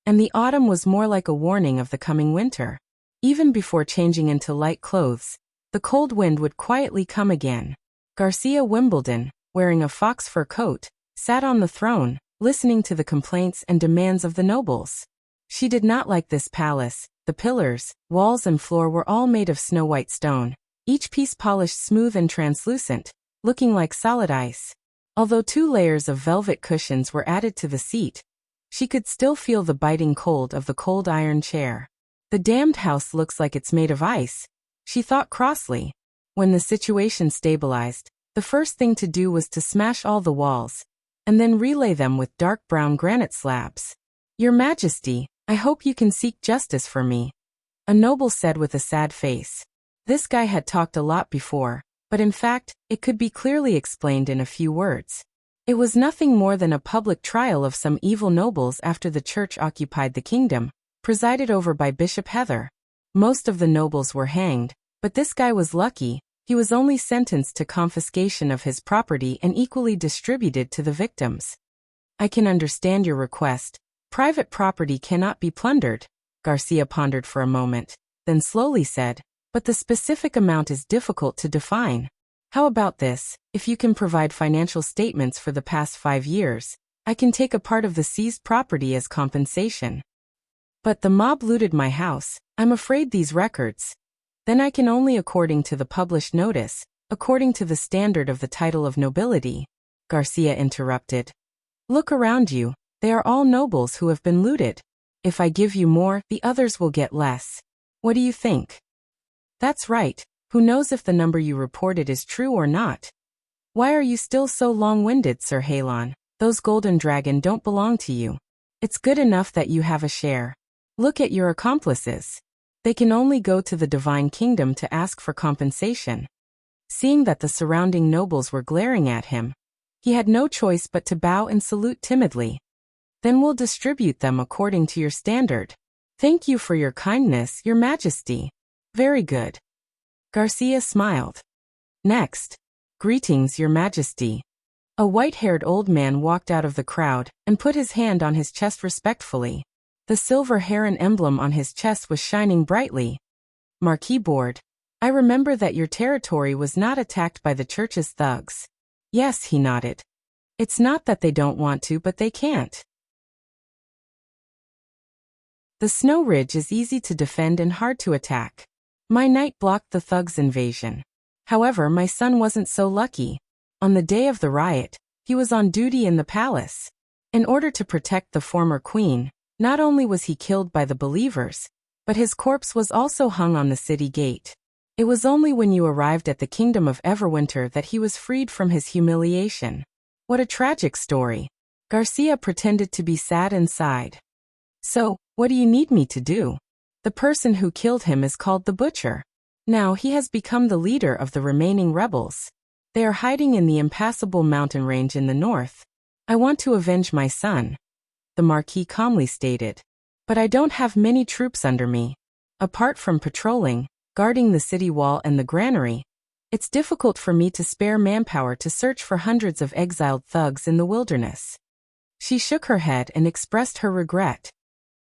and the autumn was more like a warning of the coming winter. Even before changing into light clothes, the cold wind would quietly come again. Garcia Wimbledon, wearing a fox fur coat, sat on the throne, listening to the complaints and demands of the nobles. She did not like this palace. The pillars, walls and floor were all made of snow-white stone, each piece polished smooth and translucent, looking like solid ice. Although 2 layers of velvet cushions were added to the seat, she could still feel the biting cold of the cold iron chair. "The damned house looks like it's made of ice," she thought crossly. When the situation stabilized, the first thing to do was to smash all the walls, and then relay them with dark brown granite slabs. "Your Majesty, I hope you can seek justice for me," a noble said with a sad face. This guy had talked a lot before, but in fact, it could be clearly explained in a few words. It was nothing more than a public trial of some evil nobles after the church occupied the kingdom, presided over by Bishop Heather. Most of the nobles were hanged, but this guy was lucky. He was only sentenced to confiscation of his property and equally distributed to the victims. "I can understand your request. Private property cannot be plundered," Garcia pondered for a moment, then slowly said, "but the specific amount is difficult to define. How about this? If you can provide financial statements for the past 5 years, I can take a part of the seized property as compensation." "But the mob looted my house. I'm afraid these records." "Then I can only according to the published notice, according to the standard of the title of nobility," Garcia interrupted. "Look around you. They are all nobles who have been looted. If I give you more, the others will get less. What do you think?" "That's right. Who knows if the number you reported is true or not?" "Why are you still so long-winded, Sir Halon? Those golden dragon don't belong to you. It's good enough that you have a share. Look at your accomplices. They can only go to the divine kingdom to ask for compensation." Seeing that the surrounding nobles were glaring at him, he had no choice but to bow and salute timidly. "Then we'll distribute them according to your standard." "Thank you for your kindness, Your Majesty." "Very good." Garcia smiled. "Next." "Greetings, Your Majesty." A white-haired old man walked out of the crowd and put his hand on his chest respectfully. The silver heron emblem on his chest was shining brightly. Marquis Board, I remember that your territory was not attacked by the church's thugs. Yes, he nodded. It's not that they don't want to, but they can't. The snow ridge is easy to defend and hard to attack. My knight blocked the thugs' invasion. However, my son wasn't so lucky. On the day of the riot, he was on duty in the palace. In order to protect the former queen, not only was he killed by the believers, but his corpse was also hung on the city gate. It was only when you arrived at the kingdom of Everwinter that he was freed from his humiliation. What a tragic story. Garcia pretended to be sad and sighed. So, what do you need me to do? The person who killed him is called the Butcher. Now he has become the leader of the remaining rebels. They are hiding in the impassable mountain range in the north. I want to avenge my son, the Marquis calmly stated. But I don't have many troops under me. Apart from patrolling, guarding the city wall and the granary, it's difficult for me to spare manpower to search for hundreds of exiled thugs in the wilderness. She shook her head and expressed her regret.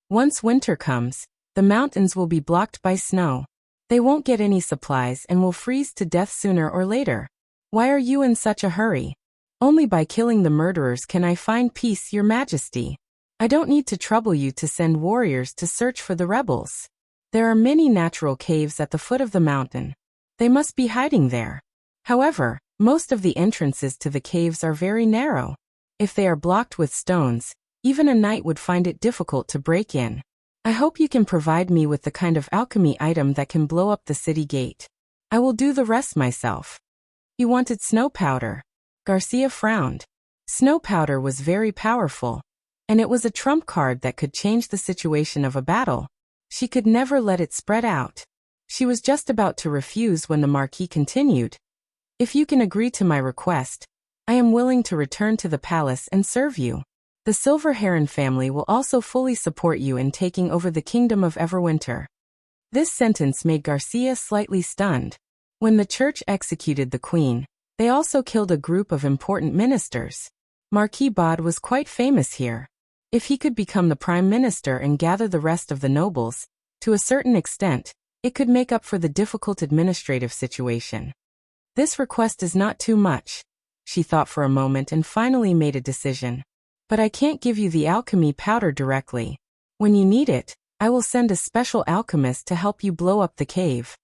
Once winter comes, the mountains will be blocked by snow. They won't get any supplies and will freeze to death sooner or later. Why are you in such a hurry? Only by killing the murderers can I find peace, Your Majesty. I don't need to trouble you to send warriors to search for the rebels. There are many natural caves at the foot of the mountain. They must be hiding there. However, most of the entrances to the caves are very narrow. If they are blocked with stones, even a knight would find it difficult to break in. I hope you can provide me with the kind of alchemy item that can blow up the city gate. I will do the rest myself. You wanted snow powder. Garcia frowned. Snow powder was very powerful, and it was a trump card that could change the situation of a battle. She could never let it spread out. She was just about to refuse when the Marquis continued. If you can agree to my request, I am willing to return to the palace and serve you. The Silver Heron family will also fully support you in taking over the kingdom of Everwinter. This sentence made Garcia slightly stunned. When the church executed the queen, they also killed a group of important ministers. Marquis Bod was quite famous here. If he could become the prime minister and gather the rest of the nobles, to a certain extent, it could make up for the difficult administrative situation. This request is not too much. She thought for a moment and finally made a decision. But I can't give you the alchemy powder directly. When you need it, I will send a special alchemist to help you blow up the cave.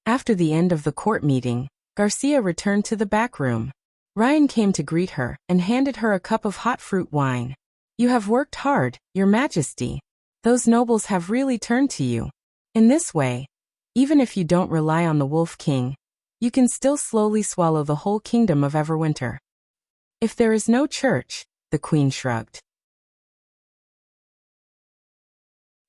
After the end of the court meeting, Garcia returned to the back room. Ryan came to greet her and handed her a cup of hot fruit wine. You have worked hard, Your Majesty. Those nobles have really turned to you. In this way, even if you don't rely on the Wolf King, you can still slowly swallow the whole kingdom of Everwinter. If there is no church, the queen shrugged.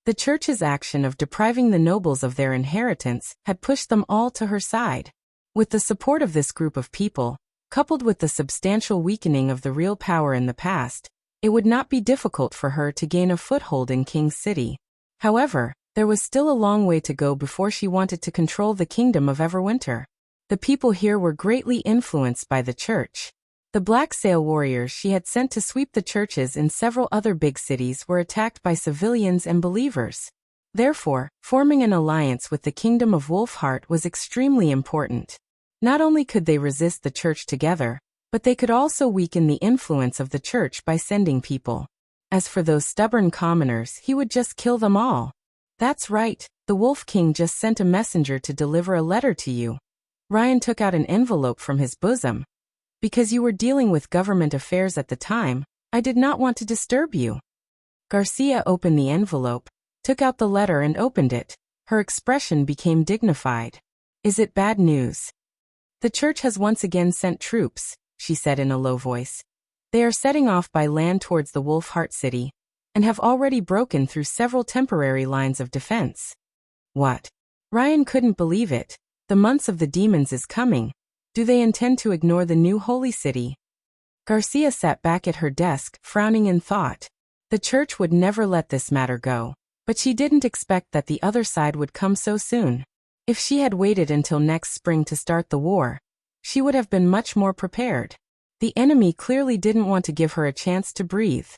The church's action of depriving the nobles of their inheritance had pushed them all to her side. With the support of this group of people, coupled with the substantial weakening of the real power in the past, it would not be difficult for her to gain a foothold in King's City. However, there was still a long way to go before she wanted to control the kingdom of Everwinter. The people here were greatly influenced by the church. The Black Sail warriors she had sent to sweep the churches in several other big cities were attacked by civilians and believers. Therefore, forming an alliance with the kingdom of Wolfheart was extremely important. Not only could they resist the church together, but they could also weaken the influence of the church by sending people. As for those stubborn commoners, he would just kill them all. That's right, the Wolf King just sent a messenger to deliver a letter to you. Ryan took out an envelope from his bosom. Because you were dealing with government affairs at the time, I did not want to disturb you. Garcia opened the envelope, took out the letter and opened it. Her expression became dignified. Is it bad news? The church has once again sent troops, she said in a low voice. They are setting off by land towards the Wolfheart city, and have already broken through several temporary lines of defense. What? Ryan couldn't believe it. The months of the demons is coming. Do they intend to ignore the new holy city? Garcia sat back at her desk, frowning in thought. The church would never let this matter go, but she didn't expect that the other side would come so soon. If she had waited until next spring to start the war, she would have been much more prepared. The enemy clearly didn't want to give her a chance to breathe.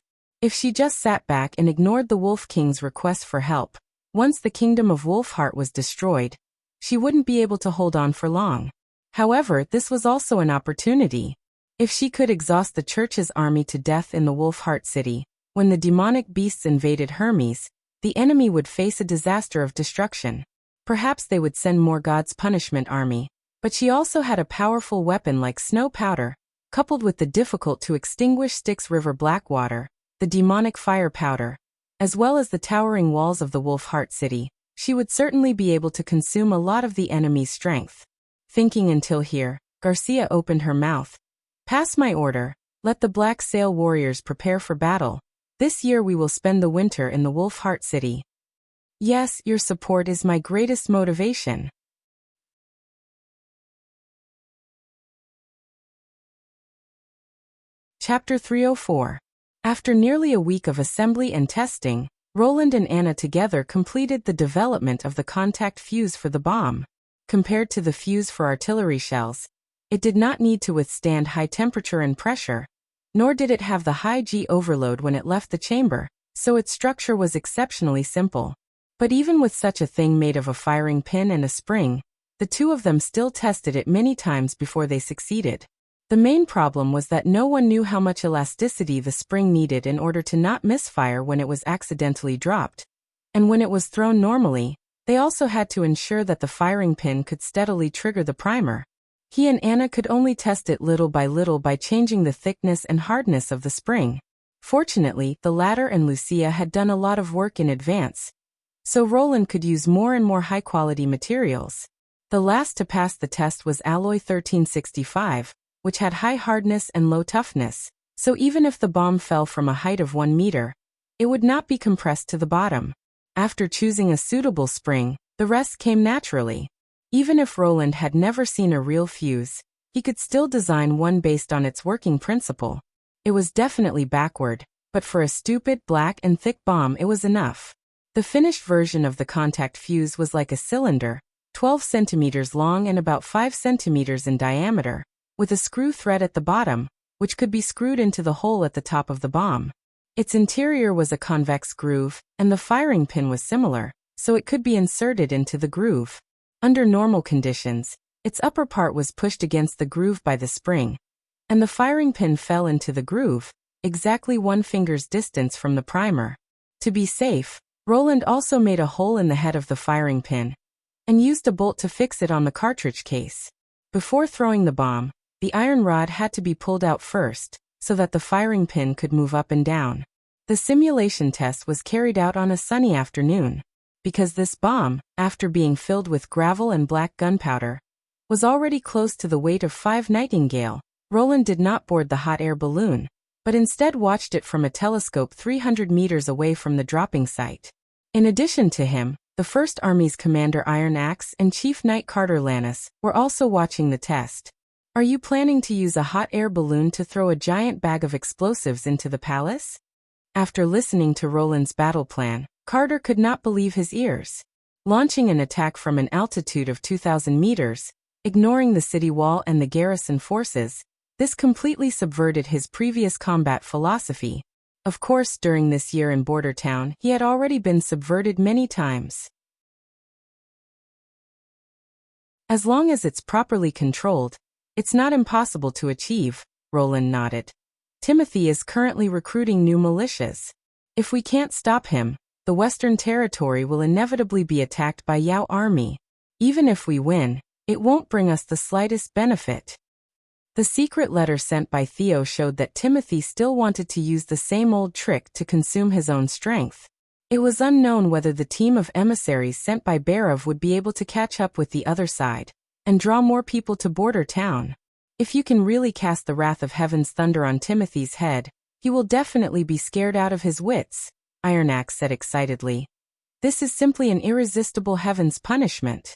If she just sat back and ignored the Wolf King's request for help, once the kingdom of Wolfheart was destroyed, she wouldn't be able to hold on for long. However, this was also an opportunity. If she could exhaust the church's army to death in the Wolfheart city, when the demonic beasts invaded Hermes, the enemy would face a disaster of destruction. Perhaps they would send more God's punishment army, but she also had a powerful weapon like snow powder, coupled with the difficult-to-extinguish Styx River Blackwater, the demonic fire powder, as well as the towering walls of the Wolfheart city. She would certainly be able to consume a lot of the enemy's strength. Thinking until here, Garcia opened her mouth. "Pass my order. Let the Black Sail warriors prepare for battle. This year we will spend the winter in the Wolfheart city." "Yes, your support is my greatest motivation." Chapter 304. After nearly a week of assembly and testing, Roland and Anna together completed the development of the contact fuse for the bomb. Compared to the fuse for artillery shells, it did not need to withstand high temperature and pressure, nor did it have the high G overload when it left the chamber, so its structure was exceptionally simple. But even with such a thing made of a firing pin and a spring, the two of them still tested it many times before they succeeded. The main problem was that no one knew how much elasticity the spring needed in order to not misfire when it was accidentally dropped. And when it was thrown normally, they also had to ensure that the firing pin could steadily trigger the primer. He and Anna could only test it little by changing the thickness and hardness of the spring. Fortunately, the latter and Wuxia had done a lot of work in advance, so Roland could use more and more high-quality materials. The last to pass the test was alloy 1365, which had high hardness and low toughness, so even if the bomb fell from a height of 1 meter, it would not be compressed to the bottom. After choosing a suitable spring, the rest came naturally. Even if Roland had never seen a real fuse, he could still design one based on its working principle. It was definitely backward, but for a stupid, black and thick bomb it was enough. The finished version of the contact fuse was like a cylinder, 12 centimeters long and about 5 centimeters in diameter, with a screw thread at the bottom, which could be screwed into the hole at the top of the bomb. Its interior was a convex groove, and the firing pin was similar, so it could be inserted into the groove. Under normal conditions, its upper part was pushed against the groove by the spring, and the firing pin fell into the groove, exactly 1 finger's distance from the primer. To be safe, Roland also made a hole in the head of the firing pin, and used a bolt to fix it on the cartridge case. Before throwing the bomb, the iron rod had to be pulled out first, so that the firing pin could move up and down. The simulation test was carried out on a sunny afternoon. Because this bomb, after being filled with gravel and black gunpowder, was already close to the weight of 5 Nightingale, Roland did not board the hot air balloon, but instead watched it from a telescope 300 meters away from the dropping site. In addition to him, the First Army's Commander Iron Axe and Chief Knight Carter Lannis were also watching the test. "Are you planning to use a hot air balloon to throw a giant bag of explosives into the palace?" After listening to Roland's battle plan, Carter could not believe his ears. Launching an attack from an altitude of 2,000 meters, ignoring the city wall and the garrison forces, this completely subverted his previous combat philosophy. Of course, during this year in Border Town, he had already been subverted many times. As long as it's properly controlled, it's not impossible to achieve, Roland nodded. Timothy is currently recruiting new militias. If we can't stop him, the Western Territory will inevitably be attacked by Yao army. Even if we win, it won't bring us the slightest benefit. The secret letter sent by Theo showed that Timothy still wanted to use the same old trick to consume his own strength. It was unknown whether the team of emissaries sent by Barov would be able to catch up with the other side and draw more people to Border Town. If you can really cast the wrath of heaven's thunder on Timothy's head, he will definitely be scared out of his wits, Iron Axe said excitedly. This is simply an irresistible heaven's punishment.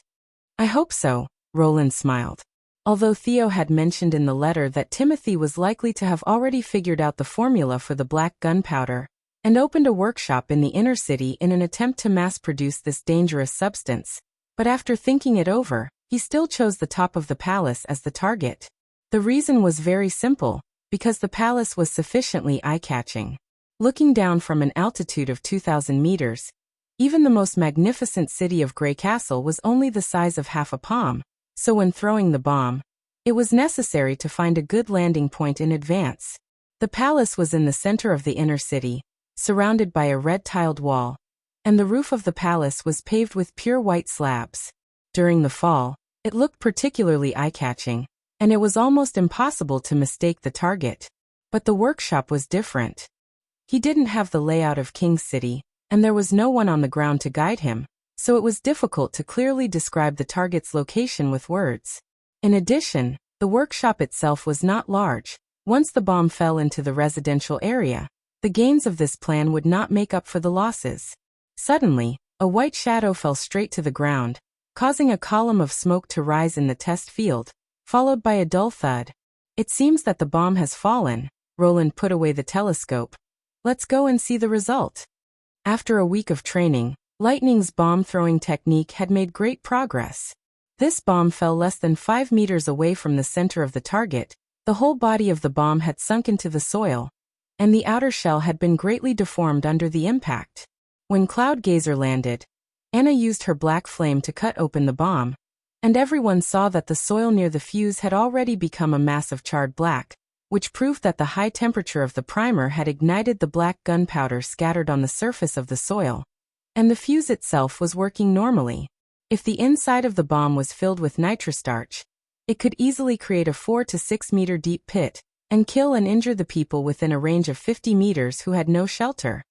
I hope so, Roland smiled. Although Theo had mentioned in the letter that Timothy was likely to have already figured out the formula for the black gunpowder, and opened a workshop in the inner city in an attempt to mass-produce this dangerous substance, but after thinking it over, he still chose the top of the palace as the target. The reason was very simple. because the palace was sufficiently eye-catching. Looking down from an altitude of 2,000 meters, even the most magnificent city of Grey Castle was only the size of half a palm, so when throwing the bomb, it was necessary to find a good landing point in advance. The palace was in the center of the inner city, surrounded by a red-tiled wall, and the roof of the palace was paved with pure white slabs. During the fall, it looked particularly eye-catching, and it was almost impossible to mistake the target. But the workshop was different. He didn't have the layout of King's City, and there was no one on the ground to guide him, so it was difficult to clearly describe the target's location with words. In addition, the workshop itself was not large. Once the bomb fell into the residential area, the gains of this plan would not make up for the losses. Suddenly, a white shadow fell straight to the ground, causing a column of smoke to rise in the test field, followed by a dull thud. It seems that the bomb has fallen. Roland put away the telescope. Let's go and see the result. After a week of training, Lightning's bomb-throwing technique had made great progress. This bomb fell less than 5 meters away from the center of the target. The whole body of the bomb had sunk into the soil, and the outer shell had been greatly deformed under the impact. When Cloud Gazer landed, Anna used her black flame to cut open the bomb, and everyone saw that the soil near the fuse had already become a mass of charred black, which proved that the high temperature of the primer had ignited the black gunpowder scattered on the surface of the soil, and the fuse itself was working normally. If the inside of the bomb was filled with nitrostarch, it could easily create a 4 to 6 meter deep pit, and kill and injure the people within a range of 50 meters who had no shelter.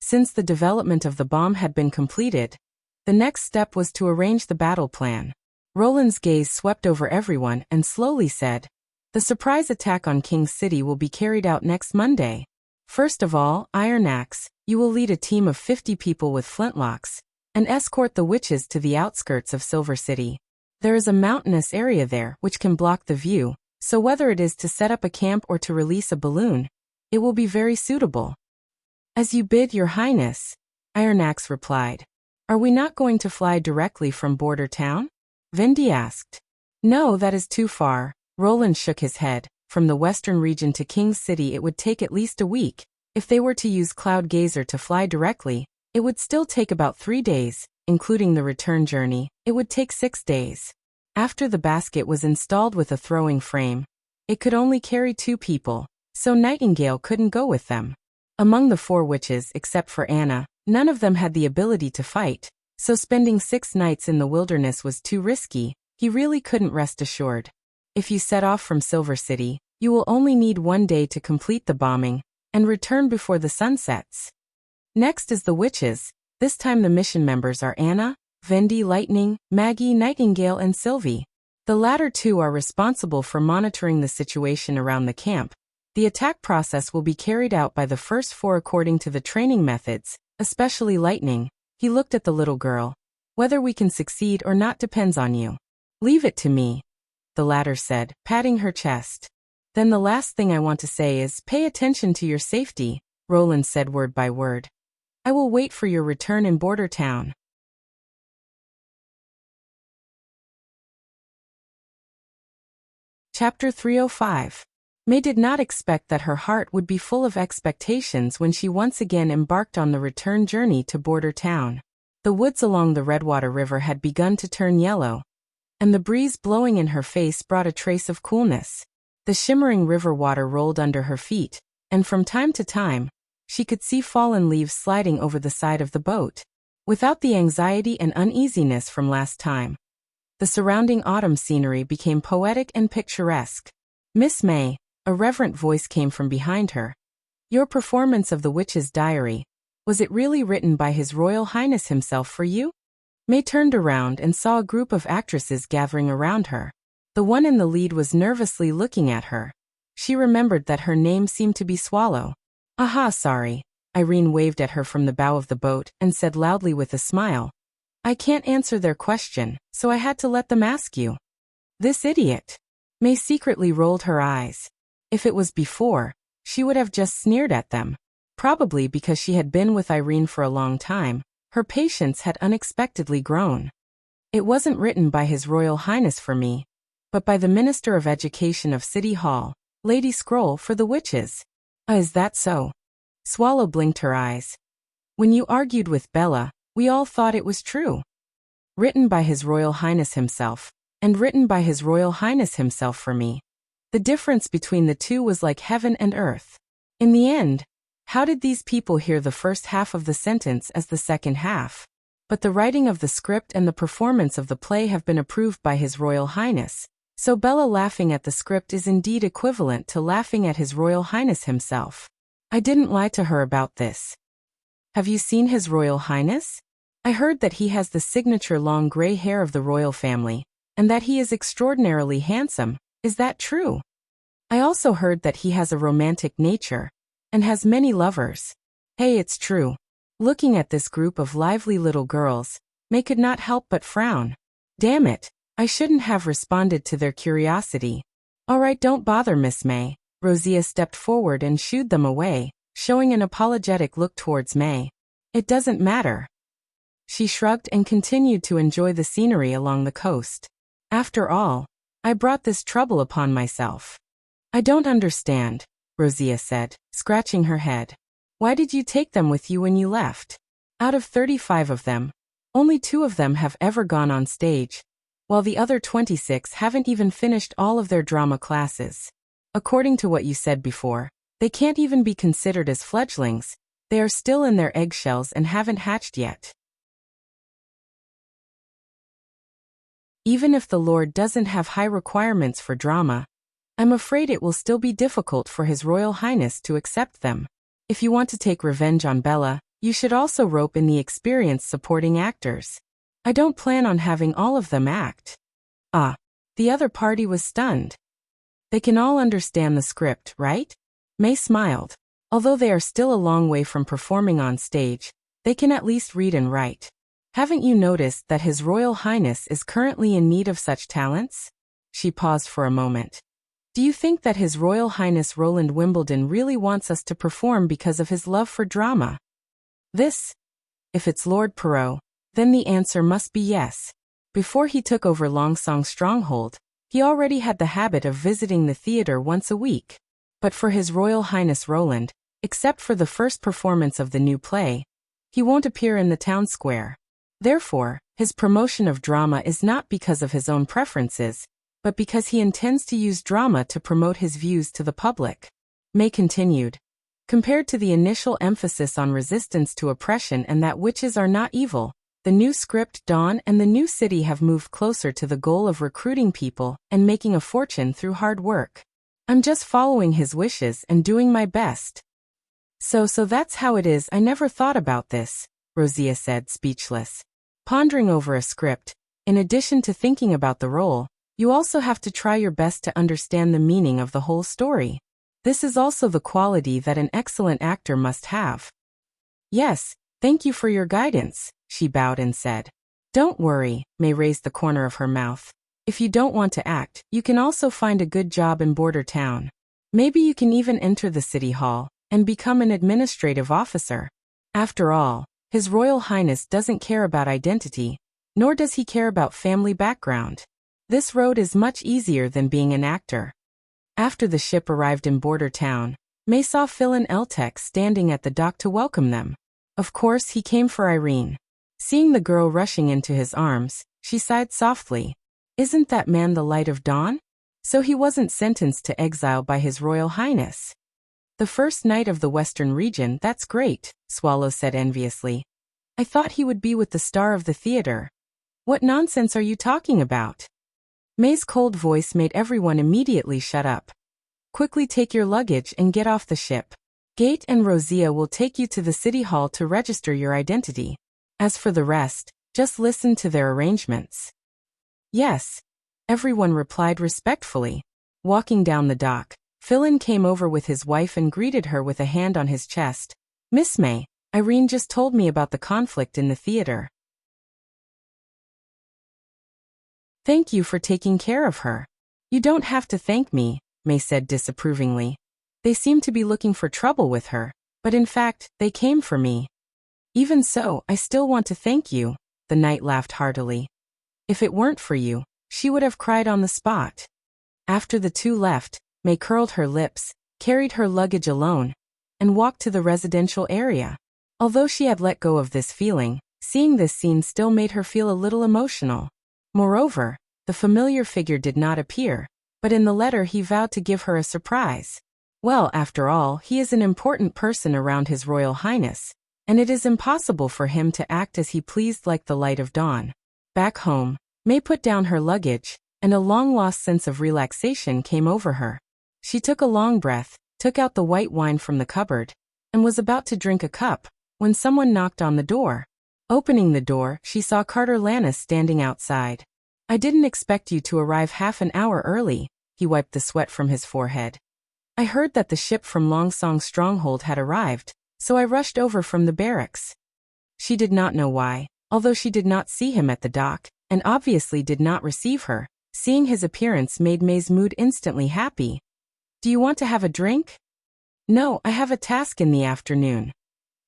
Since the development of the bomb had been completed, the next step was to arrange the battle plan. Roland's gaze swept over everyone and slowly said, "The surprise attack on King's City will be carried out next Monday. First of all, Iron Axe, you will lead a team of 50 people with flintlocks, and escort the witches to the outskirts of Silver City. There is a mountainous area there which can block the view, so whether it is to set up a camp or to release a balloon, it will be very suitable." "As you bid, Your Highness," Iron Axe replied. "Are we not going to fly directly from Border Town?" Vendi asked. "No, that is too far." Roland shook his head. From the western region to King's City it would take at least a week. If they were to use Cloud Gazer to fly directly, it would still take about 3 days, including the return journey. It would take 6 days. After the basket was installed with a throwing frame, it could only carry 2 people, so Nightingale couldn't go with them. Among the 4 witches, except for Anna, none of them had the ability to fight, so spending 6 nights in the wilderness was too risky. He really couldn't rest assured. If you set off from Silver City, you will only need 1 day to complete the bombing, and return before the sun sets. Next is the witches. This time the mission members are Anna, Vendi, Lightning, Maggie, Nightingale, and Sylvie. The latter 2 are responsible for monitoring the situation around the camp. The attack process will be carried out by the first 4 according to the training methods, especially Lightning. He looked at the little girl. "Whether we can succeed or not depends on you." "Leave it to me," the latter said, patting her chest. "Then the last thing I want to say is pay attention to your safety," Roland said word by word. "I will wait for your return in Border Town." Chapter 305. May did not expect that her heart would be full of expectations when she once again embarked on the return journey to Border Town. The woods along the Redwater River had begun to turn yellow, and the breeze blowing in her face brought a trace of coolness. The shimmering river water rolled under her feet, and from time to time, she could see fallen leaves sliding over the side of the boat. Without the anxiety and uneasiness from last time, the surrounding autumn scenery became poetic and picturesque. "Miss May," a reverent voice came from behind her. "Your performance of the Witch's Diary, was it really written by His Royal Highness himself for you?" May turned around and saw a group of actresses gathering around her. The one in the lead was nervously looking at her. She remembered that her name seemed to be Swallow. "Aha, sorry." Irene waved at her from the bow of the boat and said loudly with a smile, "I can't answer their question, so I had to let them ask you." "This idiot." May secretly rolled her eyes. If it was before, she would have just sneered at them. Probably because she had been with Irene for a long time, her patience had unexpectedly grown. "It wasn't written by His Royal Highness for me. but by the Minister of Education of City Hall, Lady Scroll for the witches. Is that so? Swallow blinked her eyes. When you argued with Bella, we all thought it was true. Written by His Royal Highness himself, and written by His Royal Highness himself for me. The difference between the two was like heaven and earth. In the end, how did these people hear the first half of the sentence as the second half? But the writing of the script and the performance of the play have been approved by His Royal Highness, so Bella laughing at the script is indeed equivalent to laughing at His Royal Highness himself. I didn't lie to her about this. Have you seen His Royal Highness? I heard that he has the signature long gray hair of the royal family, and that he is extraordinarily handsome. Is that true? I also heard that he has a romantic nature, and has many lovers. Hey, it's true. Looking at this group of lively little girls, May could not help but frown. Damn it, I shouldn't have responded to their curiosity. All right, don't bother, Miss May. Rosia stepped forward and shooed them away, showing an apologetic look towards May. It doesn't matter. She shrugged and continued to enjoy the scenery along the coast. After all, I brought this trouble upon myself. I don't understand, Rosia said, scratching her head. Why did you take them with you when you left? Out of 35 of them, only 2 of them have ever gone on stage, while the other 26 haven't even finished all of their drama classes. According to what you said before, they can't even be considered as fledglings. They are still in their eggshells and haven't hatched yet. Even if the Lord doesn't have high requirements for drama, I'm afraid it will still be difficult for His Royal Highness to accept them. If you want to take revenge on Bella, you should also rope in the experienced supporting actors. I don't plan on having all of them act. Ah, the other party was stunned. They can all understand the script, right? May smiled. Although they are still a long way from performing on stage, they can at least read and write. Haven't you noticed that His Royal Highness is currently in need of such talents? She paused for a moment. Do you think that His Royal Highness Roland Wimbledon really wants us to perform because of his love for drama? If it's Lord Perrault, then the answer must be yes. Before he took over Longsong's stronghold, he already had the habit of visiting the theater once a week. But for His Royal Highness Roland, except for the first performance of the new play, he won't appear in the town square. Therefore, his promotion of drama is not because of his own preferences, but because he intends to use drama to promote his views to the public. May continued. Compared to the initial emphasis on resistance to oppression and that witches are not evil, the new script Dawn and the new city have moved closer to the goal of recruiting people and making a fortune through hard work. I'm just following his wishes and doing my best. So that's how it is. I never thought about this, Rosia said, speechless. Pondering over a script, in addition to thinking about the role, you also have to try your best to understand the meaning of the whole story. This is also the quality that an excellent actor must have. Yes, thank you for your guidance, she bowed and said. Don't worry, May raised the corner of her mouth. If you don't want to act, you can also find a good job in border town. Maybe you can even enter the city hall and become an administrative officer. After all, His Royal Highness doesn't care about identity, nor does he care about family background. This road is much easier than being an actor. After the ship arrived in border town, May saw Phil and Eltek standing at the dock to welcome them. Of course, he came for Irene. Seeing the girl rushing into his arms, she sighed softly. Isn't that man the light of dawn? So he wasn't sentenced to exile by His Royal Highness. The first knight of the Western region, that's great, Swallow said enviously. I thought he would be with the star of the theater. What nonsense are you talking about? May's cold voice made everyone immediately shut up. Quickly take your luggage and get off the ship. Gate and Rosia will take you to the city hall to register your identity. As for the rest, just listen to their arrangements. Yes, everyone replied respectfully. Walking down the dock, Philin came over with his wife and greeted her with a hand on his chest. Miss May, Irene just told me about the conflict in the theater. Thank you for taking care of her. You don't have to thank me, May said disapprovingly. They seem to be looking for trouble with her, but in fact, they came for me. Even so, I still want to thank you, the knight laughed heartily. If it weren't for you, she would have cried on the spot. After the two left, May curled her lips, carried her luggage alone, and walked to the residential area. Although she had let go of this feeling, seeing this scene still made her feel a little emotional. Moreover, the familiar figure did not appear, but in the letter he vowed to give her a surprise. Well, after all, he is an important person around His Royal Highness, and it is impossible for him to act as he pleased like the light of dawn. Back home, May put down her luggage, and a long-lost sense of relaxation came over her. She took a long breath, took out the white wine from the cupboard, and was about to drink a cup, when someone knocked on the door. Opening the door, she saw Carter Lannis standing outside. "I didn't expect you to arrive half an hour early," he wiped the sweat from his forehead. "I heard that the ship from Longsong Stronghold had arrived, so I rushed over from the barracks." She did not know why, although she did not see him at the dock, and obviously did not receive her. Seeing his appearance made May's mood instantly happy. "Do you want to have a drink?" "No, I have a task in the afternoon."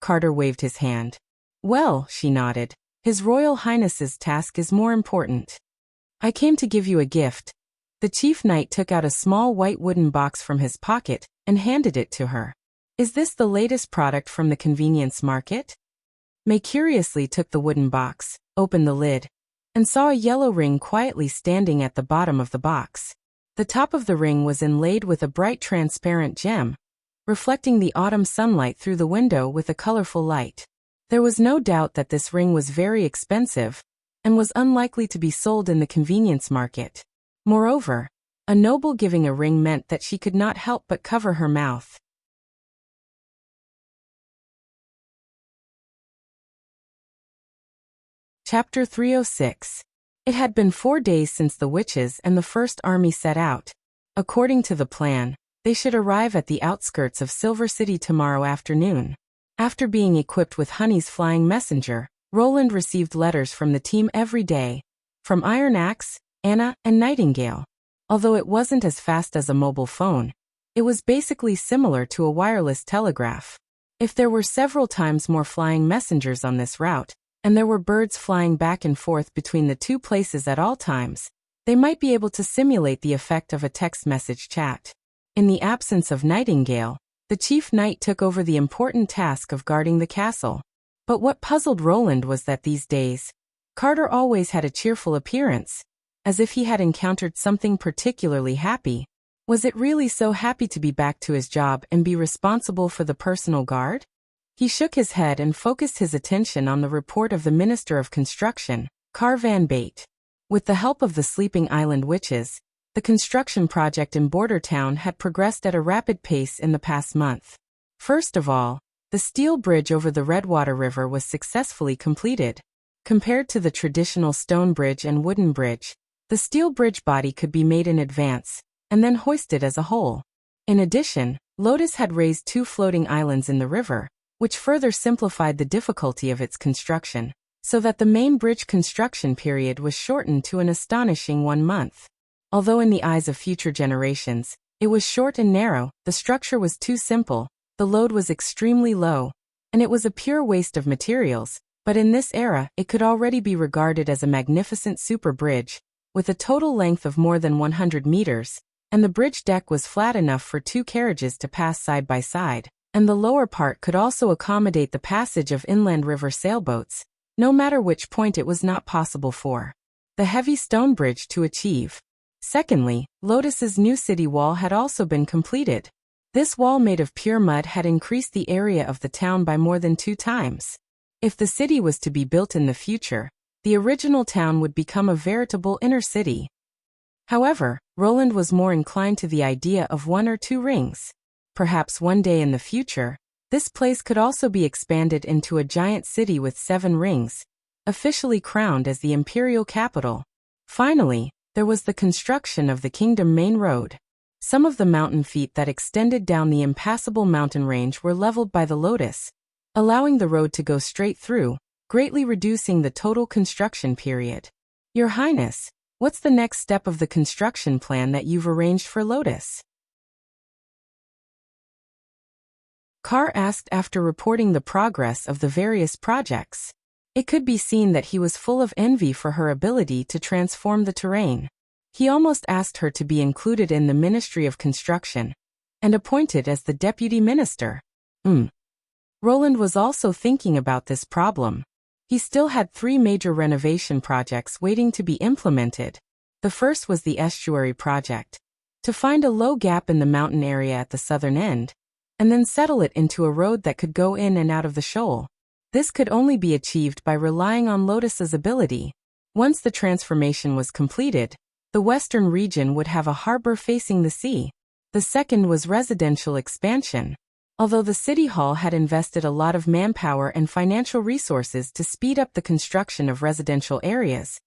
Carter waved his hand. "Well," she nodded, "His Royal Highness's task is more important. I came to give you a gift." The Chief Knight took out a small white wooden box from his pocket and handed it to her. "Is this the latest product from the convenience market?" May curiously took the wooden box, opened the lid, and saw a yellow ring quietly standing at the bottom of the box. The top of the ring was inlaid with a bright transparent gem, reflecting the autumn sunlight through the window with a colorful light. There was no doubt that this ring was very expensive, and was unlikely to be sold in the convenience market. Moreover, a noble giving a ring meant that she could not help but cover her mouth. Chapter 306. It had been 4 days since the witches and the First Army set out. According to the plan, they should arrive at the outskirts of Silver City tomorrow afternoon. After being equipped with Honey's flying messenger, Roland received letters from the team every day, from Iron Axe, Anna, and Nightingale. Although it wasn't as fast as a mobile phone, it was basically similar to a wireless telegraph. If there were several times more flying messengers on this route, and there were birds flying back and forth between the two places at all times, they might be able to simulate the effect of a text message chat. In the absence of Nightingale, the Chief Knight took over the important task of guarding the castle. But what puzzled Roland was that these days, Carter always had a cheerful appearance, as if he had encountered something particularly happy. Was it really so happy to be back to his job and be responsible for the personal guard? He shook his head and focused his attention on the report of the Minister of Construction, Car Van Bate. With the help of the Sleeping Island Witches, the construction project in Border Town had progressed at a rapid pace in the past month. First of all, the steel bridge over the Redwater River was successfully completed. Compared to the traditional stone bridge and wooden bridge, the steel bridge body could be made in advance, and then hoisted as a whole. In addition, Lotus had raised 2 floating islands in the river, which further simplified the difficulty of its construction, so that the main bridge construction period was shortened to an astonishing 1 month. Although in the eyes of future generations, it was short and narrow, the structure was too simple, the load was extremely low, and it was a pure waste of materials, but in this era it could already be regarded as a magnificent super bridge, with a total length of more than 100 meters, and the bridge deck was flat enough for 2 carriages to pass side by side, and the lower part could also accommodate the passage of inland river sailboats, no matter which point it was not possible for the heavy stone bridge to achieve. Secondly, Lotus's new city wall had also been completed. This wall made of pure mud had increased the area of the town by more than 2 times. If the city was to be built in the future, the original town would become a veritable inner city. However, Roland was more inclined to the idea of 1 or 2 rings. Perhaps one day in the future, this place could also be expanded into a giant city with 7 rings, officially crowned as the imperial capital. Finally, there was the construction of the Kingdom Main Road. Some of the mountain feet that extended down the impassable mountain range were leveled by the Lotus, allowing the road to go straight through, greatly reducing the total construction period. "Your Highness, what's the next step of the construction plan that you've arranged for Lotus?" Carr asked after reporting the progress of the various projects. It could be seen that he was full of envy for her ability to transform the terrain. He almost asked her to be included in the Ministry of Construction and appointed as the deputy minister. Roland was also thinking about this problem. He still had 3 major renovation projects waiting to be implemented. The first was the estuary project, to find a low gap in the mountain area at the southern end, and then settle it into a road that could go in and out of the shoal. This could only be achieved by relying on Lotus's ability. Once the transformation was completed, the western region would have a harbor facing the sea. The second was residential expansion. Although the city hall had invested a lot of manpower and financial resources to speed up the construction of residential areas,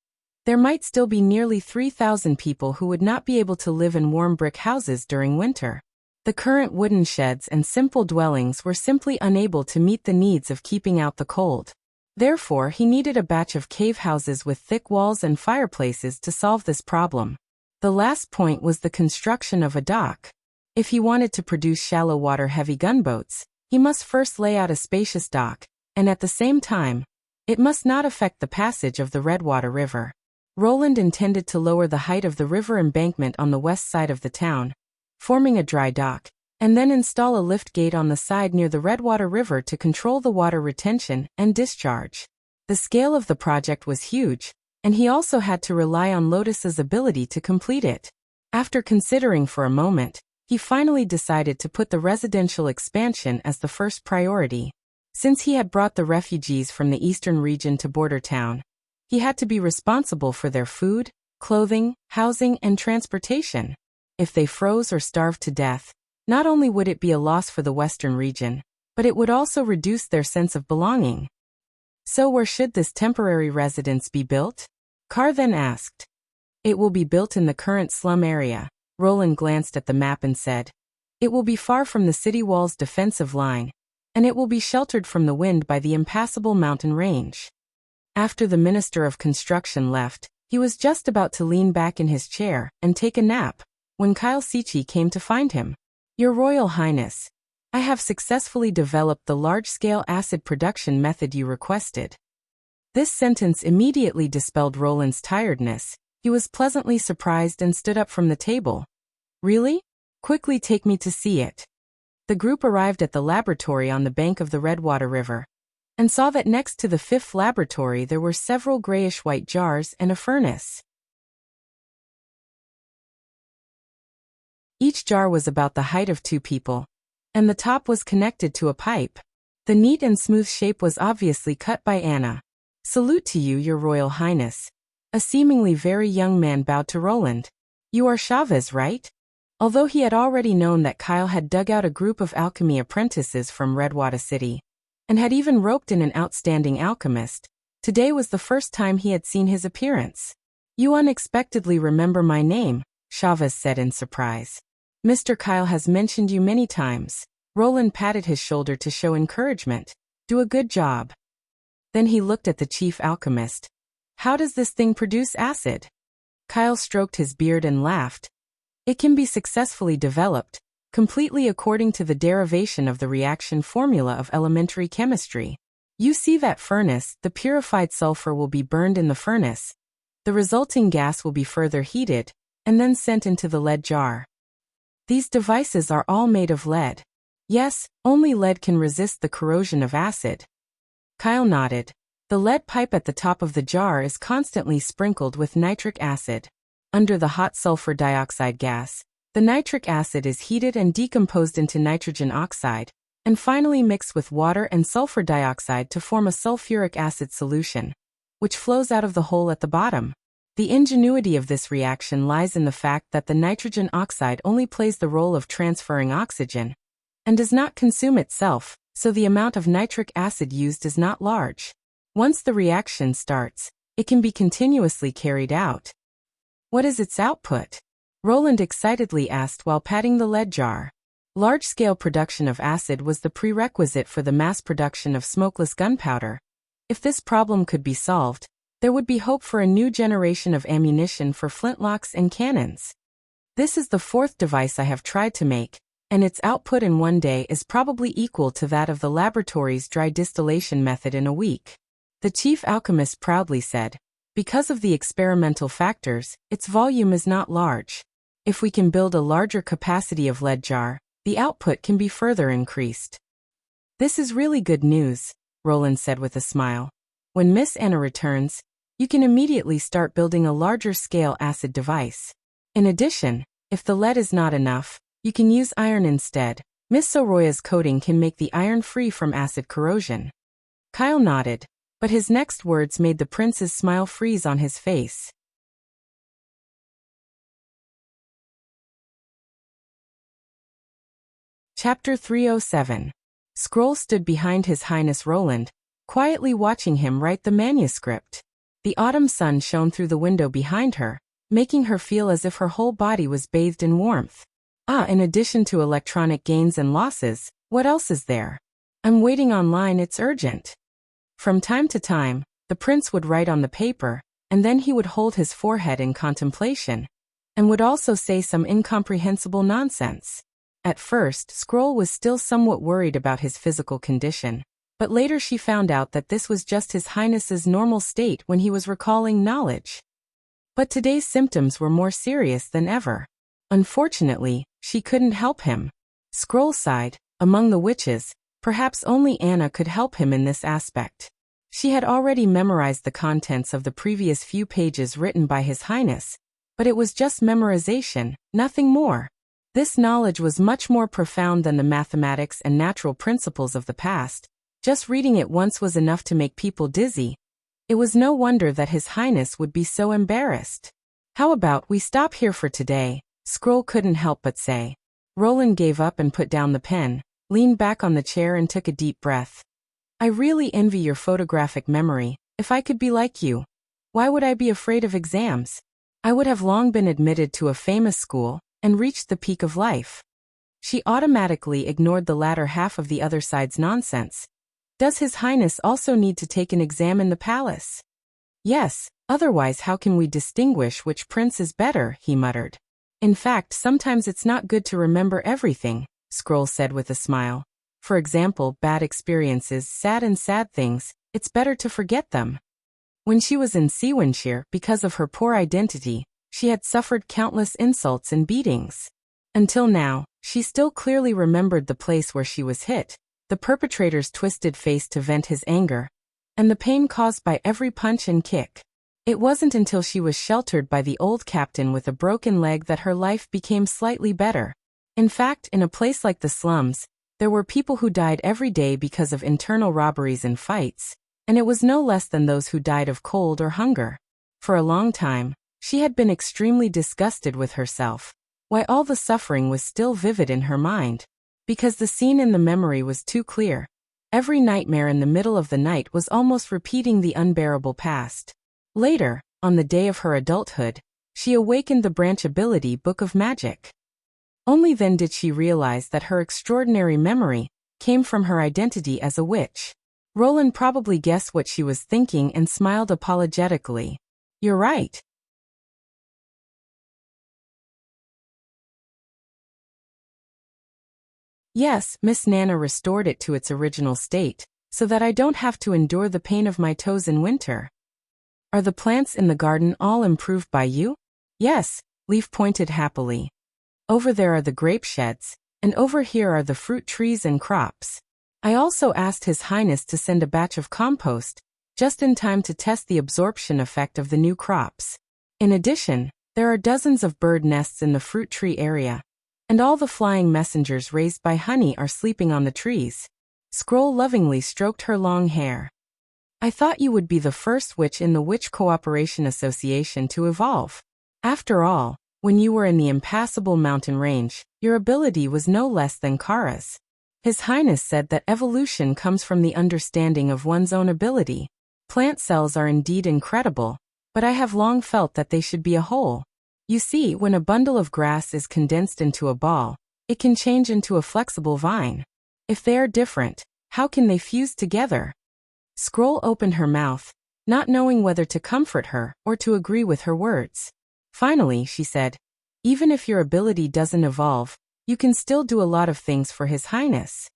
there might still be nearly 3,000 people who would not be able to live in warm brick houses during winter. The current wooden sheds and simple dwellings were simply unable to meet the needs of keeping out the cold. Therefore, he needed a batch of cave houses with thick walls and fireplaces to solve this problem. The last point was the construction of a dock. If he wanted to produce shallow water heavy gunboats, he must first lay out a spacious dock, and at the same time, it must not affect the passage of the Redwater River. Roland intended to lower the height of the river embankment on the west side of the town, forming a dry dock, and then install a lift gate on the side near the Redwater River to control the water retention and discharge. The scale of the project was huge, and he also had to rely on Lotus's ability to complete it. After considering for a moment, he finally decided to put the residential expansion as the first priority. Since he had brought the refugees from the eastern region to Border Town, he had to be responsible for their food, clothing, housing, and transportation. If they froze or starved to death, not only would it be a loss for the western region, but it would also reduce their sense of belonging. So where should this temporary residence be built? Carr then asked. It will be built in the current slum area. Roland glanced at the map and said, it will be far from the city wall's defensive line, and it will be sheltered from the wind by the impassable mountain range. After the Minister of Construction left, he was just about to lean back in his chair and take a nap, when Kyle Sichi came to find him. Your Royal Highness, I have successfully developed the large-scale acid production method you requested. This sentence immediately dispelled Roland's tiredness. He was pleasantly surprised and stood up from the table. Really? Quickly take me to see it. The group arrived at the laboratory on the bank of the Redwater River, and saw that next to the 5th laboratory there were several grayish-white jars and a furnace. Each jar was about the height of 2 people, and the top was connected to a pipe. The neat and smooth shape was obviously cut by Anna. Salute to you, Your Royal Highness. A seemingly very young man bowed to Roland. You are Chavez, right? Although he had already known that Kyle had dug out a group of alchemy apprentices from Redwater City, and had even roped in an outstanding alchemist, today was the first time he had seen his appearance. You unexpectedly remember my name, Chavez said in surprise. Mr. Kyle has mentioned you many times. Roland patted his shoulder to show encouragement. Do a good job. Then he looked at the chief alchemist. How does this thing produce acid? Kyle stroked his beard and laughed. It can be successfully developed, completely according to the derivation of the reaction formula of elementary chemistry. You see that furnace, the purified sulfur will be burned in the furnace. The resulting gas will be further heated, and then sent into the lead jar. These devices are all made of lead. Yes, only lead can resist the corrosion of acid. Kyle nodded. The lead pipe at the top of the jar is constantly sprinkled with nitric acid. Under the hot sulfur dioxide gas, the nitric acid is heated and decomposed into nitrogen oxide, and finally mixed with water and sulfur dioxide to form a sulfuric acid solution, which flows out of the hole at the bottom. The ingenuity of this reaction lies in the fact that the nitrogen oxide only plays the role of transferring oxygen, and does not consume itself, so the amount of nitric acid used is not large. Once the reaction starts, it can be continuously carried out. What is its output? Roland excitedly asked while patting the lead jar. Large-scale production of acid was the prerequisite for the mass production of smokeless gunpowder. If this problem could be solved, there would be hope for a new generation of ammunition for flintlocks and cannons. This is the 4th device I have tried to make, and its output in 1 day is probably equal to that of the laboratory's dry distillation method in a week. The chief alchemist proudly said. Because of the experimental factors, its volume is not large. If we can build a larger capacity of lead jar, the output can be further increased. This is really good news, Roland said with a smile. When Miss Anna returns, you can immediately start building a larger-scale acid device. In addition, if the lead is not enough, you can use iron instead. Miss Soroya's coating can make the iron free from acid corrosion. Kyle nodded, but his next words made the prince's smile freeze on his face. Chapter 307. Scroll stood behind His Highness Roland, quietly watching him write the manuscript. The autumn sun shone through the window behind her, making her feel as if her whole body was bathed in warmth. In addition to electronic gains and losses, what else is there? I'm waiting online, it's urgent. From time to time, the prince would write on the paper, and then he would hold his forehead in contemplation, and would also say some incomprehensible nonsense. At first, Scroll was still somewhat worried about his physical condition, but later she found out that this was just His Highness's normal state when he was recalling knowledge. But today's symptoms were more serious than ever. Unfortunately, she couldn't help him. Scroll sighed. Among the witches, perhaps only Anna could help him in this aspect. She had already memorized the contents of the previous few pages written by His Highness, but it was just memorization, nothing more. This knowledge was much more profound than the mathematics and natural principles of the past. Just reading it once was enough to make people dizzy. It was no wonder that His Highness would be so embarrassed. How about we stop here for today? Scroll couldn't help but say. Roland gave up and put down the pen, leaned back on the chair and took a deep breath. I really envy your photographic memory. If I could be like you, why would I be afraid of exams? I would have long been admitted to a famous school and reached the peak of life. She automatically ignored the latter half of the other side's nonsense. Does His Highness also need to take an exam in the palace? Yes, otherwise how can we distinguish which prince is better, he muttered. In fact, sometimes it's not good to remember everything, Scroll said with a smile. For example, bad experiences, sad things, it's better to forget them. When she was in Swordsmanship, because of her poor identity, she had suffered countless insults and beatings. Until now, she still clearly remembered the place where she was hit, the perpetrator's twisted face to vent his anger, and the pain caused by every punch and kick. It wasn't until she was sheltered by the old captain with a broken leg that her life became slightly better. In fact, in a place like the slums, there were people who died every day because of internal robberies and fights, and it was no less than those who died of cold or hunger. For a long time, she had been extremely disgusted with herself. Why all the suffering was still vivid in her mind? Because the scene in the memory was too clear. Every nightmare in the middle of the night was almost repeating the unbearable past. Later, on the day of her adulthood, she awakened the branch ability Book of Magic. Only then did she realize that her extraordinary memory came from her identity as a witch. Roland probably guessed what she was thinking and smiled apologetically. You're right. Yes, Miss Nana restored it to its original state, so that I don't have to endure the pain of my toes in winter. Are the plants in the garden all improved by you? Yes, Leaf pointed happily. Over there are the grape sheds, and over here are the fruit trees and crops. I also asked His Highness to send a batch of compost, just in time to test the absorption effect of the new crops. In addition, there are dozens of bird nests in the fruit tree area, and all the flying messengers raised by honey are sleeping on the trees. Scroll lovingly stroked her long hair. I thought you would be the first witch in the Witch Cooperation Association to evolve. After all, when you were in the impassable mountain range, your ability was no less than Kara's. His Highness said that evolution comes from the understanding of one's own ability. Plant cells are indeed incredible, but I have long felt that they should be a whole. You see, when a bundle of grass is condensed into a ball, it can change into a flexible vine. If they are different, how can they fuse together? Scroll opened her mouth, not knowing whether to comfort her or to agree with her words. Finally, she said, even if your ability doesn't evolve, you can still do a lot of things for His Highness.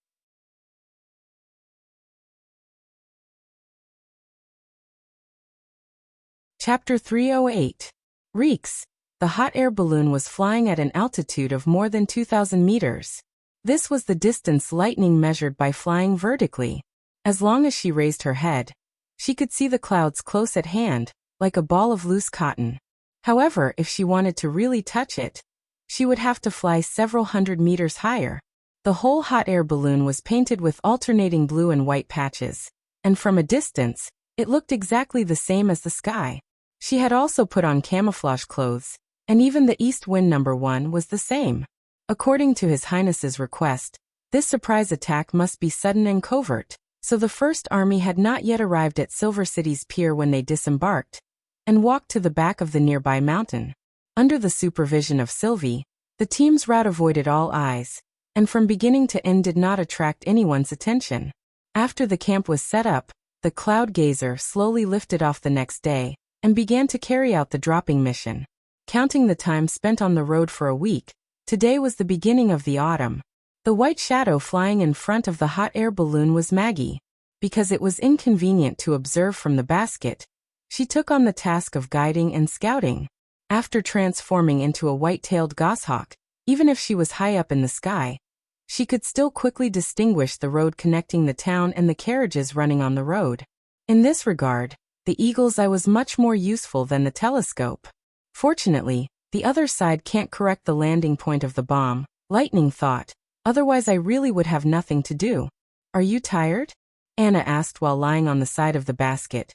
Chapter 308. Reeks. The hot air balloon was flying at an altitude of more than 2,000 meters. This was the distance Lightning measured by flying vertically. As long as she raised her head, she could see the clouds close at hand, like a ball of loose cotton. However, if she wanted to really touch it, she would have to fly several hundred meters higher. The whole hot air balloon was painted with alternating blue and white patches, and from a distance, it looked exactly the same as the sky. She had also put on camouflage clothes, and even the east wind number 1 was the same. According to His Highness's request, this surprise attack must be sudden and covert, so the First Army had not yet arrived at Silver City's pier when they disembarked and walked to the back of the nearby mountain. Under the supervision of Sylvie, the team's route avoided all eyes, and from beginning to end did not attract anyone's attention. After the camp was set up, the Cloud Gazer slowly lifted off the next day and began to carry out the dropping mission. Counting the time spent on the road for a week, today was the beginning of the autumn. The white shadow flying in front of the hot air balloon was Maggie. Because it was inconvenient to observe from the basket, she took on the task of guiding and scouting. After transforming into a white-tailed goshawk, even if she was high up in the sky, she could still quickly distinguish the road connecting the town and the carriages running on the road. In this regard, the eagle's eye was much more useful than the telescope. Fortunately, the other side can't correct the landing point of the bomb, Lightning thought, otherwise I really would have nothing to do. Are you tired? Anna asked while lying on the side of the basket.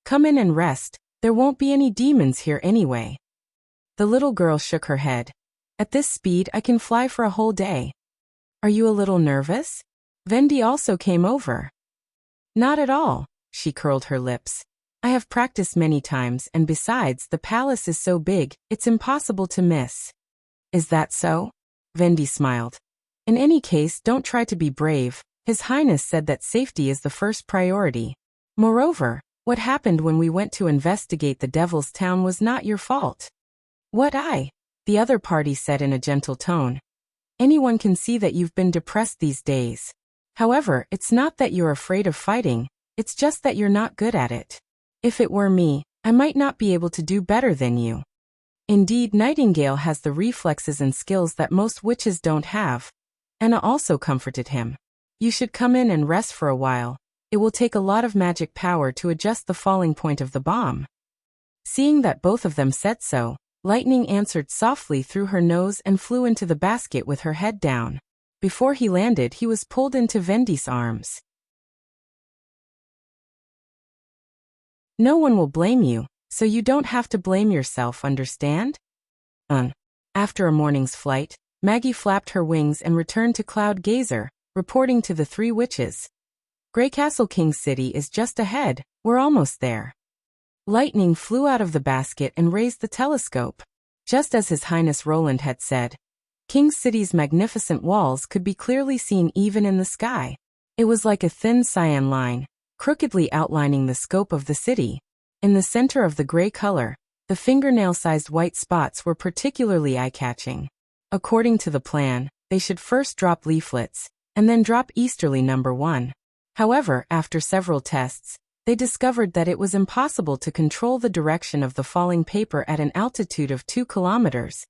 Come in and rest, there won't be any demons here anyway. The little girl shook her head. At this speed I can fly for a whole day. Are you a little nervous? Vendi also came over. Not at all, she curled her lips. I have practiced many times and besides the palace is so big, it's impossible to miss. Is that so? Vendi smiled. In any case, don't try to be brave. His Highness said that safety is the first priority. Moreover, what happened when we went to investigate the Devil's Town was not your fault. What the other party said in a gentle tone. Anyone can see that you've been depressed these days. However, it's not that you're afraid of fighting, it's just that you're not good at it. If it were me, I might not be able to do better than you. Indeed, Nightingale has the reflexes and skills that most witches don't have. Anna also comforted him. You should come in and rest for a while. It will take a lot of magic power to adjust the falling point of the bomb. Seeing that both of them said so, Lightning answered softly through her nose and flew into the basket with her head down. Before he landed, he was pulled into Vendi's arms. No one will blame you, so you don't have to blame yourself, understand? After a morning's flight, Maggie flapped her wings and returned to Cloud Gazer, reporting to the 3 witches. Grey Castle King City is just ahead, we're almost there. Lightning flew out of the basket and raised the telescope. Just as His Highness Roland had said, King City's magnificent walls could be clearly seen even in the sky. It was like a thin cyan line, crookedly outlining the scope of the city. In the center of the gray color, the fingernail-sized white spots were particularly eye-catching. According to the plan, they should first drop leaflets, and then drop easterly number 1. However, after several tests, they discovered that it was impossible to control the direction of the falling paper at an altitude of 2 kilometers,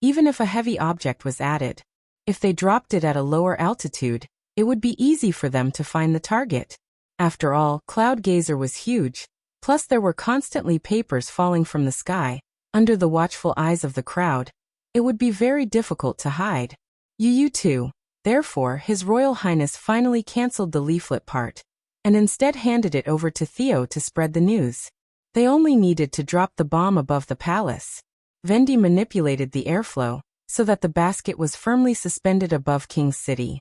even if a heavy object was added. If they dropped it at a lower altitude, it would be easy for them to find the target. After all, Cloud Gazer was huge, plus there were constantly papers falling from the sky. Under the watchful eyes of the crowd, it would be very difficult to hide. You too. Therefore, His Royal Highness finally cancelled the leaflet part, and instead handed it over to Theo to spread the news. They only needed to drop the bomb above the palace. Vendi manipulated the airflow, so that the basket was firmly suspended above King's City.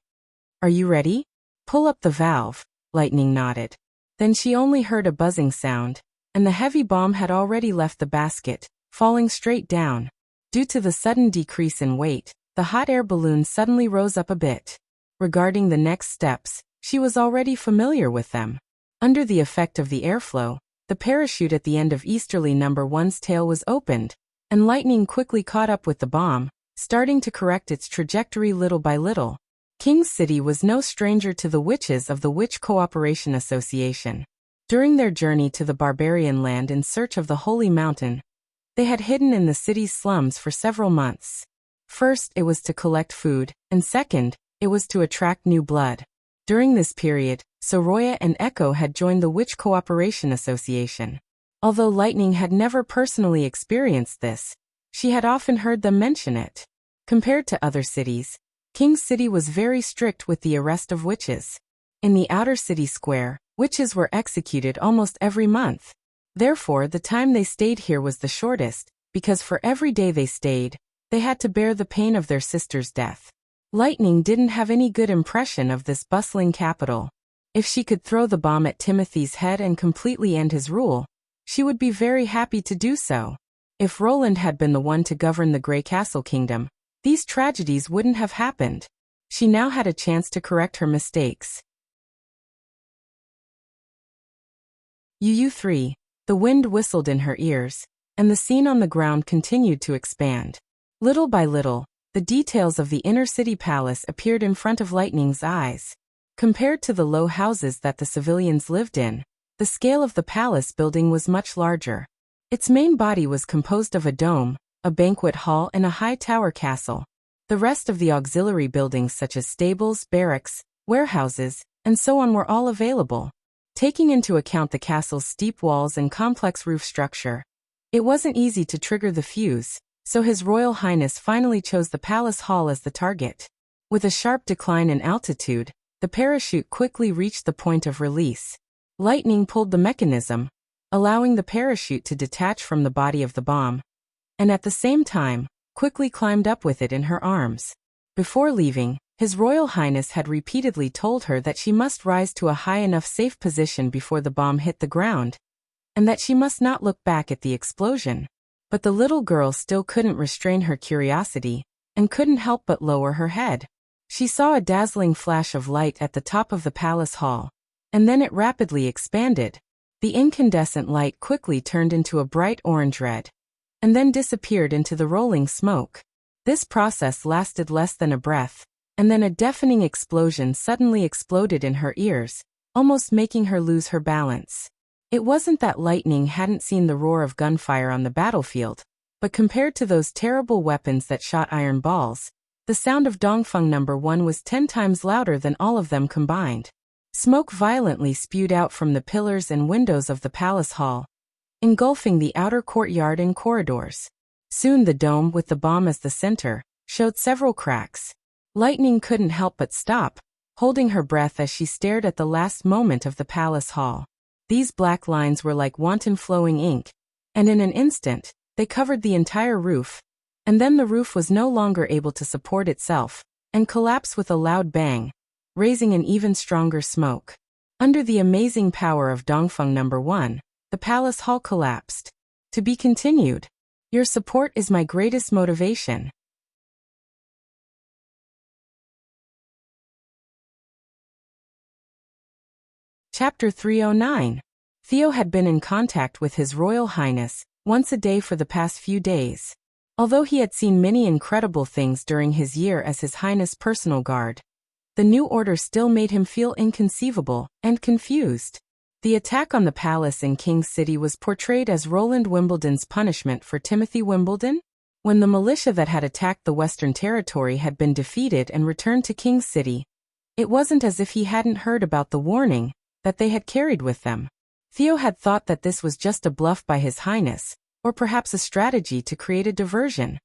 Are you ready? Pull up the valve, Lightning nodded. Then she only heard a buzzing sound, and the heavy bomb had already left the basket, falling straight down. Due to the sudden decrease in weight, the hot air balloon suddenly rose up a bit. Regarding the next steps, she was already familiar with them. Under the effect of the airflow, the parachute at the end of easterly number 1's tail was opened, and Lightning quickly caught up with the bomb, starting to correct its trajectory little by little. King's City was no stranger to the witches of the Witch Cooperation Association. During their journey to the barbarian land in search of the Holy Mountain, they had hidden in the city's slums for several months. First, it was to collect food, and second, it was to attract new blood. During this period, Soroya and Echo had joined the Witch Cooperation Association. Although Lightning had never personally experienced this, she had often heard them mention it. Compared to other cities, King's City was very strict with the arrest of witches. In the outer city square, witches were executed almost every month. Therefore, the time they stayed here was the shortest, because for every day they stayed, they had to bear the pain of their sister's death. Lightning didn't have any good impression of this bustling capital. If she could throw the bomb at Timothy's head and completely end his rule, she would be very happy to do so. If Roland had been the one to govern the Grey Castle Kingdom, these tragedies wouldn't have happened. She now had a chance to correct her mistakes. UU3. The wind whistled in her ears, and the scene on the ground continued to expand. Little by little, the details of the inner city palace appeared in front of Lightning's eyes. Compared to the low houses that the civilians lived in, the scale of the palace building was much larger. Its main body was composed of a dome, a banquet hall and a high tower castle. The rest of the auxiliary buildings such as stables, barracks, warehouses, and so on were all available. Taking into account the castle's steep walls and complex roof structure, it wasn't easy to trigger the fuse, so His Royal Highness finally chose the palace hall as the target. With a sharp decline in altitude, the parachute quickly reached the point of release. Lightning pulled the mechanism, allowing the parachute to detach from the body of the bomb, and at the same time, quickly climbed up with it in her arms. Before leaving, His Royal Highness had repeatedly told her that she must rise to a high enough safe position before the bomb hit the ground, and that she must not look back at the explosion. But the little girl still couldn't restrain her curiosity, and couldn't help but lower her head. She saw a dazzling flash of light at the top of the palace hall, and then it rapidly expanded. The incandescent light quickly turned into a bright orange-red, and then disappeared into the rolling smoke. This process lasted less than a breath, and then a deafening explosion suddenly exploded in her ears, almost making her lose her balance. It wasn't that Lightning hadn't seen the roar of gunfire on the battlefield, but compared to those terrible weapons that shot iron balls, the sound of Dongfeng No. 1 was 10 times louder than all of them combined. Smoke violently spewed out from the pillars and windows of the palace hall, engulfing the outer courtyard and corridors. Soon the dome, with the bomb as the center, showed several cracks. Lightning couldn't help but stop, holding her breath as she stared at the last moment of the palace hall. These black lines were like wanton flowing ink, and in an instant, they covered the entire roof, and then the roof was no longer able to support itself, and collapsed with a loud bang, raising an even stronger smoke. Under the amazing power of Dongfeng No. 1, the palace hall collapsed. To be continued. Your support is my greatest motivation. Chapter 309. Theo had been in contact with His Royal Highness once a day for the past few days. Although he had seen many incredible things during his year as His Highness' personal guard, the new order still made him feel inconceivable and confused. The attack on the palace in King's City was portrayed as Roland Wimbledon's punishment for Timothy Wimbledon. When the militia that had attacked the Western Territory had been defeated and returned to King's City, it wasn't as if he hadn't heard about the warning that they had carried with them. Theo had thought that this was just a bluff by His Highness, or perhaps a strategy to create a diversion,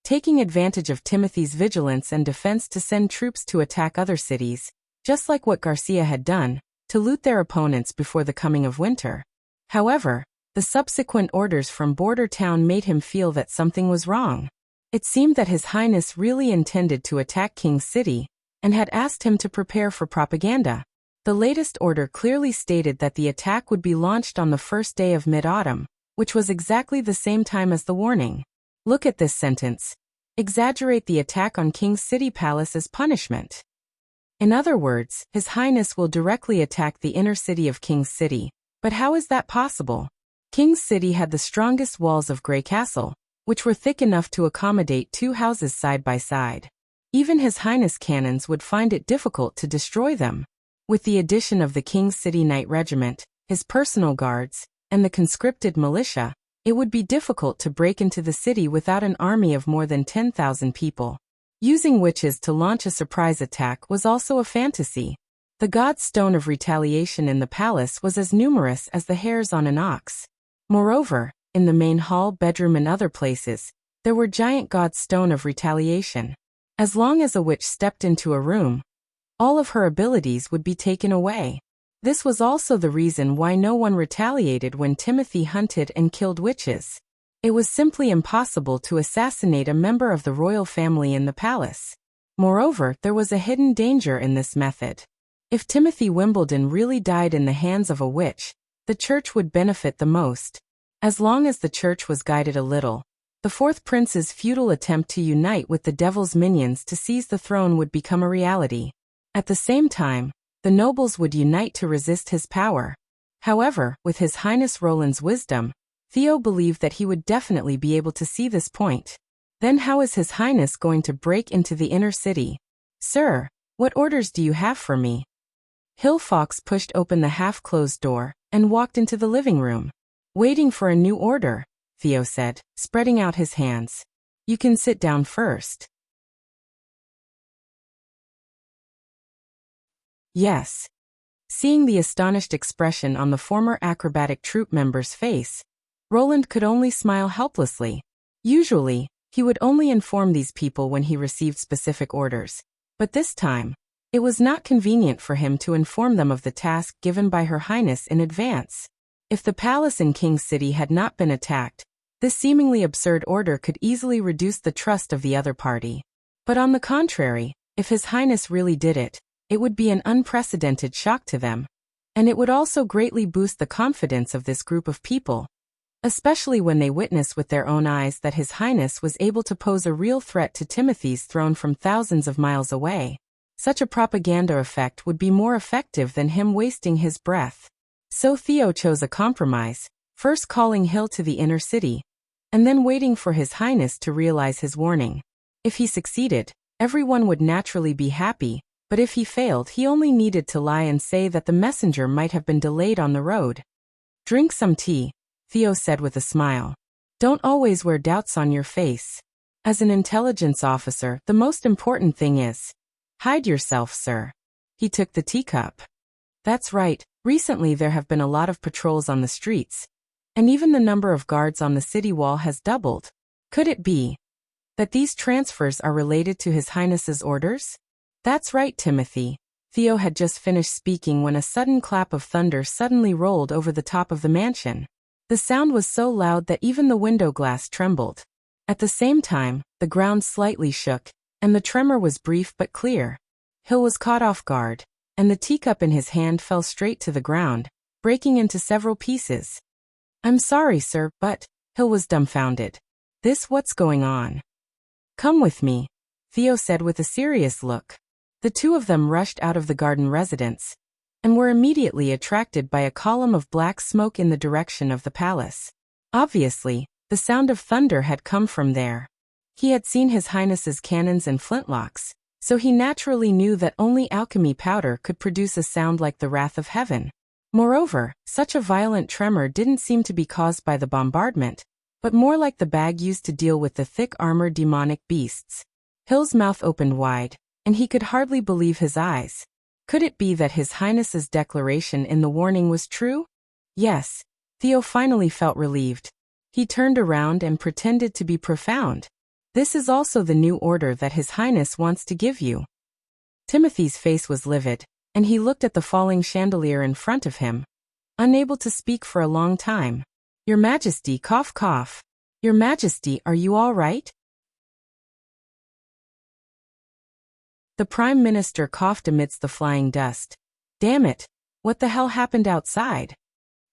taking advantage of Timothy's vigilance and defense to send troops to attack other cities, just like what Garcia had done, to loot their opponents before the coming of winter. However, the subsequent orders from Border Town made him feel that something was wrong. It seemed that His Highness really intended to attack King's City, and had asked him to prepare for propaganda. The latest order clearly stated that the attack would be launched on the first day of mid-autumn, which was exactly the same time as the warning. Look at this sentence. Exaggerate the attack on King's City Palace as punishment. In other words, His Highness will directly attack the inner city of King's City. But how is that possible? King's City had the strongest walls of Grey Castle, which were thick enough to accommodate 2 houses side by side. Even His Highness cannons would find it difficult to destroy them. With the addition of the King's City Knight Regiment, his personal guards, and the conscripted militia, it would be difficult to break into the city without an army of more than 10,000 people. Using witches to launch a surprise attack was also a fantasy. The god's stone of retaliation in the palace was as numerous as the hairs on an ox. Moreover, in the main hall, bedroom, and other places, there were giant god's stone of retaliation. As long as a witch stepped into a room, all of her abilities would be taken away. This was also the reason why no one retaliated when Timothy hunted and killed witches. It was simply impossible to assassinate a member of the royal family in the palace. Moreover, there was a hidden danger in this method. If Timothy Wimbledon really died in the hands of a witch, the church would benefit the most. As long as the church was guided a little, the fourth prince's futile attempt to unite with the devil's minions to seize the throne would become a reality. At the same time, the nobles would unite to resist his power. However, with His Highness Roland's wisdom, Theo believed that he would definitely be able to see this point. Then how is His Highness going to break into the inner city? Sir, what orders do you have for me? Hill Fox pushed open the half-closed door and walked into the living room. Waiting for a new order, Theo said, spreading out his hands. You can sit down first. Yes. Seeing the astonished expression on the former acrobatic troupe member's face, Roland could only smile helplessly. Usually, he would only inform these people when he received specific orders. But this time, it was not convenient for him to inform them of the task given by Her Highness in advance. If the palace in King's City had not been attacked, this seemingly absurd order could easily reduce the trust of the other party. But on the contrary, if His Highness really did it, it would be an unprecedented shock to them. And it would also greatly boost the confidence of this group of people, especially when they witness with their own eyes that His Highness was able to pose a real threat to Timothy's throne from thousands of miles away. Such a propaganda effect would be more effective than him wasting his breath. So Theo chose a compromise, first calling Hill to the inner city, and then waiting for His Highness to realize his warning. If he succeeded, everyone would naturally be happy, but if he failed, he only needed to lie and say that the messenger might have been delayed on the road. Drink some tea, Theo said with a smile. Don't always wear doubts on your face. As an intelligence officer, the most important thing is, hide yourself, sir. He took the teacup. That's right, recently there have been a lot of patrols on the streets, and even the number of guards on the city wall has doubled. Could it be that these transfers are related to His Highness's orders? That's right, Timothy. Theo had just finished speaking when a sudden clap of thunder suddenly rolled over the top of the mansion. The sound was so loud that even the window glass trembled. At the same time, the ground slightly shook, and the tremor was brief but clear. Hill was caught off guard, and the teacup in his hand fell straight to the ground, breaking into several pieces. I'm sorry, sir, but Hill was dumbfounded. What's going on? Come with me, Theo said with a serious look. The two of them rushed out of the garden residence, and were immediately attracted by a column of black smoke in the direction of the palace. Obviously, the sound of thunder had come from there. He had seen His Highness's cannons and flintlocks, so he naturally knew that only alchemy powder could produce a sound like the wrath of heaven. Moreover, such a violent tremor didn't seem to be caused by the bombardment, but more like the bag used to deal with the thick-armored demonic beasts. Hill's mouth opened wide, and he could hardly believe his eyes. Could it be that His Highness's declaration in the warning was true? Yes, Theo finally felt relieved. He turned around and pretended to be profound. This is also the new order that His Highness wants to give you. Timothy's face was livid, and he looked at the falling chandelier in front of him, unable to speak for a long time. Your Majesty, cough cough. Your Majesty, are you all right? The Prime Minister coughed amidst the flying dust. Damn it, what the hell happened outside?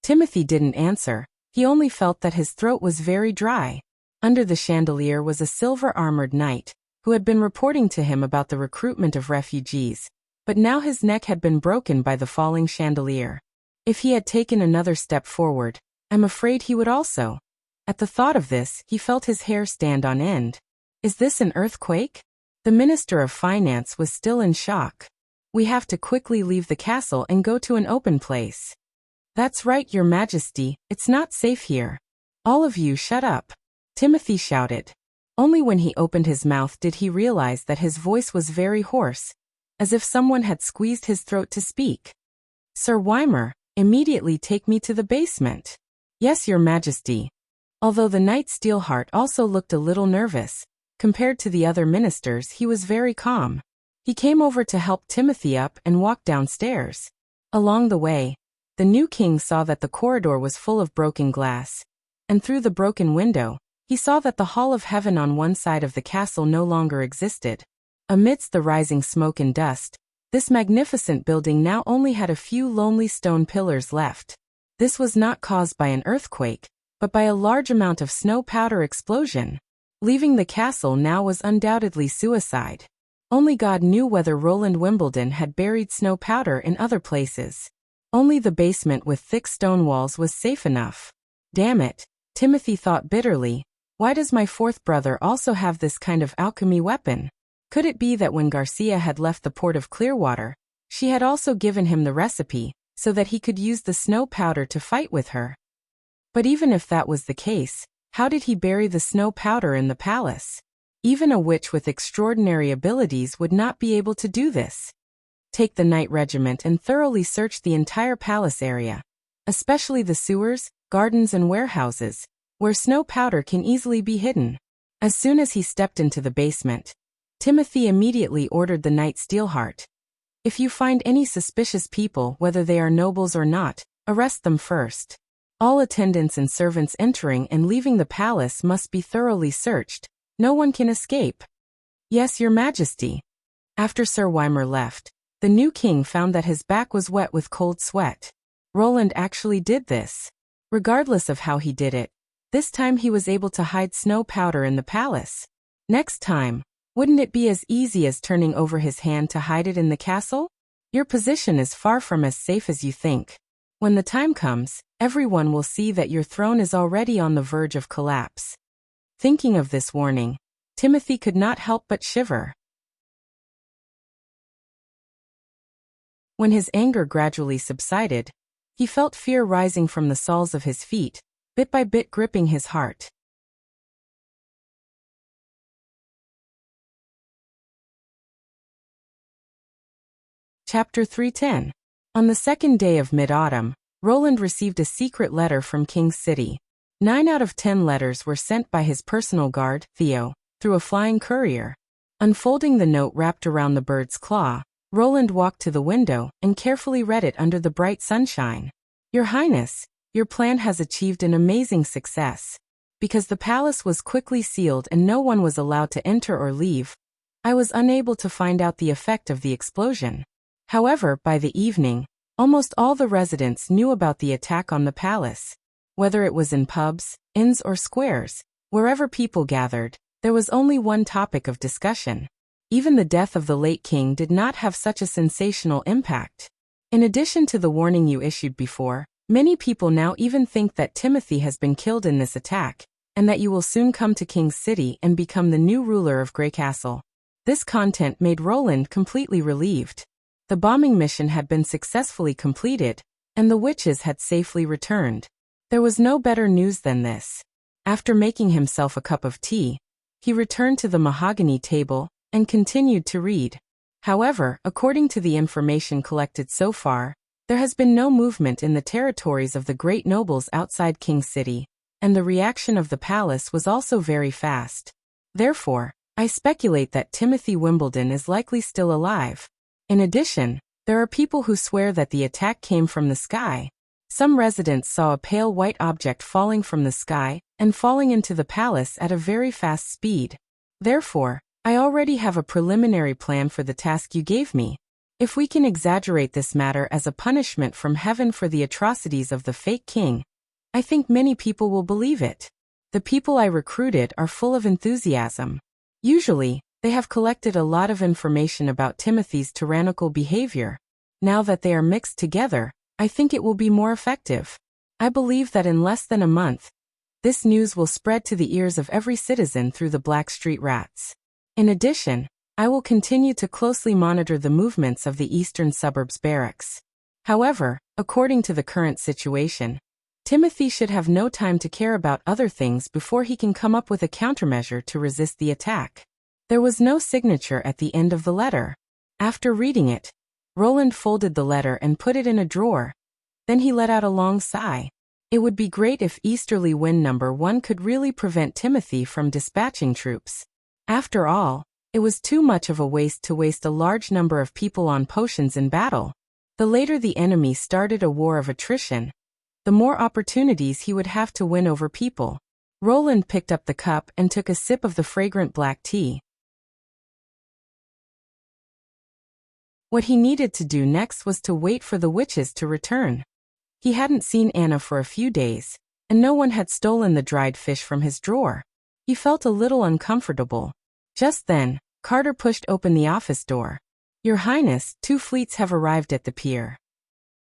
Timothy didn't answer. He only felt that his throat was very dry. Under the chandelier was a silver-armored knight, who had been reporting to him about the recruitment of refugees, but now his neck had been broken by the falling chandelier. If he had taken another step forward, I'm afraid he would also. At the thought of this, he felt his hair stand on end. Is this an earthquake? The Minister of Finance was still in shock. We have to quickly leave the castle and go to an open place. That's right, Your Majesty, it's not safe here. All of you shut up, Timothy shouted. Only when he opened his mouth did he realize that his voice was very hoarse, as if someone had squeezed his throat to speak. Sir Weimer, immediately take me to the basement. Yes, Your Majesty. Although the Knight Steelheart also looked a little nervous, compared to the other ministers he was very calm. He came over to help Timothy up and walked downstairs. Along the way, the new king saw that the corridor was full of broken glass, and through the broken window, he saw that the Hall of Heaven on one side of the castle no longer existed. Amidst the rising smoke and dust, this magnificent building now only had a few lonely stone pillars left. This was not caused by an earthquake, but by a large amount of snow powder explosion. Leaving the castle now was undoubtedly suicide. Only God knew whether Roland Wimbledon had buried snow powder in other places. Only the basement with thick stone walls was safe enough. Damn it, Timothy thought bitterly. Why does my fourth brother also have this kind of alchemy weapon? Could it be that when Garcia had left the port of Clearwater, she had also given him the recipe, so that he could use the snow powder to fight with her? But even if that was the case, how did he bury the snow powder in the palace? Even a witch with extraordinary abilities would not be able to do this. Take the Knight Regiment and thoroughly search the entire palace area, especially the sewers, gardens and warehouses, where snow powder can easily be hidden. As soon as he stepped into the basement, Timothy immediately ordered the Knight Steelheart. If you find any suspicious people, whether they are nobles or not, arrest them first. All attendants and servants entering and leaving the palace must be thoroughly searched. No one can escape. Yes, Your Majesty. After Sir Weimer left, the new king found that his back was wet with cold sweat. Roland actually did this. Regardless of how he did it, this time he was able to hide snow powder in the palace. Next time, wouldn't it be as easy as turning over his hand to hide it in the castle? Your position is far from as safe as you think. When the time comes, everyone will see that your throne is already on the verge of collapse. Thinking of this warning, Timothy could not help but shiver. When his anger gradually subsided, he felt fear rising from the soles of his feet, bit by bit gripping his heart. Chapter 310. On the second day of mid-autumn, Roland received a secret letter from King's City. 9 out of 10 letters were sent by his personal guard, Theo, through a flying courier. Unfolding the note wrapped around the bird's claw, Roland walked to the window and carefully read it under the bright sunshine. Your Highness, your plan has achieved an amazing success. Because the palace was quickly sealed and no one was allowed to enter or leave, I was unable to find out the effect of the explosion. However, by the evening, almost all the residents knew about the attack on the palace. Whether it was in pubs, inns or squares, wherever people gathered, there was only one topic of discussion. Even the death of the late king did not have such a sensational impact. In addition to the warning you issued before, many people now even think that Timothy has been killed in this attack, and that you will soon come to King's City and become the new ruler of Grey Castle. This content made Roland completely relieved. The bombing mission had been successfully completed, and the witches had safely returned. There was no better news than this. After making himself a cup of tea, he returned to the mahogany table and continued to read. However, according to the information collected so far, there has been no movement in the territories of the great nobles outside King's City, and the reaction of the palace was also very fast. Therefore, I speculate that Timothy Wimbledon is likely still alive. In addition, there are people who swear that the attack came from the sky. Some residents saw a pale white object falling from the sky and falling into the palace at a very fast speed. Therefore, I already have a preliminary plan for the task you gave me. If we can exaggerate this matter as a punishment from heaven for the atrocities of the fake king, I think many people will believe it. The people I recruited are full of enthusiasm. Usually, they have collected a lot of information about Timothy's tyrannical behavior. Now that they are mixed together, I think it will be more effective. I believe that in less than a month, this news will spread to the ears of every citizen through the Black Street Rats. In addition, I will continue to closely monitor the movements of the eastern suburbs barracks. However, According to the current situation, Timothy should have no time to care about other things before he can come up with a countermeasure to resist the attack. There was no signature at the end of the letter. After reading it, Roland folded the letter and put it in a drawer. Then he let out a long sigh. It would be great if Easterly Wind No. 1 could really prevent Timothy from dispatching troops. After all, it was too much of a waste to waste a large number of people on potions in battle. The later the enemy started a war of attrition, the more opportunities he would have to win over people. Roland picked up the cup and took a sip of the fragrant black tea. What he needed to do next was to wait for the witches to return. He hadn't seen Anna for a few days, and no one had stolen the dried fish from his drawer. He felt a little uncomfortable. Just then, Carter pushed open the office door. "Your Highness, 2 fleets have arrived at the pier."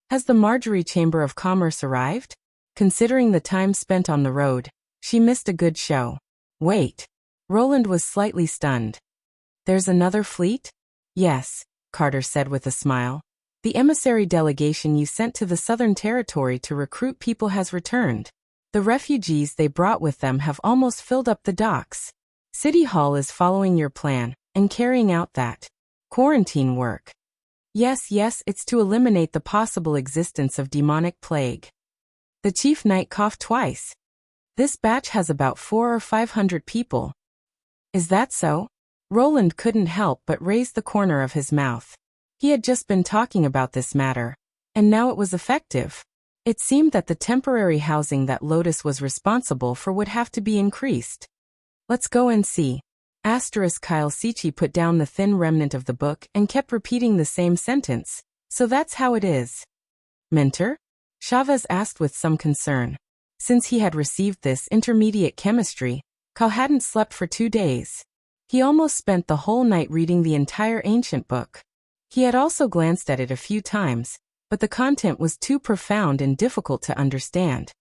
"Has the Marjorie Chamber of Commerce arrived?" Considering the time spent on the road, she missed a good show. "Wait." Roland was slightly stunned. "There's another fleet?" "Yes," Carter said with a smile. "The emissary delegation you sent to the Southern Territory to recruit people has returned. The refugees they brought with them have almost filled up the docks. City Hall is following your plan and carrying out that quarantine work." Yes, it's to eliminate the possible existence of demonic plague." The chief knight coughed twice. "This batch has about 400 or 500 people." "Is that so?" Roland couldn't help but raise the corner of his mouth. He had just been talking about this matter, and now it was effective. It seemed that the temporary housing that Lotus was responsible for would have to be increased. "Let's go and see." Kyle Sichi put down the thin remnant of the book and kept repeating the same sentence. "So that's how it is." "Mentor?" Chavez asked with some concern. Since he had received this intermediate chemistry, Kyle hadn't slept for 2 days. He almost spent the whole night reading the entire ancient book. He had also glanced at it a few times, but the content was too profound and difficult to understand.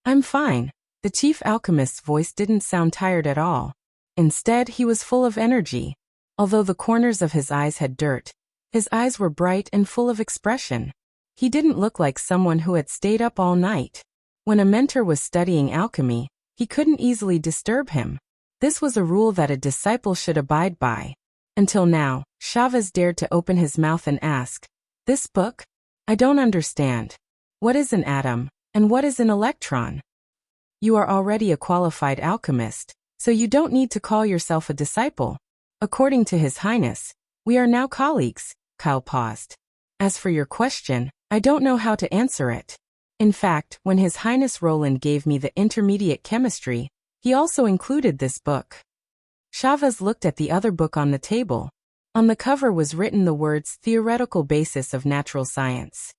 "I'm fine." The chief alchemist's voice didn't sound tired at all. Instead, he was full of energy. Although the corners of his eyes had dirt, his eyes were bright and full of expression. He didn't look like someone who had stayed up all night. When a mentor was studying alchemy, he couldn't easily disturb him. This was a rule that a disciple should abide by. Until now, Chavez dared to open his mouth and ask, "This book? I don't understand. What is an atom, and what is an electron?" "You are already a qualified alchemist, so you don't need to call yourself a disciple. According to His Highness, we are now colleagues." Kyle paused. "As for your question, I don't know how to answer it. In fact, when His Highness Roland gave me the intermediate chemistry, he also included this book." Chavez looked at the other book on the table. On the cover was written the words "Theoretical Basis of Natural Science."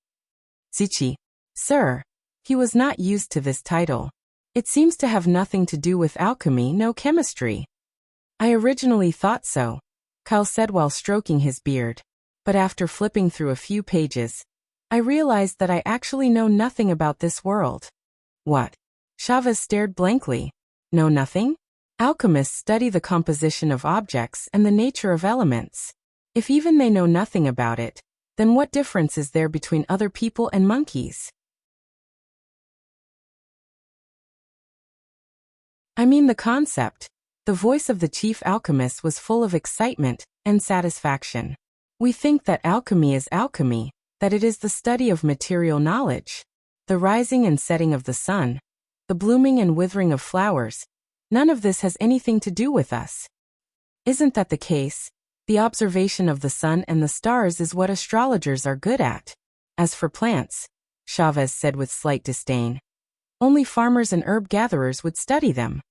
"Sichi." "Sir." He was not used to this title. "It seems to have nothing to do with alchemy, no chemistry." "I originally thought so," Kyle said while stroking his beard. "But after flipping through a few pages, I realized that I actually know nothing about this world." "What?" Chavez stared blankly. "Know nothing?" Alchemists study the composition of objects and the nature of elements. If even they know nothing about it, then what difference is there between other people and monkeys? "I mean the concept." The voice of the chief alchemist was full of excitement and satisfaction. "We think that alchemy is alchemy, that it is the study of material knowledge. The rising and setting of the sun, the blooming and withering of flowers, none of this has anything to do with us." "Isn't that the case? The observation of the sun and the stars is what astrologers are good at. As for plants," Chavez said with slight disdain, "only farmers and herb gatherers would study them."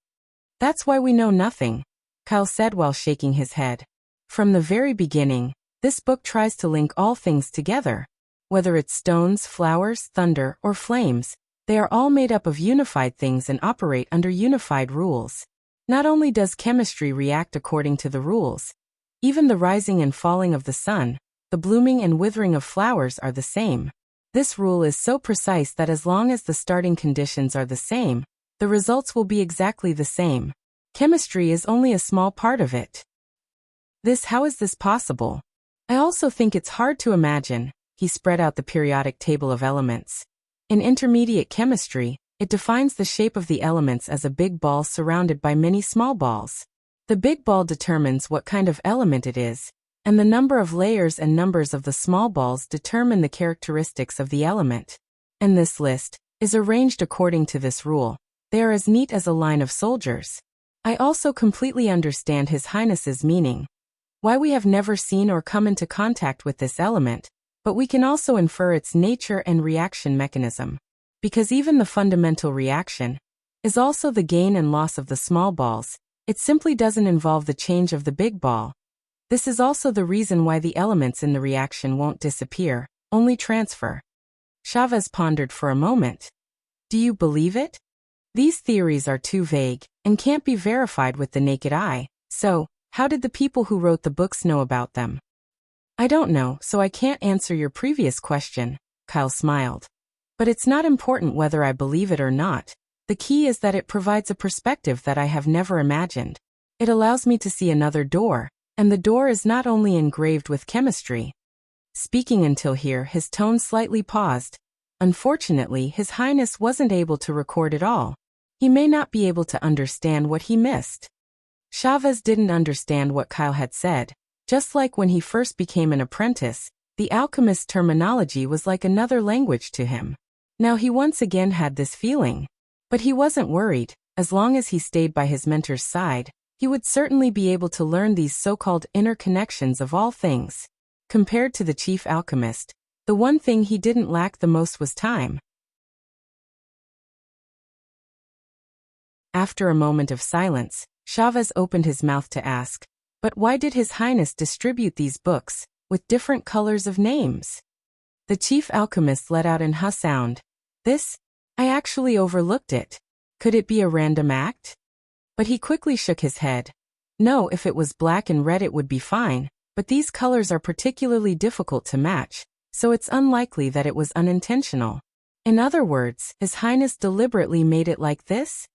"That's why we know nothing," Kyle said while shaking his head. "From the very beginning, this book tries to link all things together. Whether it's stones, flowers, thunder, or flames, they are all made up of unified things and operate under unified rules. Not only does chemistry react according to the rules, even the rising and falling of the sun, the blooming and withering of flowers are the same. This rule is so precise that as long as the starting conditions are the same, the results will be exactly the same. Chemistry is only a small part of it." How is this possible? "I also think it's hard to imagine." He spread out the periodic table of elements. In intermediate chemistry, it defines the shape of the elements as a big ball surrounded by many small balls. The big ball determines what kind of element it is, and the number of layers and numbers of the small balls determine the characteristics of the element. And this list is arranged according to this rule. They are as neat as a line of soldiers. I also completely understand His Highness's meaning. Why we have never seen or come into contact with this element, but we can also infer its nature and reaction mechanism. Because even the fundamental reaction is also the gain and loss of the small balls, it simply doesn't involve the change of the big ball. This is also the reason why the elements in the reaction won't disappear, only transfer. Chavez pondered for a moment. Do you believe it? These theories are too vague and can't be verified with the naked eye, so how did the people who wrote the books know about them? I don't know, so I can't answer your previous question, Kyle smiled. But it's not important whether I believe it or not. The key is that it provides a perspective that I have never imagined. It allows me to see another door, and the door is not only engraved with chemistry. Speaking until here, his tone slightly paused. Unfortunately, His Highness wasn't able to record it all. He may not be able to understand what he missed. Chavez didn't understand what Kyle had said. Just like when he first became an apprentice, the alchemist's terminology was like another language to him. Now he once again had this feeling. But he wasn't worried. As long as he stayed by his mentor's side, he would certainly be able to learn these so-called interconnections of all things. Compared to the chief alchemist, the one thing he didn't lack the most was time. After a moment of silence, Chavez opened his mouth to ask, but why did His Highness distribute these books, with different colors of names? The chief alchemist let out an huh sound. I actually overlooked it. Could it be a random act? But he quickly shook his head. No, if it was black and red it would be fine, but these colors are particularly difficult to match, so it's unlikely that it was unintentional. In other words, His Highness deliberately made it like this?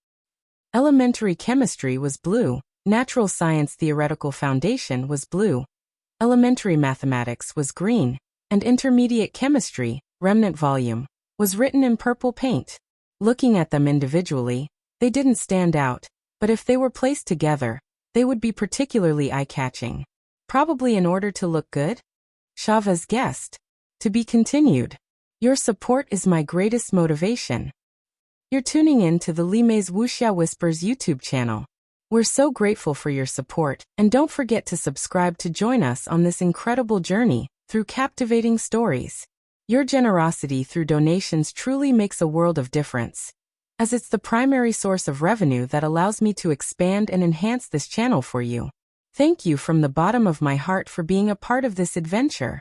Elementary chemistry was blue, natural science theoretical foundation was blue, elementary mathematics was green, and intermediate chemistry, remnant volume, was written in purple paint. Looking at them individually, they didn't stand out, but if they were placed together, they would be particularly eye-catching. Probably in order to look good? Chavez guessed. To be continued. Your support is my greatest motivation. You're tuning in to the Lime's Wuxia Whispers YouTube channel. We're so grateful for your support, and don't forget to subscribe to join us on this incredible journey through captivating stories. Your generosity through donations truly makes a world of difference, as it's the primary source of revenue that allows me to expand and enhance this channel for you. Thank you from the bottom of my heart for being a part of this adventure.